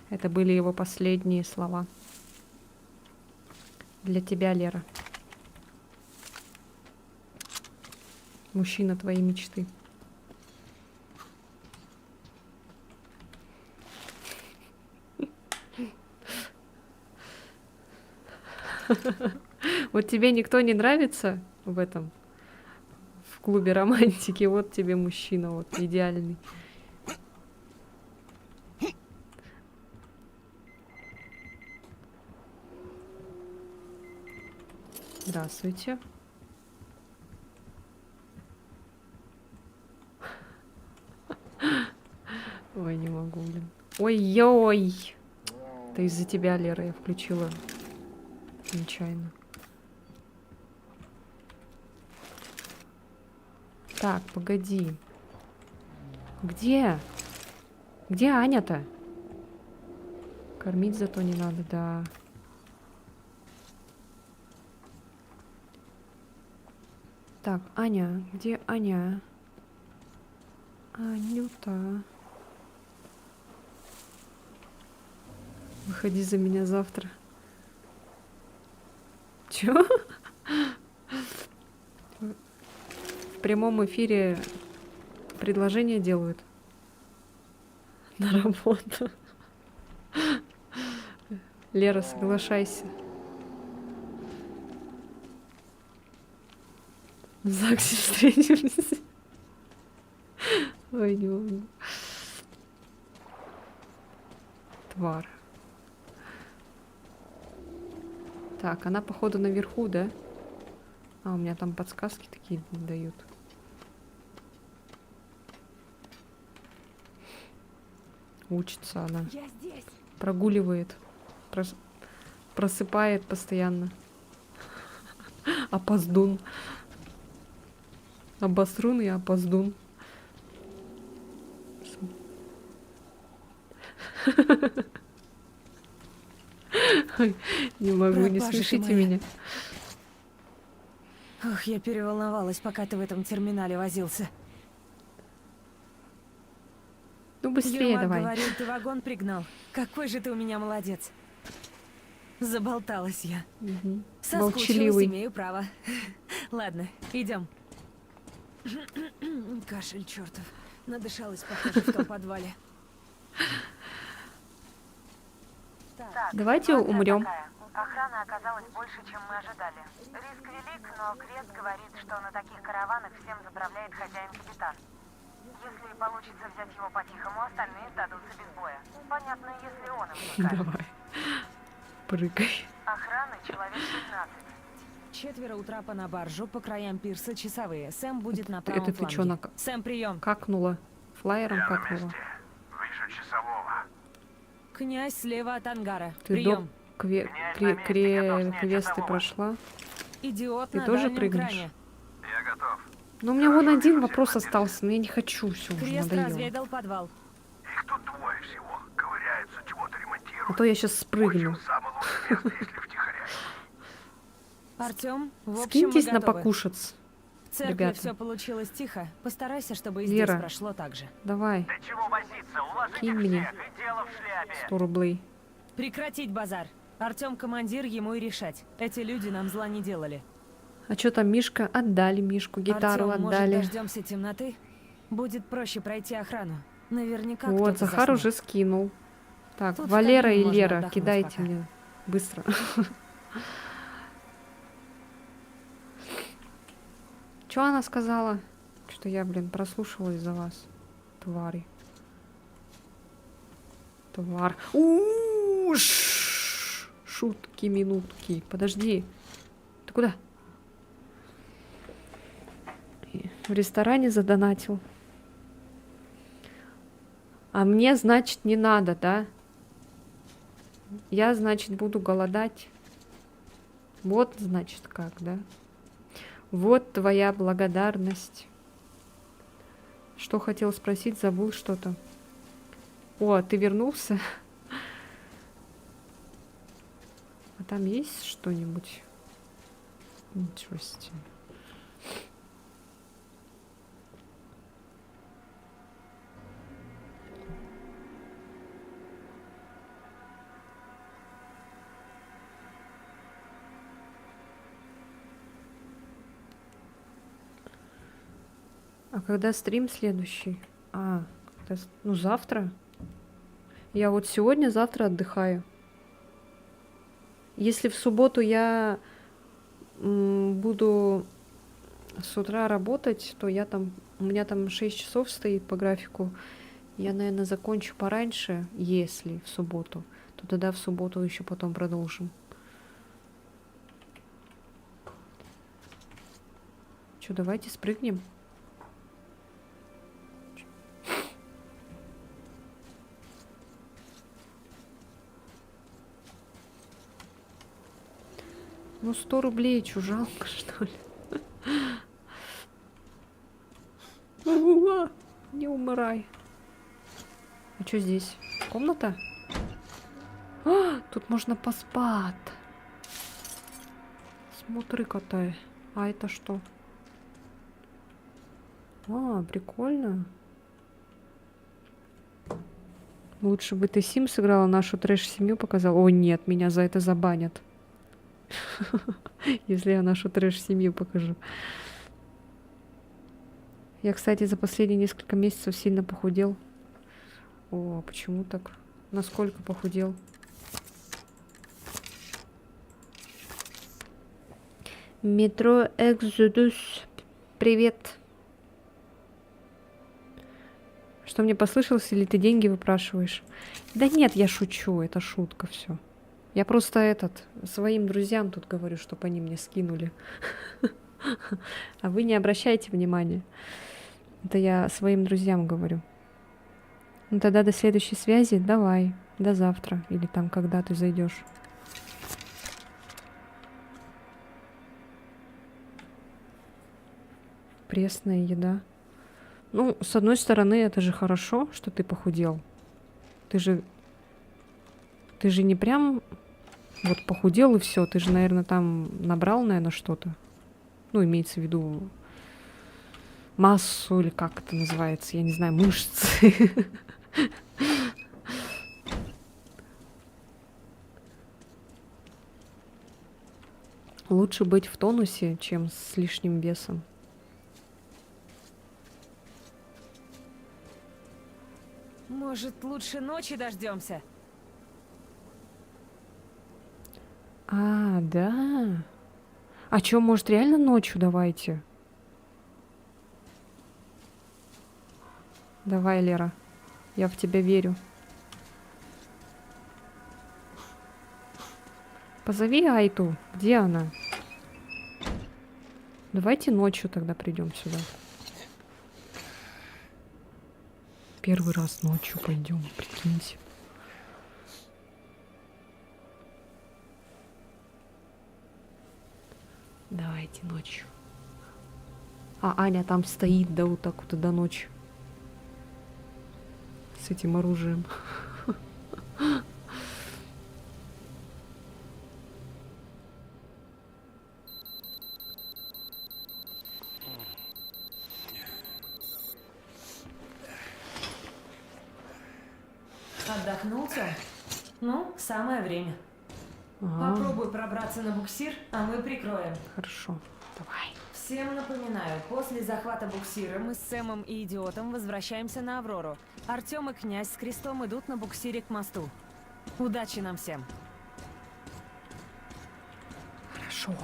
Это были его последние слова. Для тебя, Лера. Мужчина твоей мечты. Вот тебе никто не нравится в этом, в клубе романтики, вот тебе мужчина, вот идеальный. Здравствуйте. Ой, не могу, блин. Ой-ой! Это из-за тебя, Лера, я включила нечаянно. Так, погоди. Где? Где Аня-то? Кормить зато не надо, да. Так, Аня. Где Аня? Анюта. Выходи за меня завтра. Чё? прямом эфире предложение делают на работу. Лера, соглашайся. В ЗАГСе встретимся. Ой, не могу. Тварь. Так, она, походу, наверху, да? А, у меня там подсказки такие дают. Учится она. Я здесь. Прогуливает. Просыпает постоянно. Опоздун. Обосрун и опоздун. Ой, не могу, не Пропажа ты смешите моя. меня. Ох, я переволновалась, пока ты в этом терминале возился. Ну быстрее Ермак давай. говорил, ты вагон пригнал. Какой же ты у меня молодец. Заболталась я. Мгм. Соскучилась, Молчаливый. имею право. Ладно, идем. Кашель чертов. Надышалась, похоже, в том подвале. Так, Давайте ситуация умрем. такая. Охраны оказалось больше, чем мы ожидали. Риск велик, но Крест говорит, что на таких караванах всем заправляет хозяин-капитан. Если получится взять его по-тихому, остальные сдадутся без боя. Понятно, если он им прикажет. Давай. Прыгай. Охраны человек 15. 4 у трапа на баржу, по краям пирса часовые. Сэм будет на Это правом ты фланге. чё, Сэм, прием. Какнула. Флайером какнула. Вижу часового. Князь слева от ангара. Ты Прием. квесты прошла. Идиот Ты на тоже дальнем прыгнешь? кране. Я готов. Но у меня вон один вопрос остался, но я не хочу, все уже Крест надоело. разведал подвал. Их тут двое всего. Ковыряются, чего-то ремонтируют. А то я сейчас спрыгну. Самое лучшее место, если втихаря. Артем, в общем, Скиньтесь мы на готовы. покушать. В церкви ребята. все получилось тихо. Постарайся, чтобы и Лера. здесь прошло так же. Давай, Да чего возиться? Уложите кинь мне и дело в шляпе. 100 рублей. Прекратить базар. Артем командир, ему и решать. Эти люди нам зла не делали. А что там, Мишка? Отдали Мишку, гитару Артём, может, отдали. дождемся темноты? Будет проще пройти охрану. Наверняка Вот, кто-то Захар заснул. уже скинул. Так, Тут в Валера кабине и можно Лера, отдохнуть кидайте пока. мне быстро. Что она сказала? Что я, прослушивалась за вас. Твари. Тварь. Шутки, минутки. Подожди. Ты куда? В ресторане задонатил. А мне, значит, не надо, да? Я, значит, буду голодать. Вот, значит, как, да? Вот твоя благодарность. Что хотел спросить, забыл что-то. О, ты вернулся? А там есть что-нибудь? Ничего себе. А когда стрим следующий? Ну завтра. Я вот сегодня, завтра отдыхаю. Если в субботу я буду с утра работать, то у меня там 6 часов стоит по графику. Я, наверное, закончу пораньше, если в субботу. То тогда в субботу еще потом продолжим. Что, давайте спрыгнем. Ну, 100 рублей, чё, жалко, что ли? Не умирай. А что здесь? Комната? Тут можно поспать. Смотри, котай. А это что? Прикольно. Лучше бы ты Сим сыграла, нашу трэш-семью показала. О, нет, меня за это забанят. Если я нашу трэш-семью покажу. Я, кстати, за последние несколько месяцев сильно похудел. О, почему так? Насколько похудел? Метро Экзодус. Привет. Что, мне послышалось, или ты деньги выпрашиваешь? Да нет, я шучу, это шутка, все. Я просто своим друзьям тут говорю, чтобы они мне скинули. А вы не обращайте внимания. Это я своим друзьям говорю. Ну тогда до следующей связи. Давай. До завтра. Или там, когда ты зайдешь. Пресная еда. Ну, с одной стороны, это же хорошо, что ты похудел. Ты же не прям вот похудел и все. Ты же, наверное, там набрал, наверное, что-то. Ну, имеется в виду массу, или как это называется, я не знаю, мышцы. Лучше быть в тонусе, чем с лишним весом. Может, лучше ночи дождемся? А, да. А чё, может, реально ночью давайте? Давай, Лера. Я в тебя верю. Позови Айту. Где она? Давайте ночью тогда придем сюда. Первый раз ночью пойдем, прикиньте. Давайте ночью. А Аня там стоит, да, вот так вот до ночи. С этим оружием. Отдохнул, Тём? Ну, самое время. Ага, Попробуй пробраться на буксир, а мы прикроем. хорошо. Давай. Всем напоминаю, после захвата буксира мы с Сэмом и Идиотом возвращаемся на Аврору. Артём и князь с крестом идут на буксире к мосту. Удачи нам всем. Хорошо.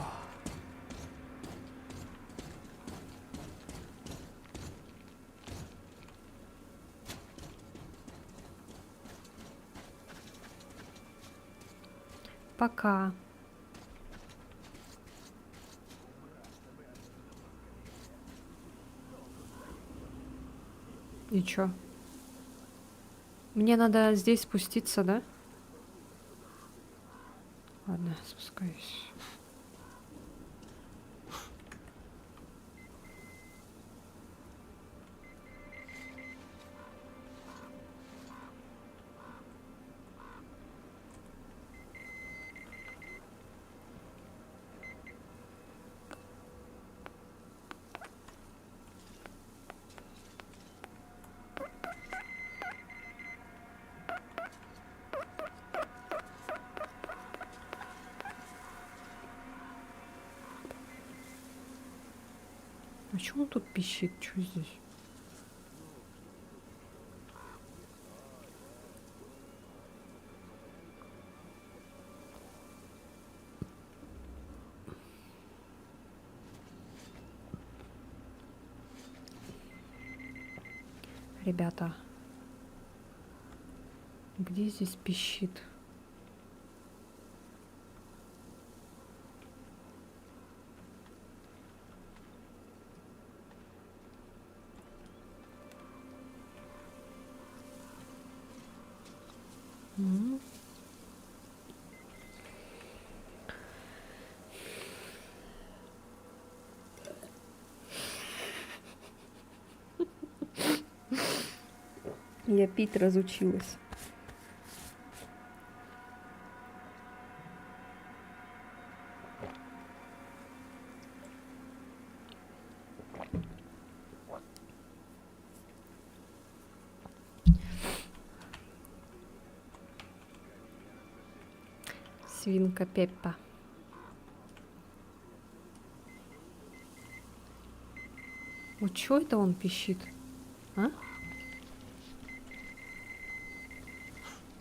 Пока. И чё? Мне надо здесь спуститься, да? Ладно, спускаюсь. А чё он тут пищит? Чё здесь? Ребята, где здесь пищит? М. Я пить разучилась. Свинка Пеппа. Вот что это он пищит? А?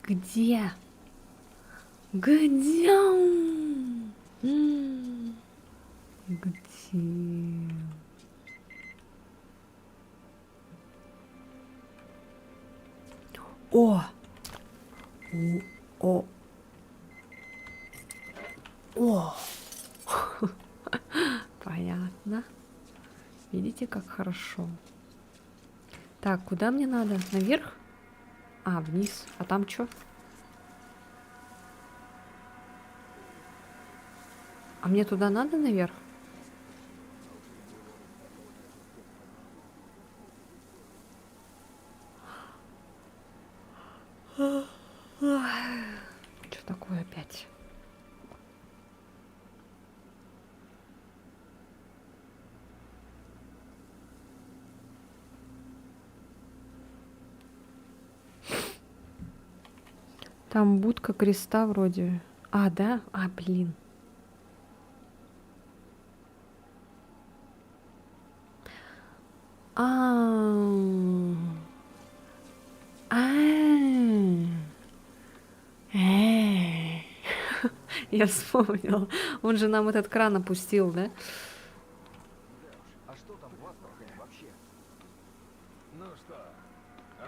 Где? Где он? Где? О! О! О! Понятно. Видите, как хорошо. Так, куда мне надо? Наверх? А, вниз. А там что? А мне туда надо наверх? Что такое опять? Там будка креста вроде. А, да? А, блин. Я вспомнила. Он же нам этот кран опустил, да? А что там в Астрахани вообще? Ну что,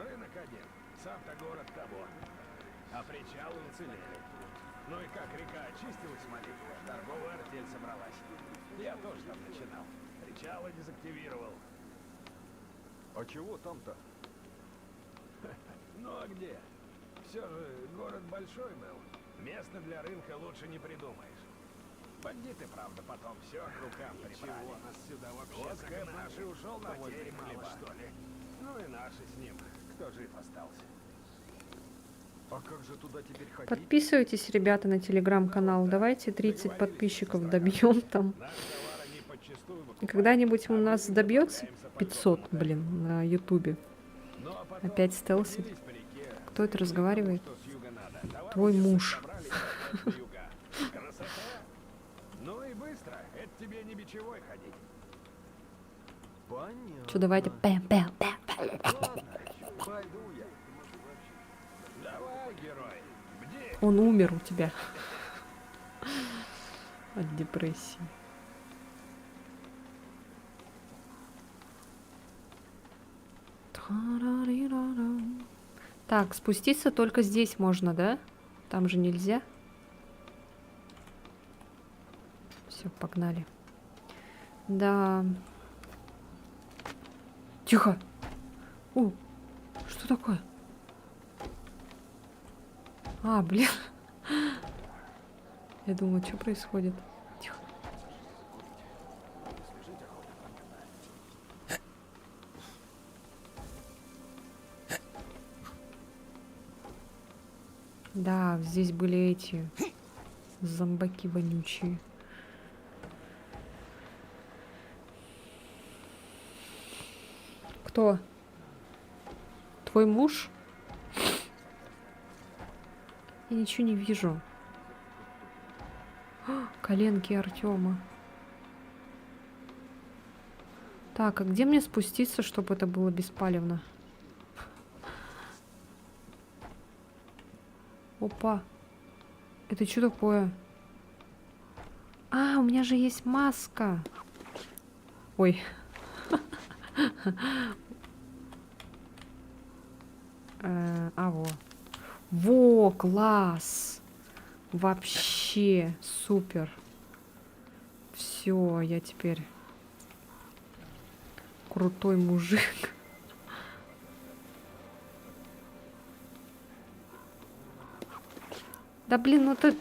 рынок один, сам-то город того. А причалы уцелели. Ну и как река очистилась маленько, торговая артель собралась. Я тоже там начинал. Причалы дезактивировал. А чего там-то? Ну а где? Все же город большой был. Место для рынка лучше не придумаешь. Бандиты, правда, потом все к рукам приправили. Нас сюда вообще вот Кэп наш и ушел на вольные хлеба, что ли? Ну и наши с ним. Кто жив остался? А как же туда теперь ходить? Подписывайтесь, ребята, на телеграм-канал. Давайте 30 подписчиков добьем там. И когда-нибудь у нас добьется 500, блин, на ютубе. Опять стелсит. Кто это разговаривает? Твой муж. Ну и быстро. Это тебе не бичевой ходить. Понятно. Что, давайте пэм. Пойду я. Давай, герой. Бди. Он умер у тебя. От депрессии. Так, спуститься только здесь можно, да? Там же нельзя. Все, погнали. Да. Тихо. О, что такое? А, блин. Я думаю, что происходит? Тихо. Да, здесь были эти зомбаки вонючие. Кто? Твой муж? Я ничего не вижу. Коленки Артема. Так, а где мне спуститься, чтобы это было беспалевно? Опа. Это что такое? А, у меня же есть маска. Ой. Во. Во, класс. Вообще супер. Все, я теперь крутой мужик. Да блин, ну ты...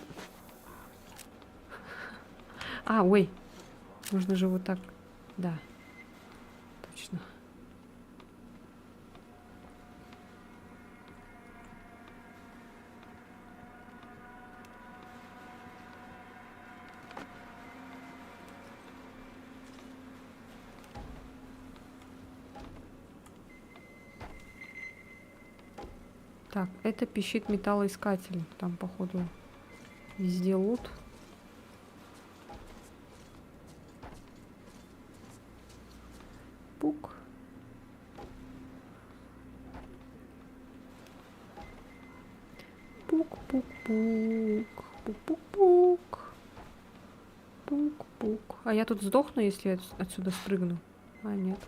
А, ой. Можно же вот так. Да. Точно. Так, это пищит металлоискатель. Там, походу, везде лут. Пук. Пук-пук. Пук-пук-пук. Пук-пук. А я тут сдохну, если я отсюда спрыгну? А, нет.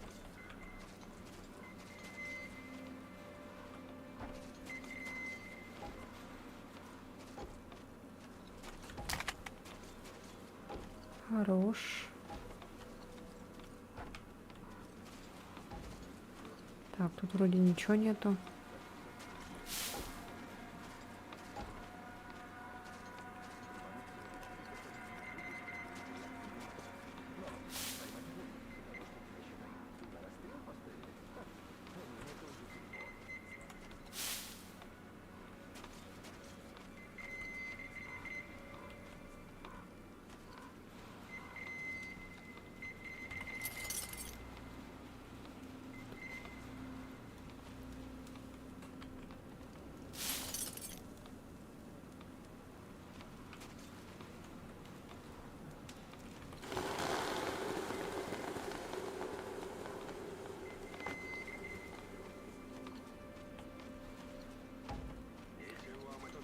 Хорош. Так, тут вроде ничего нету.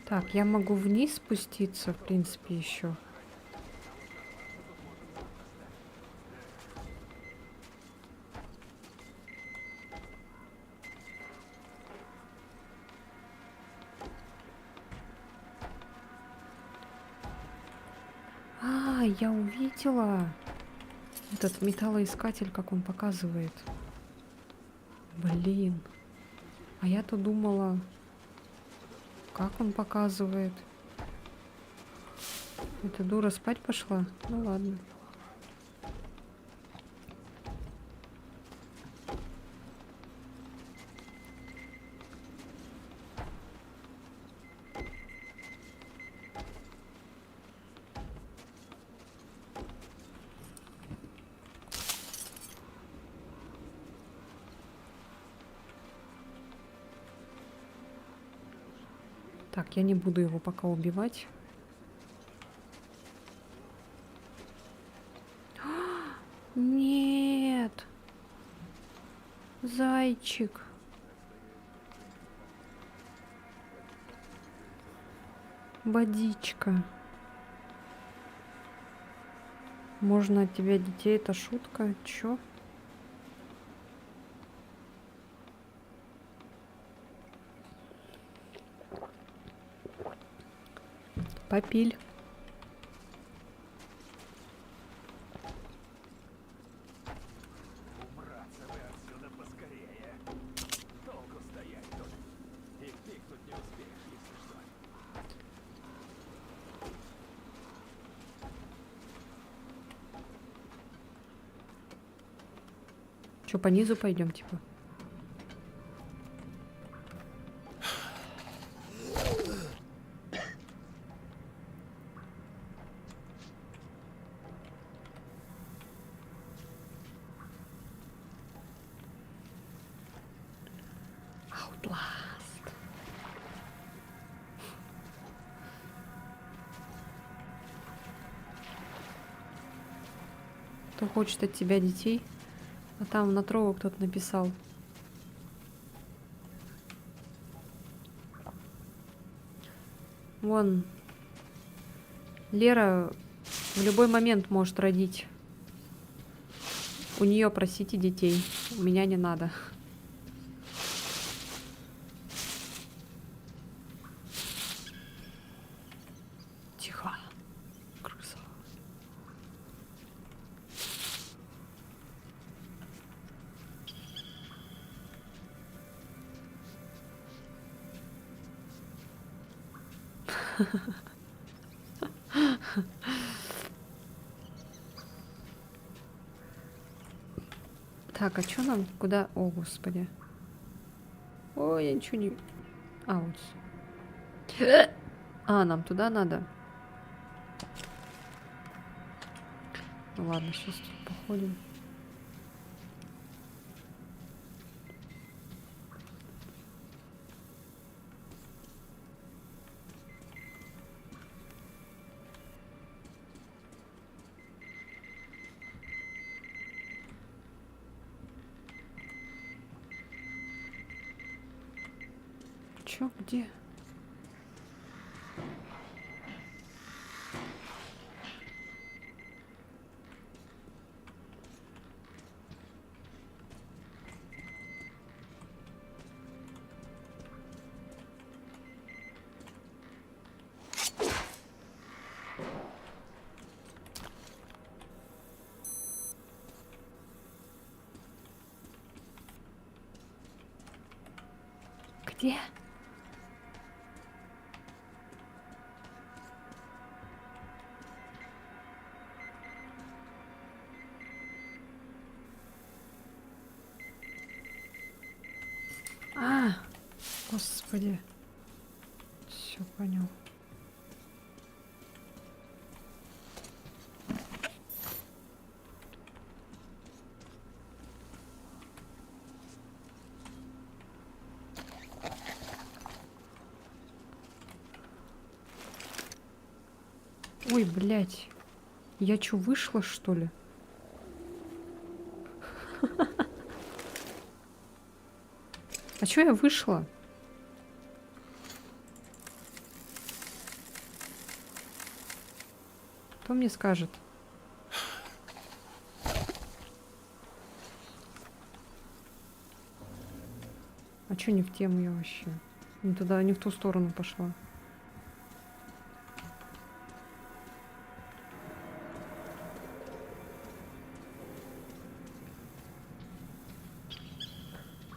Так, я могу вниз спуститься, в принципе, еще. А, я увидела этот металлоискатель, как он показывает. Блин. А я-то думала... Как он показывает? Эта дура спать пошла? Ну ладно. Так, я не буду его пока убивать. Нет. Зайчик. Водичка. Можно от тебя детей, это шутка. Чё? Попиль. Убраться бы отсюда поскорее. Долго стоять тут. И ты тут не успеешь, если что. Чё, по низу пойдем, типа? Outlast. Кто хочет от тебя детей? А там на трову кто-то написал. Вон. Лера в любой момент может родить. У нее просите детей. У меня не надо. Тихо. Крыса. Так, а чё нам? Куда? О, господи. Ой, я ничего не... А, вот. А, нам туда надо. Ну ладно, сейчас тут походим. Чё, где? Где? А, господи. Все понял. Ой, блядь. Я чё, вышла, что ли? А чё я вышла? Кто мне скажет? А чё не в тему я вообще? Не туда, не в ту сторону пошла.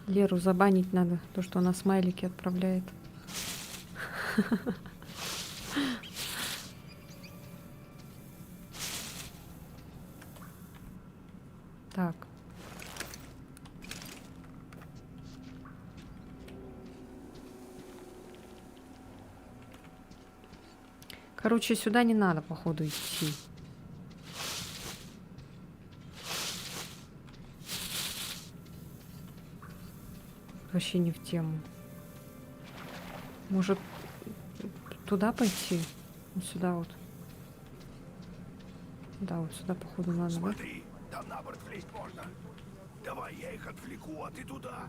Леру забанить надо, то, что она смайлики отправляет. Так. Короче, сюда не надо, походу, идти. Вообще не в тему. Может, туда пойти? Вот сюда вот. Да, вот сюда, походу, надо, да? Смотри, там на борт влезть можно. Давай я их отвлеку, а ты туда.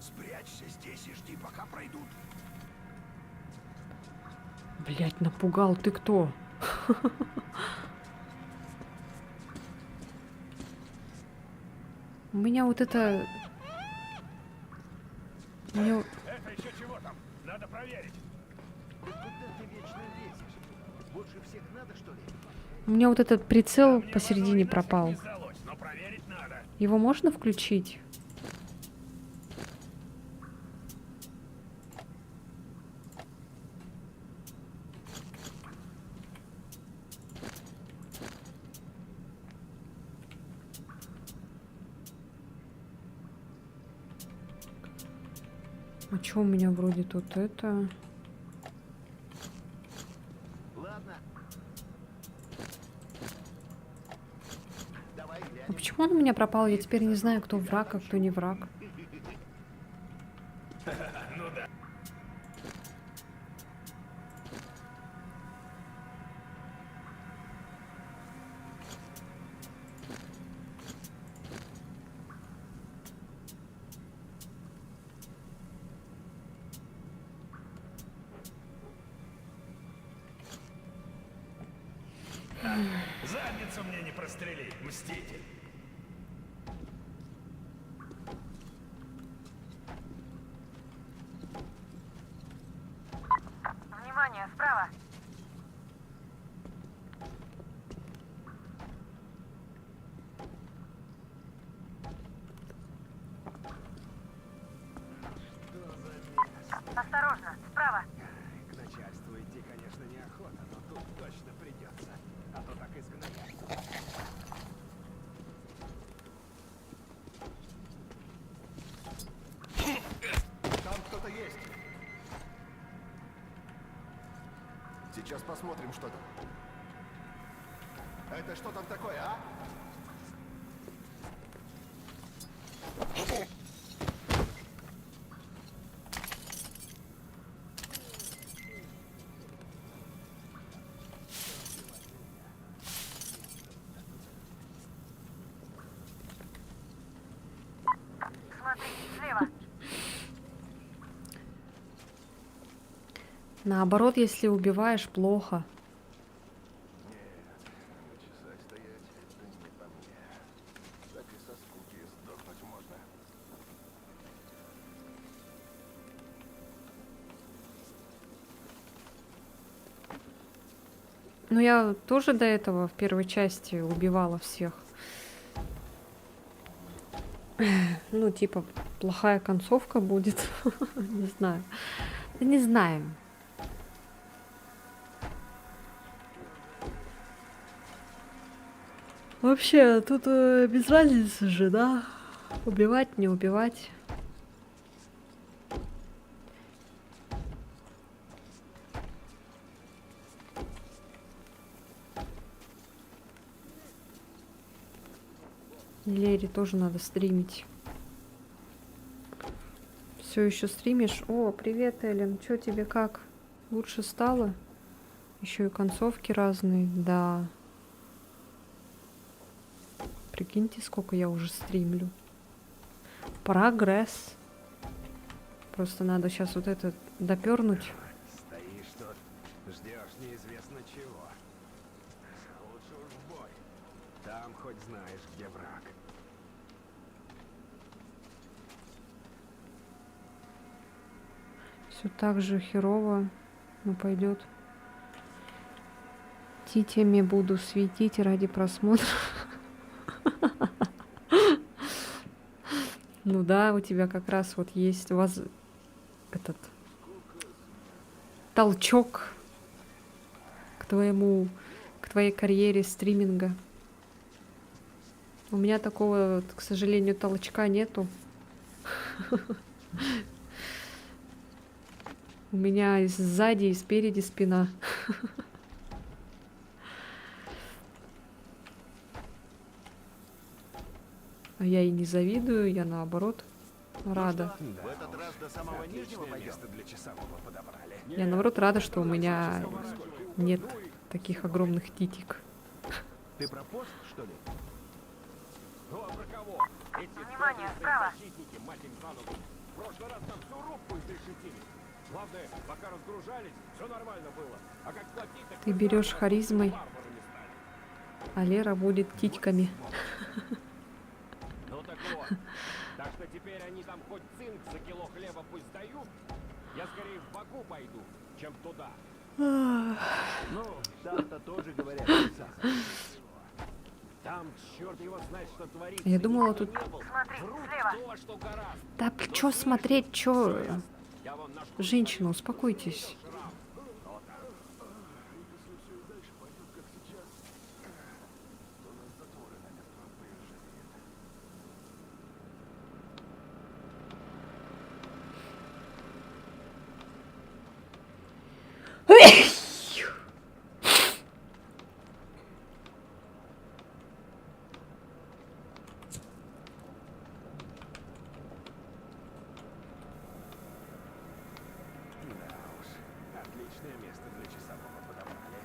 Спрячься здесь и жди, пока пройдут. Блять, напугал, ты кто? У меня вот это... Это еще чего там? Надо проверить. У меня вот этот прицел посередине Нафиг пропал. не сдалось, но проверить надо. Его можно включить? А чё у меня вроде тут это... А почему он у меня пропал? Я теперь не знаю, кто враг, а кто не враг. Задницу мне не прострели, мститель. Внимание, справа. Осторожно, справа. К начальству идти, конечно, неохота, но тут точно придется. А то так изгоняют. Там кто-то есть. Сейчас посмотрим, что там. Это что там такое, а? Смотри, слева. Наоборот, если убиваешь, плохо. Часа стоять, это не по мне. Так и со скуки сдохнуть можно. Ну, я тоже до этого в первой части убивала всех. Ну, типа, плохая концовка будет. Не знаю. Да не знаю. Вообще, тут без разницы же, да? Убивать, не убивать. Лере тоже надо стримить. Все еще стримишь? О, привет, Эллен. Чё тебе как? Лучше стало? Еще и концовки разные, да. Прикиньте, сколько я уже стримлю. Прогресс. Просто надо сейчас вот это допернуть. Стоишь тут, ждешь неизвестно чего. Лучше уж в бой. Там хоть знаешь, где враг. Все так же херово. Ну, пойдет. Титями буду светить ради просмотра. Ну да, у тебя как раз вот есть этот толчок к твоей карьере стриминга. У меня такого, к сожалению, толчка нету. У меня и сзади, и спереди спина. А я и не завидую, я наоборот рада. В этот раз до самого нижнего места для часового подобрали. Я наоборот рада, что у меня нет таких огромных титик. Ты про пост, что ли? Ну а про кого? Внимание, справа! Защитники, мать их за ногу. В прошлый раз там всю рубку изрешетили. Главное, пока разгружались, все нормально было. А как платить, так Ты берешь харизмой, а Лера будет титьками. Ну так вот. Так что теперь они там хоть цинк за кило хлеба пусть дают. Я скорее в Баку пойду, чем туда. Ну, там-то тоже говорят, сахар. Там черт его знает, что творится. Я думала, тут... Смотри, слева! То, что гораздо. Да чё смотреть, чё... Я вон наш Женщина, успокойтесь. отличное место для часового подобрали.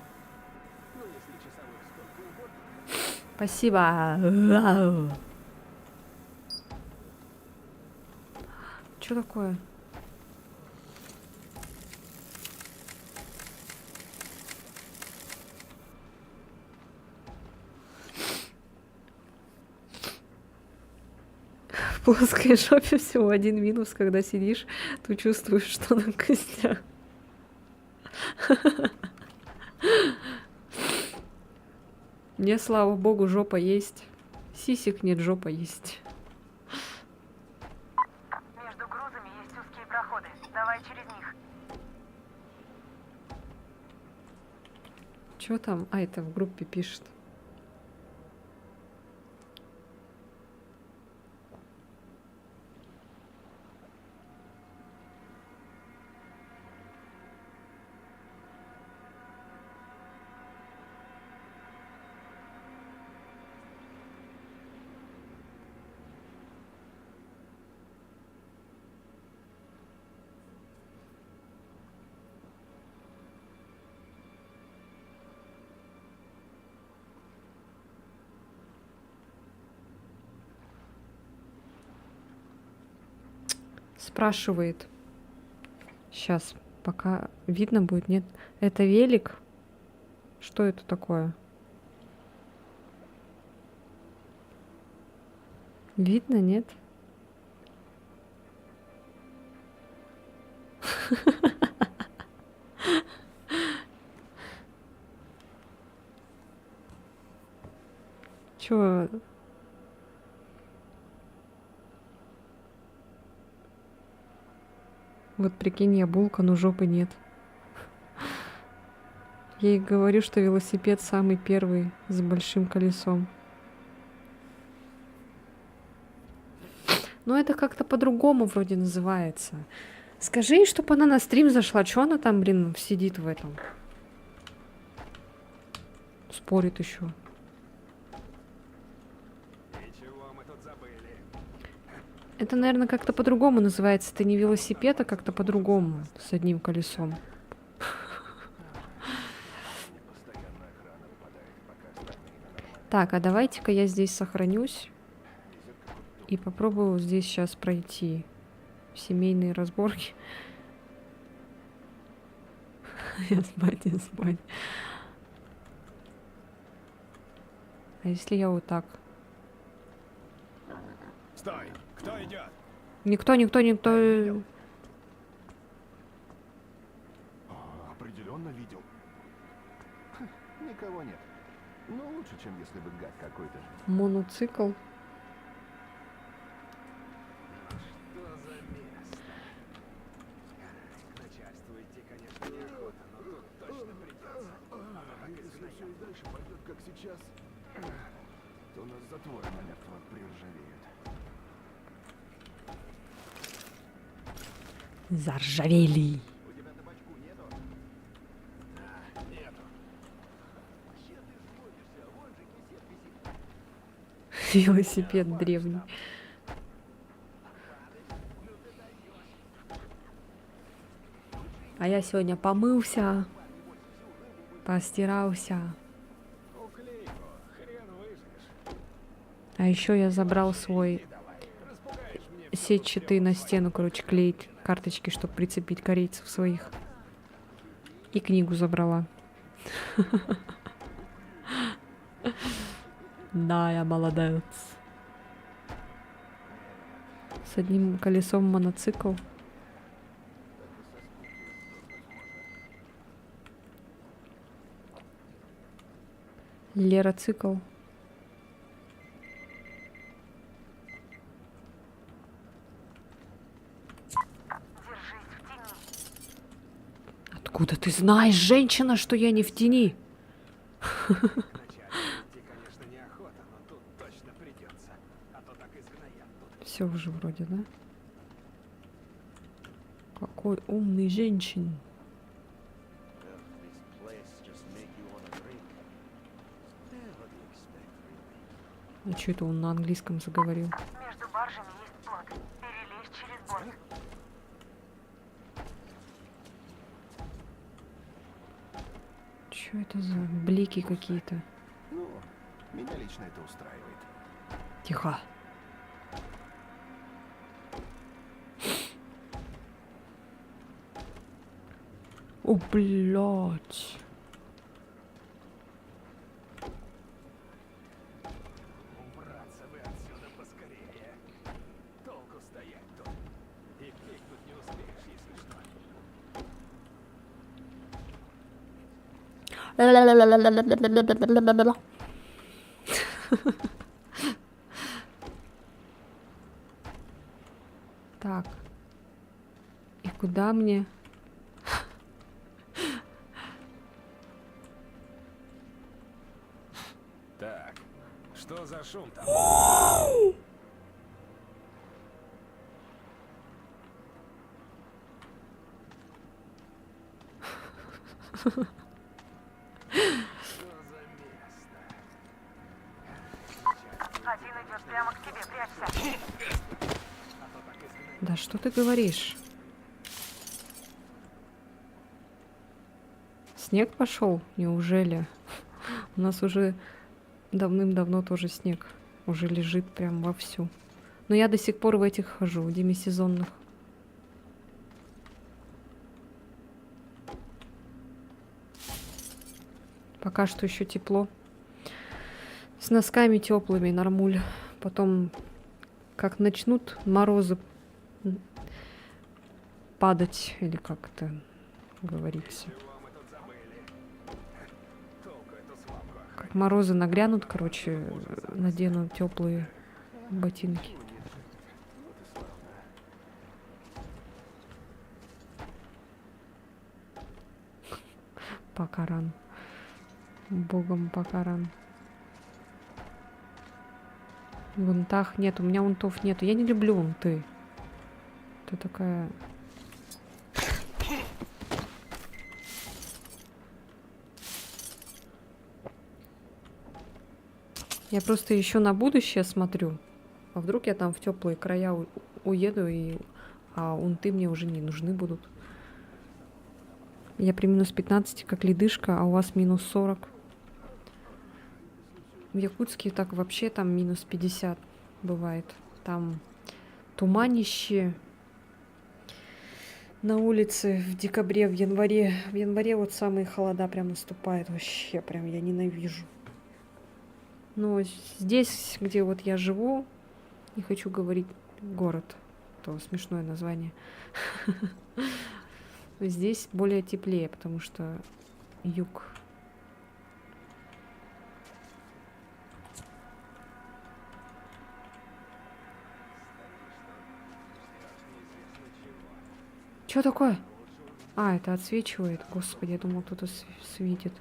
Ну, если часовых сколько угодно. Спасибо. Что такое? В плоской жопе всего один минус, когда сидишь, ты чувствуешь, что на костях. Мне, слава богу, жопа есть. Сисек нет, жопа есть. Между грузами есть узкие проходы. Давай через них. Чё там? А, это в группе пишет. Спрашивает. Сейчас, пока видно будет, нет? Это велик? Что это такое? Видно, нет? Чё? Вот прикинь, я булка, но жопы нет. Я ей говорю, что велосипед самый первый с большим колесом. Но это как-то по-другому вроде называется. Скажи ей, чтобы она на стрим зашла. Чё она там, блин, сидит в этом? Спорит еще. Это, наверное, как-то по-другому называется. Это не велосипед, а как-то по-другому. С одним колесом. Так, а давайте-ка я здесь сохранюсь. И попробую здесь сейчас пройти семейные разборки. Я спать. А если я вот так? Стой! Кто идет? Никто. Определенно видел. Никого нет. Ну, лучше, чем если бы гад какой-то. Моноцикл. Если все и дальше пойдет, как сейчас, то нас затворы намертво приржавеют. Заржавели. Велосипед древний. А я сегодня помылся, постирался. А еще я забрал свой сетчатый на стену, короче, клеить карточки, чтобы прицепить корейцев своих. И книгу забрала. Да, я молодец. С одним колесом моноцикл. Лероцикл. Откуда ты знаешь, женщина, что я не в тени? Все уже вроде, да? Какой умный женщин. А что это он на английском заговорил? Между баржами есть плот. Перелезть через борт. Что это за блики какие-то? Ну, меня лично это устраивает. Тихо. О, блядь. Убраться бы отсюда поскорее. Толку стоять тут. И крикнуть не успеешь, если что. Так. И куда мне? Так, что за шум там? Один идет прямо к тебе, прячься. Да что ты говоришь? Снег пошел? Неужели? У нас уже давным-давно тоже снег уже лежит прям вовсю. Но я до сих пор в этих хожу, в демисезонных. Пока что еще тепло. С носками теплыми, нормуль. Потом, как начнут морозы падать, или как это говорится. Как морозы нагрянут, короче, надену теплые ботинки. Покаран. Богом покаран. В унтах нет, у меня унтов нету. Я не люблю унты. Это такая... Я просто еще на будущее смотрю. А вдруг я там в теплые края уеду, а унты мне уже не нужны будут. Я при минус 15 как ледышка, а у вас минус 40. В Якутске так вообще там минус 50 бывает. Там туманище на улице в декабре, в январе. В январе вот самые холода прям наступают. Вообще прям я ненавижу. Но здесь, где вот я живу, не хочу говорить город, то смешное название. Здесь более теплее, потому что юг. Что такое? А, это отсвечивает. Господи, я думал, кто-то светит.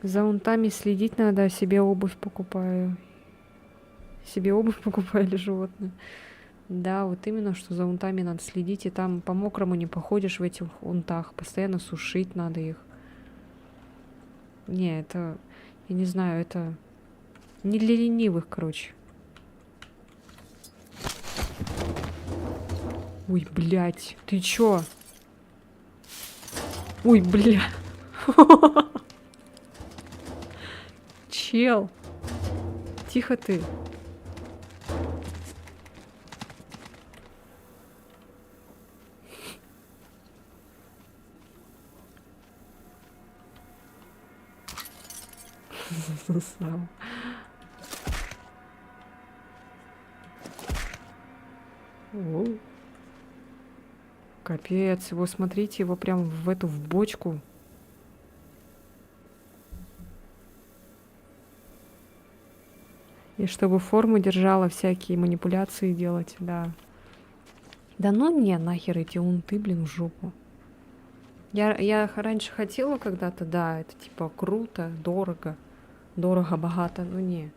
За унтами следить надо, а себе обувь покупаю. Себе обувь покупаю или животное. Да, вот именно, что за унтами надо следить, и там по мокрому не походишь в этих унтах. Постоянно сушить надо их. Не, это... Я не знаю, это... Не для ленивых, короче. Ой, блядь, ты чё? Ой, бля. Чел. Тихо ты. Засал. О. Капец, его, смотрите, его прям в эту, в бочку. И чтобы форму держала, всякие манипуляции делать, да. Да ну не, нахер эти унты, блин, в жопу. Я раньше хотела когда-то, да, это типа круто, дорого. Дорого-богато, но не.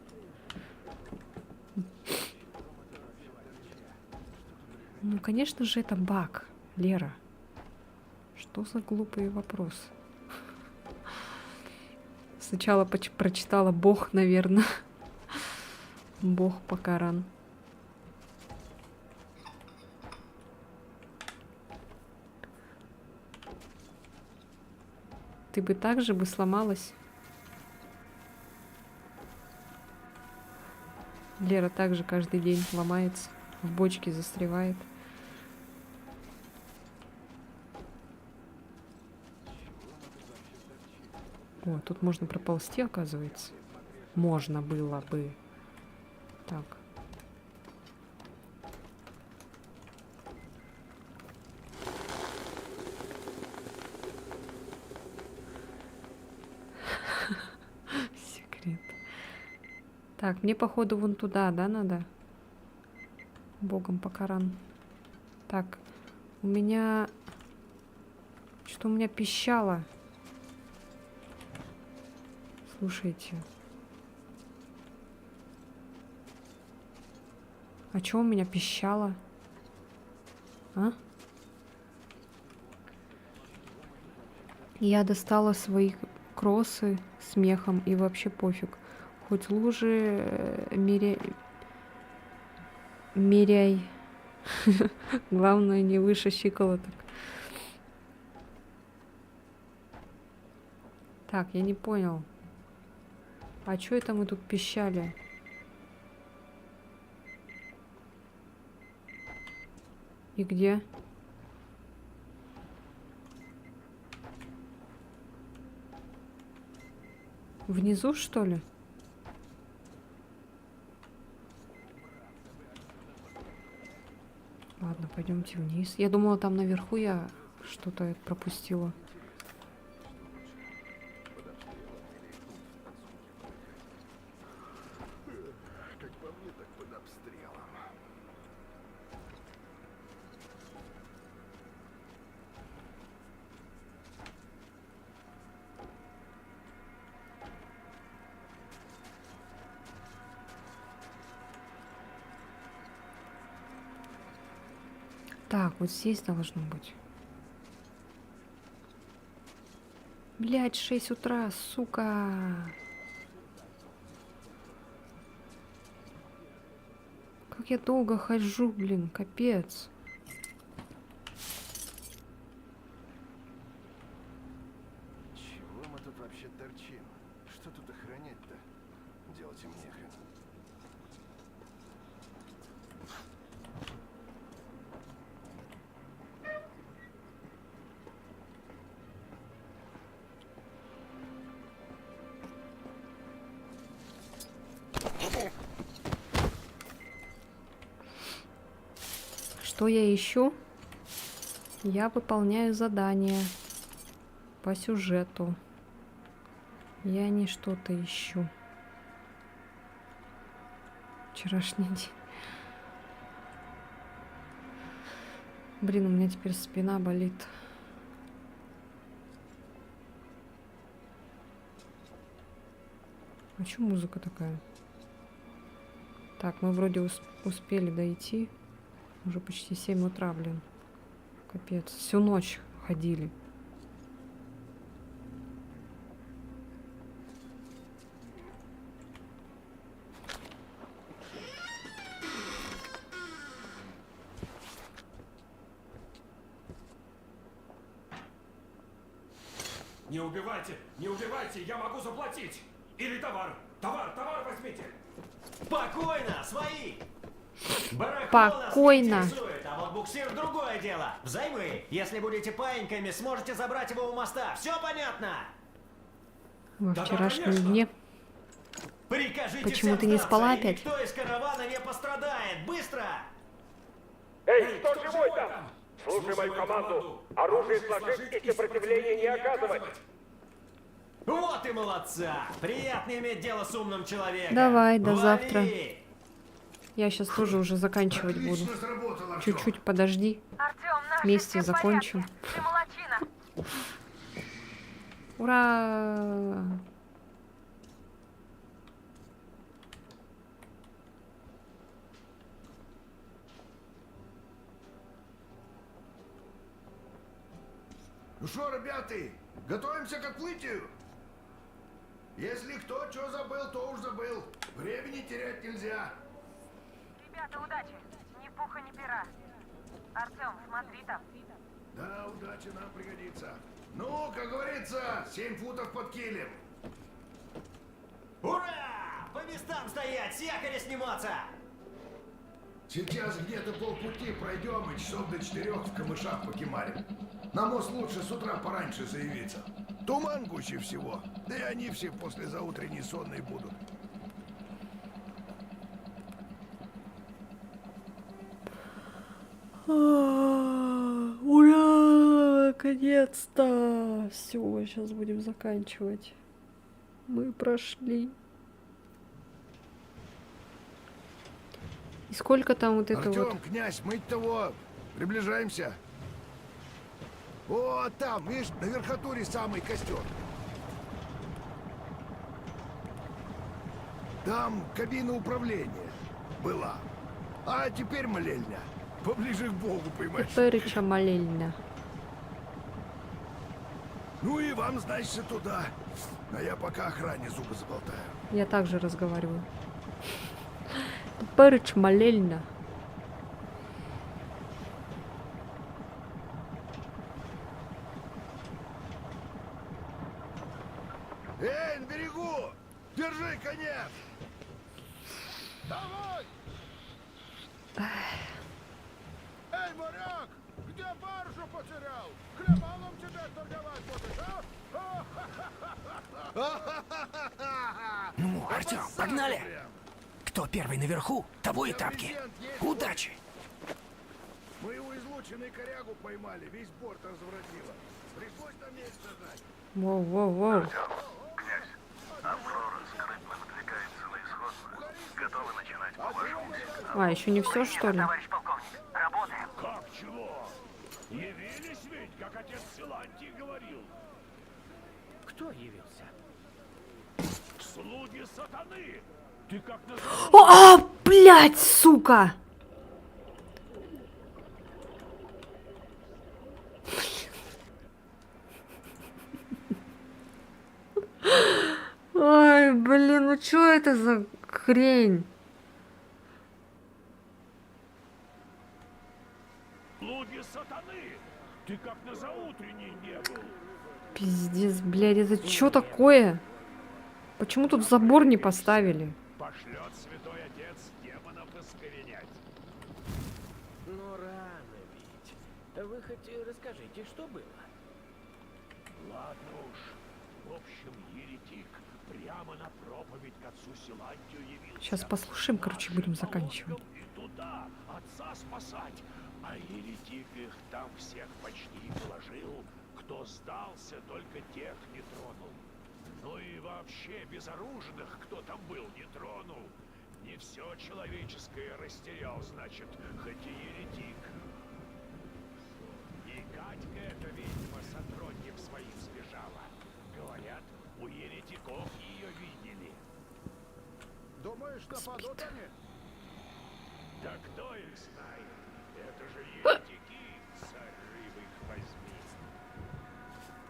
Ну, конечно же, это баг, Лера. Что за глупый вопрос? Сначала прочитала Бог, наверное. Бог покаран. Ты бы так же бы сломалась? Лера также каждый день ломается, в бочке застревает. О, тут можно проползти, оказывается. Можно было бы. Так. Секрет. Так, мне походу вон туда, да, надо? Богом покаран. Так, у меня... Что у меня пищало? Слушайте. А что у меня пищало? А? Я достала свои кроссы с мехом и вообще пофиг. Хоть лужи меряй. Главное, не выше щиколоток. Так, я не понял. А что это мы тут пищали? И где? Внизу, что ли? Ладно, пойдемте вниз. Я думала, там наверху я что-то пропустила. Как по мне, так под обстрелом. Так, вот здесь должно быть. Блять, 6 утра, сука. Как я долго хожу, блин, капец. Чего мы тут вообще торчим? Что тут охранять-то? Делать им нехрен. Что я ищу? Я выполняю задание по сюжету. Я не что-то ищу. Вчерашний день. Блин, у меня теперь спина болит. А чё музыка такая? Так, мы вроде успели дойти. Уже почти 7 утра, блин. Капец. Всю ночь ходили. Не убивайте! Не убивайте! Я могу заплатить! Или товар! Товар возьмите! Спокойно, свои! Спокойно. А вот буксир другое дело. Взаймы. Если будете паиньками, сможете забрать его у моста. Все понятно? Во вчерашнем дне. Прикажите Почему всем ты не сдаться, спала и опять? никто из каравана не пострадает. Быстро! Эй, кто живой там? Слушай мою команду. Оружие сложить и сопротивления не оказывать. Вот и молодца! Приятно иметь дело с умным человеком. Давай, до Вали! завтра. Я сейчас тоже уже заканчивать буду. Отлично сработал, Артём. Чуть-чуть подожди. Артём, наши Вместе все в закончим. порядке. Ты молодчина. Ура! Ну что, ребята, готовимся к отплытию? Если кто что забыл, то уж забыл. Времени терять нельзя. Ребята, удачи. Ни пуха, ни пера. Артём, смотри там. Да, удача нам пригодится. Ну, как говорится, 7 футов под килем. Ура! По местам стоять, с якоря сниматься! Сейчас где-то полпути пройдем и часов до 4 в камышах покемарим. На мост лучше с утра пораньше заявиться. Туман гуще всего, да и они все после заутренней сонной будут. Ура! Наконец-то! Все, сейчас будем заканчивать. Мы прошли. И сколько там вот это Артём, вот? князь, мы того приближаемся. О, там, видишь, на верхотуре самый костер. Там кабина управления была. А теперь молельня. Поближе к Богу, понимаешь? Теперь молельня. Ну и вам, значит, туда. А я пока охране зубы заболтаю. Я также разговариваю. Теперь молельня. Эй, на берегу! Держи конец! Давай! Эй, моряк! Где баржу потерял? Хлебалом тебе торговать будешь, а? Ну, Артём, погнали! Кто первый наверху, того и тапки. Удачи! Мы его излученный корягу поймали, весь борт разворотило. Пришлось на месте ждать. Воу-воу-воу. Князь, Аврора скрытно выдвигается на исходную. Готовы начинать по вашему сигналу. А, еще не все, что ли? Товарищ полковник, работаем. Как чего? Явились ведь, как отец Силантий говорил. Кто явился? Слуги сатаны! Ты как называешь? О, блядь, сука! Блин, ну что это за хрень? Луги сатаны! Ты как на заутренней не был. Пиздец, блядь, это что такое? Почему тут забор не поставили? Пошлет святой отец демонов искоренять. Ну рано ведь. Вы хоть расскажите, что было? Ладно уж. В общем, еретик прямо на проповедь к отцу Силантию явился. Сейчас послушаем, короче, будем заканчивать. И туда отца спасать. А еретик их там всех почти положил. Кто сдался, только тех не тронул. Ну и вообще безоружных, кто там был, не тронул. Не все человеческое растерял, значит, хоть и еретик. И Катька эта ведьма с отродьем своим сбежала. Говорят, у еретиков ее видели. Думаешь, нападут они? Да кто их знает? Это же еретики, царь рыбы их возьми.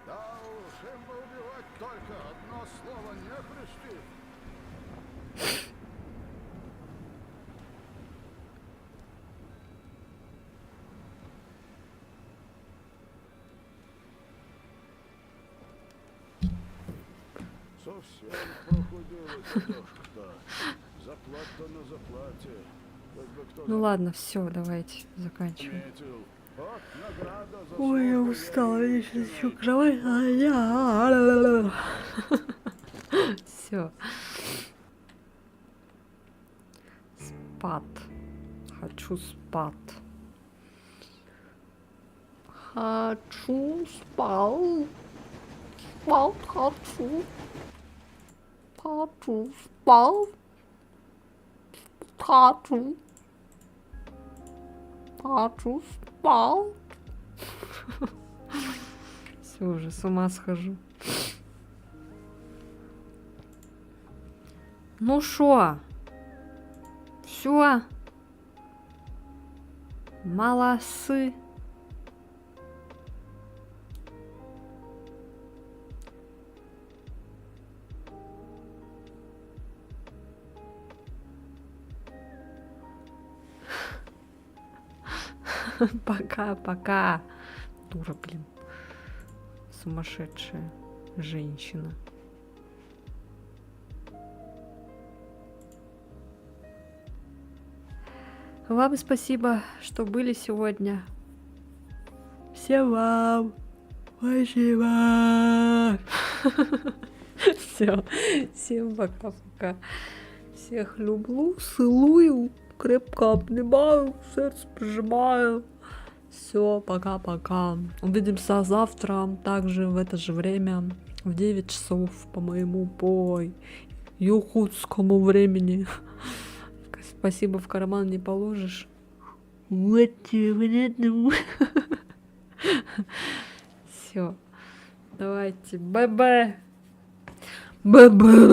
Да уж, им бы убивать только одно слово не христи. Совсем прохудилась дедушка-то. Заплата на заплате. Ну ладно, все, давайте заканчиваем. Заметил. Вот награда за Ой, я слово устала, я веры. сейчас еще кровать. Все. Спать. Хочу спать. Хочу спать. Спать хочу. Хочу спать. Хочу. Хочу спать. Все, уже с ума схожу. Ну шо? Все. Молодцы. Пока-пока. Дура, блин. Сумасшедшая женщина. Вам спасибо, что были сегодня. Всем вам спасибо. Все. Всем пока-пока. Всех люблю, целую, крепко обнимаю, сердце прижимаю. Все, пока-пока. Увидимся завтра, также в это же время, в 9 часов по моему якутскому времени. Спасибо, в карман не положишь. Вот тебе. Все. Давайте. Бай-бай. Бай-бай.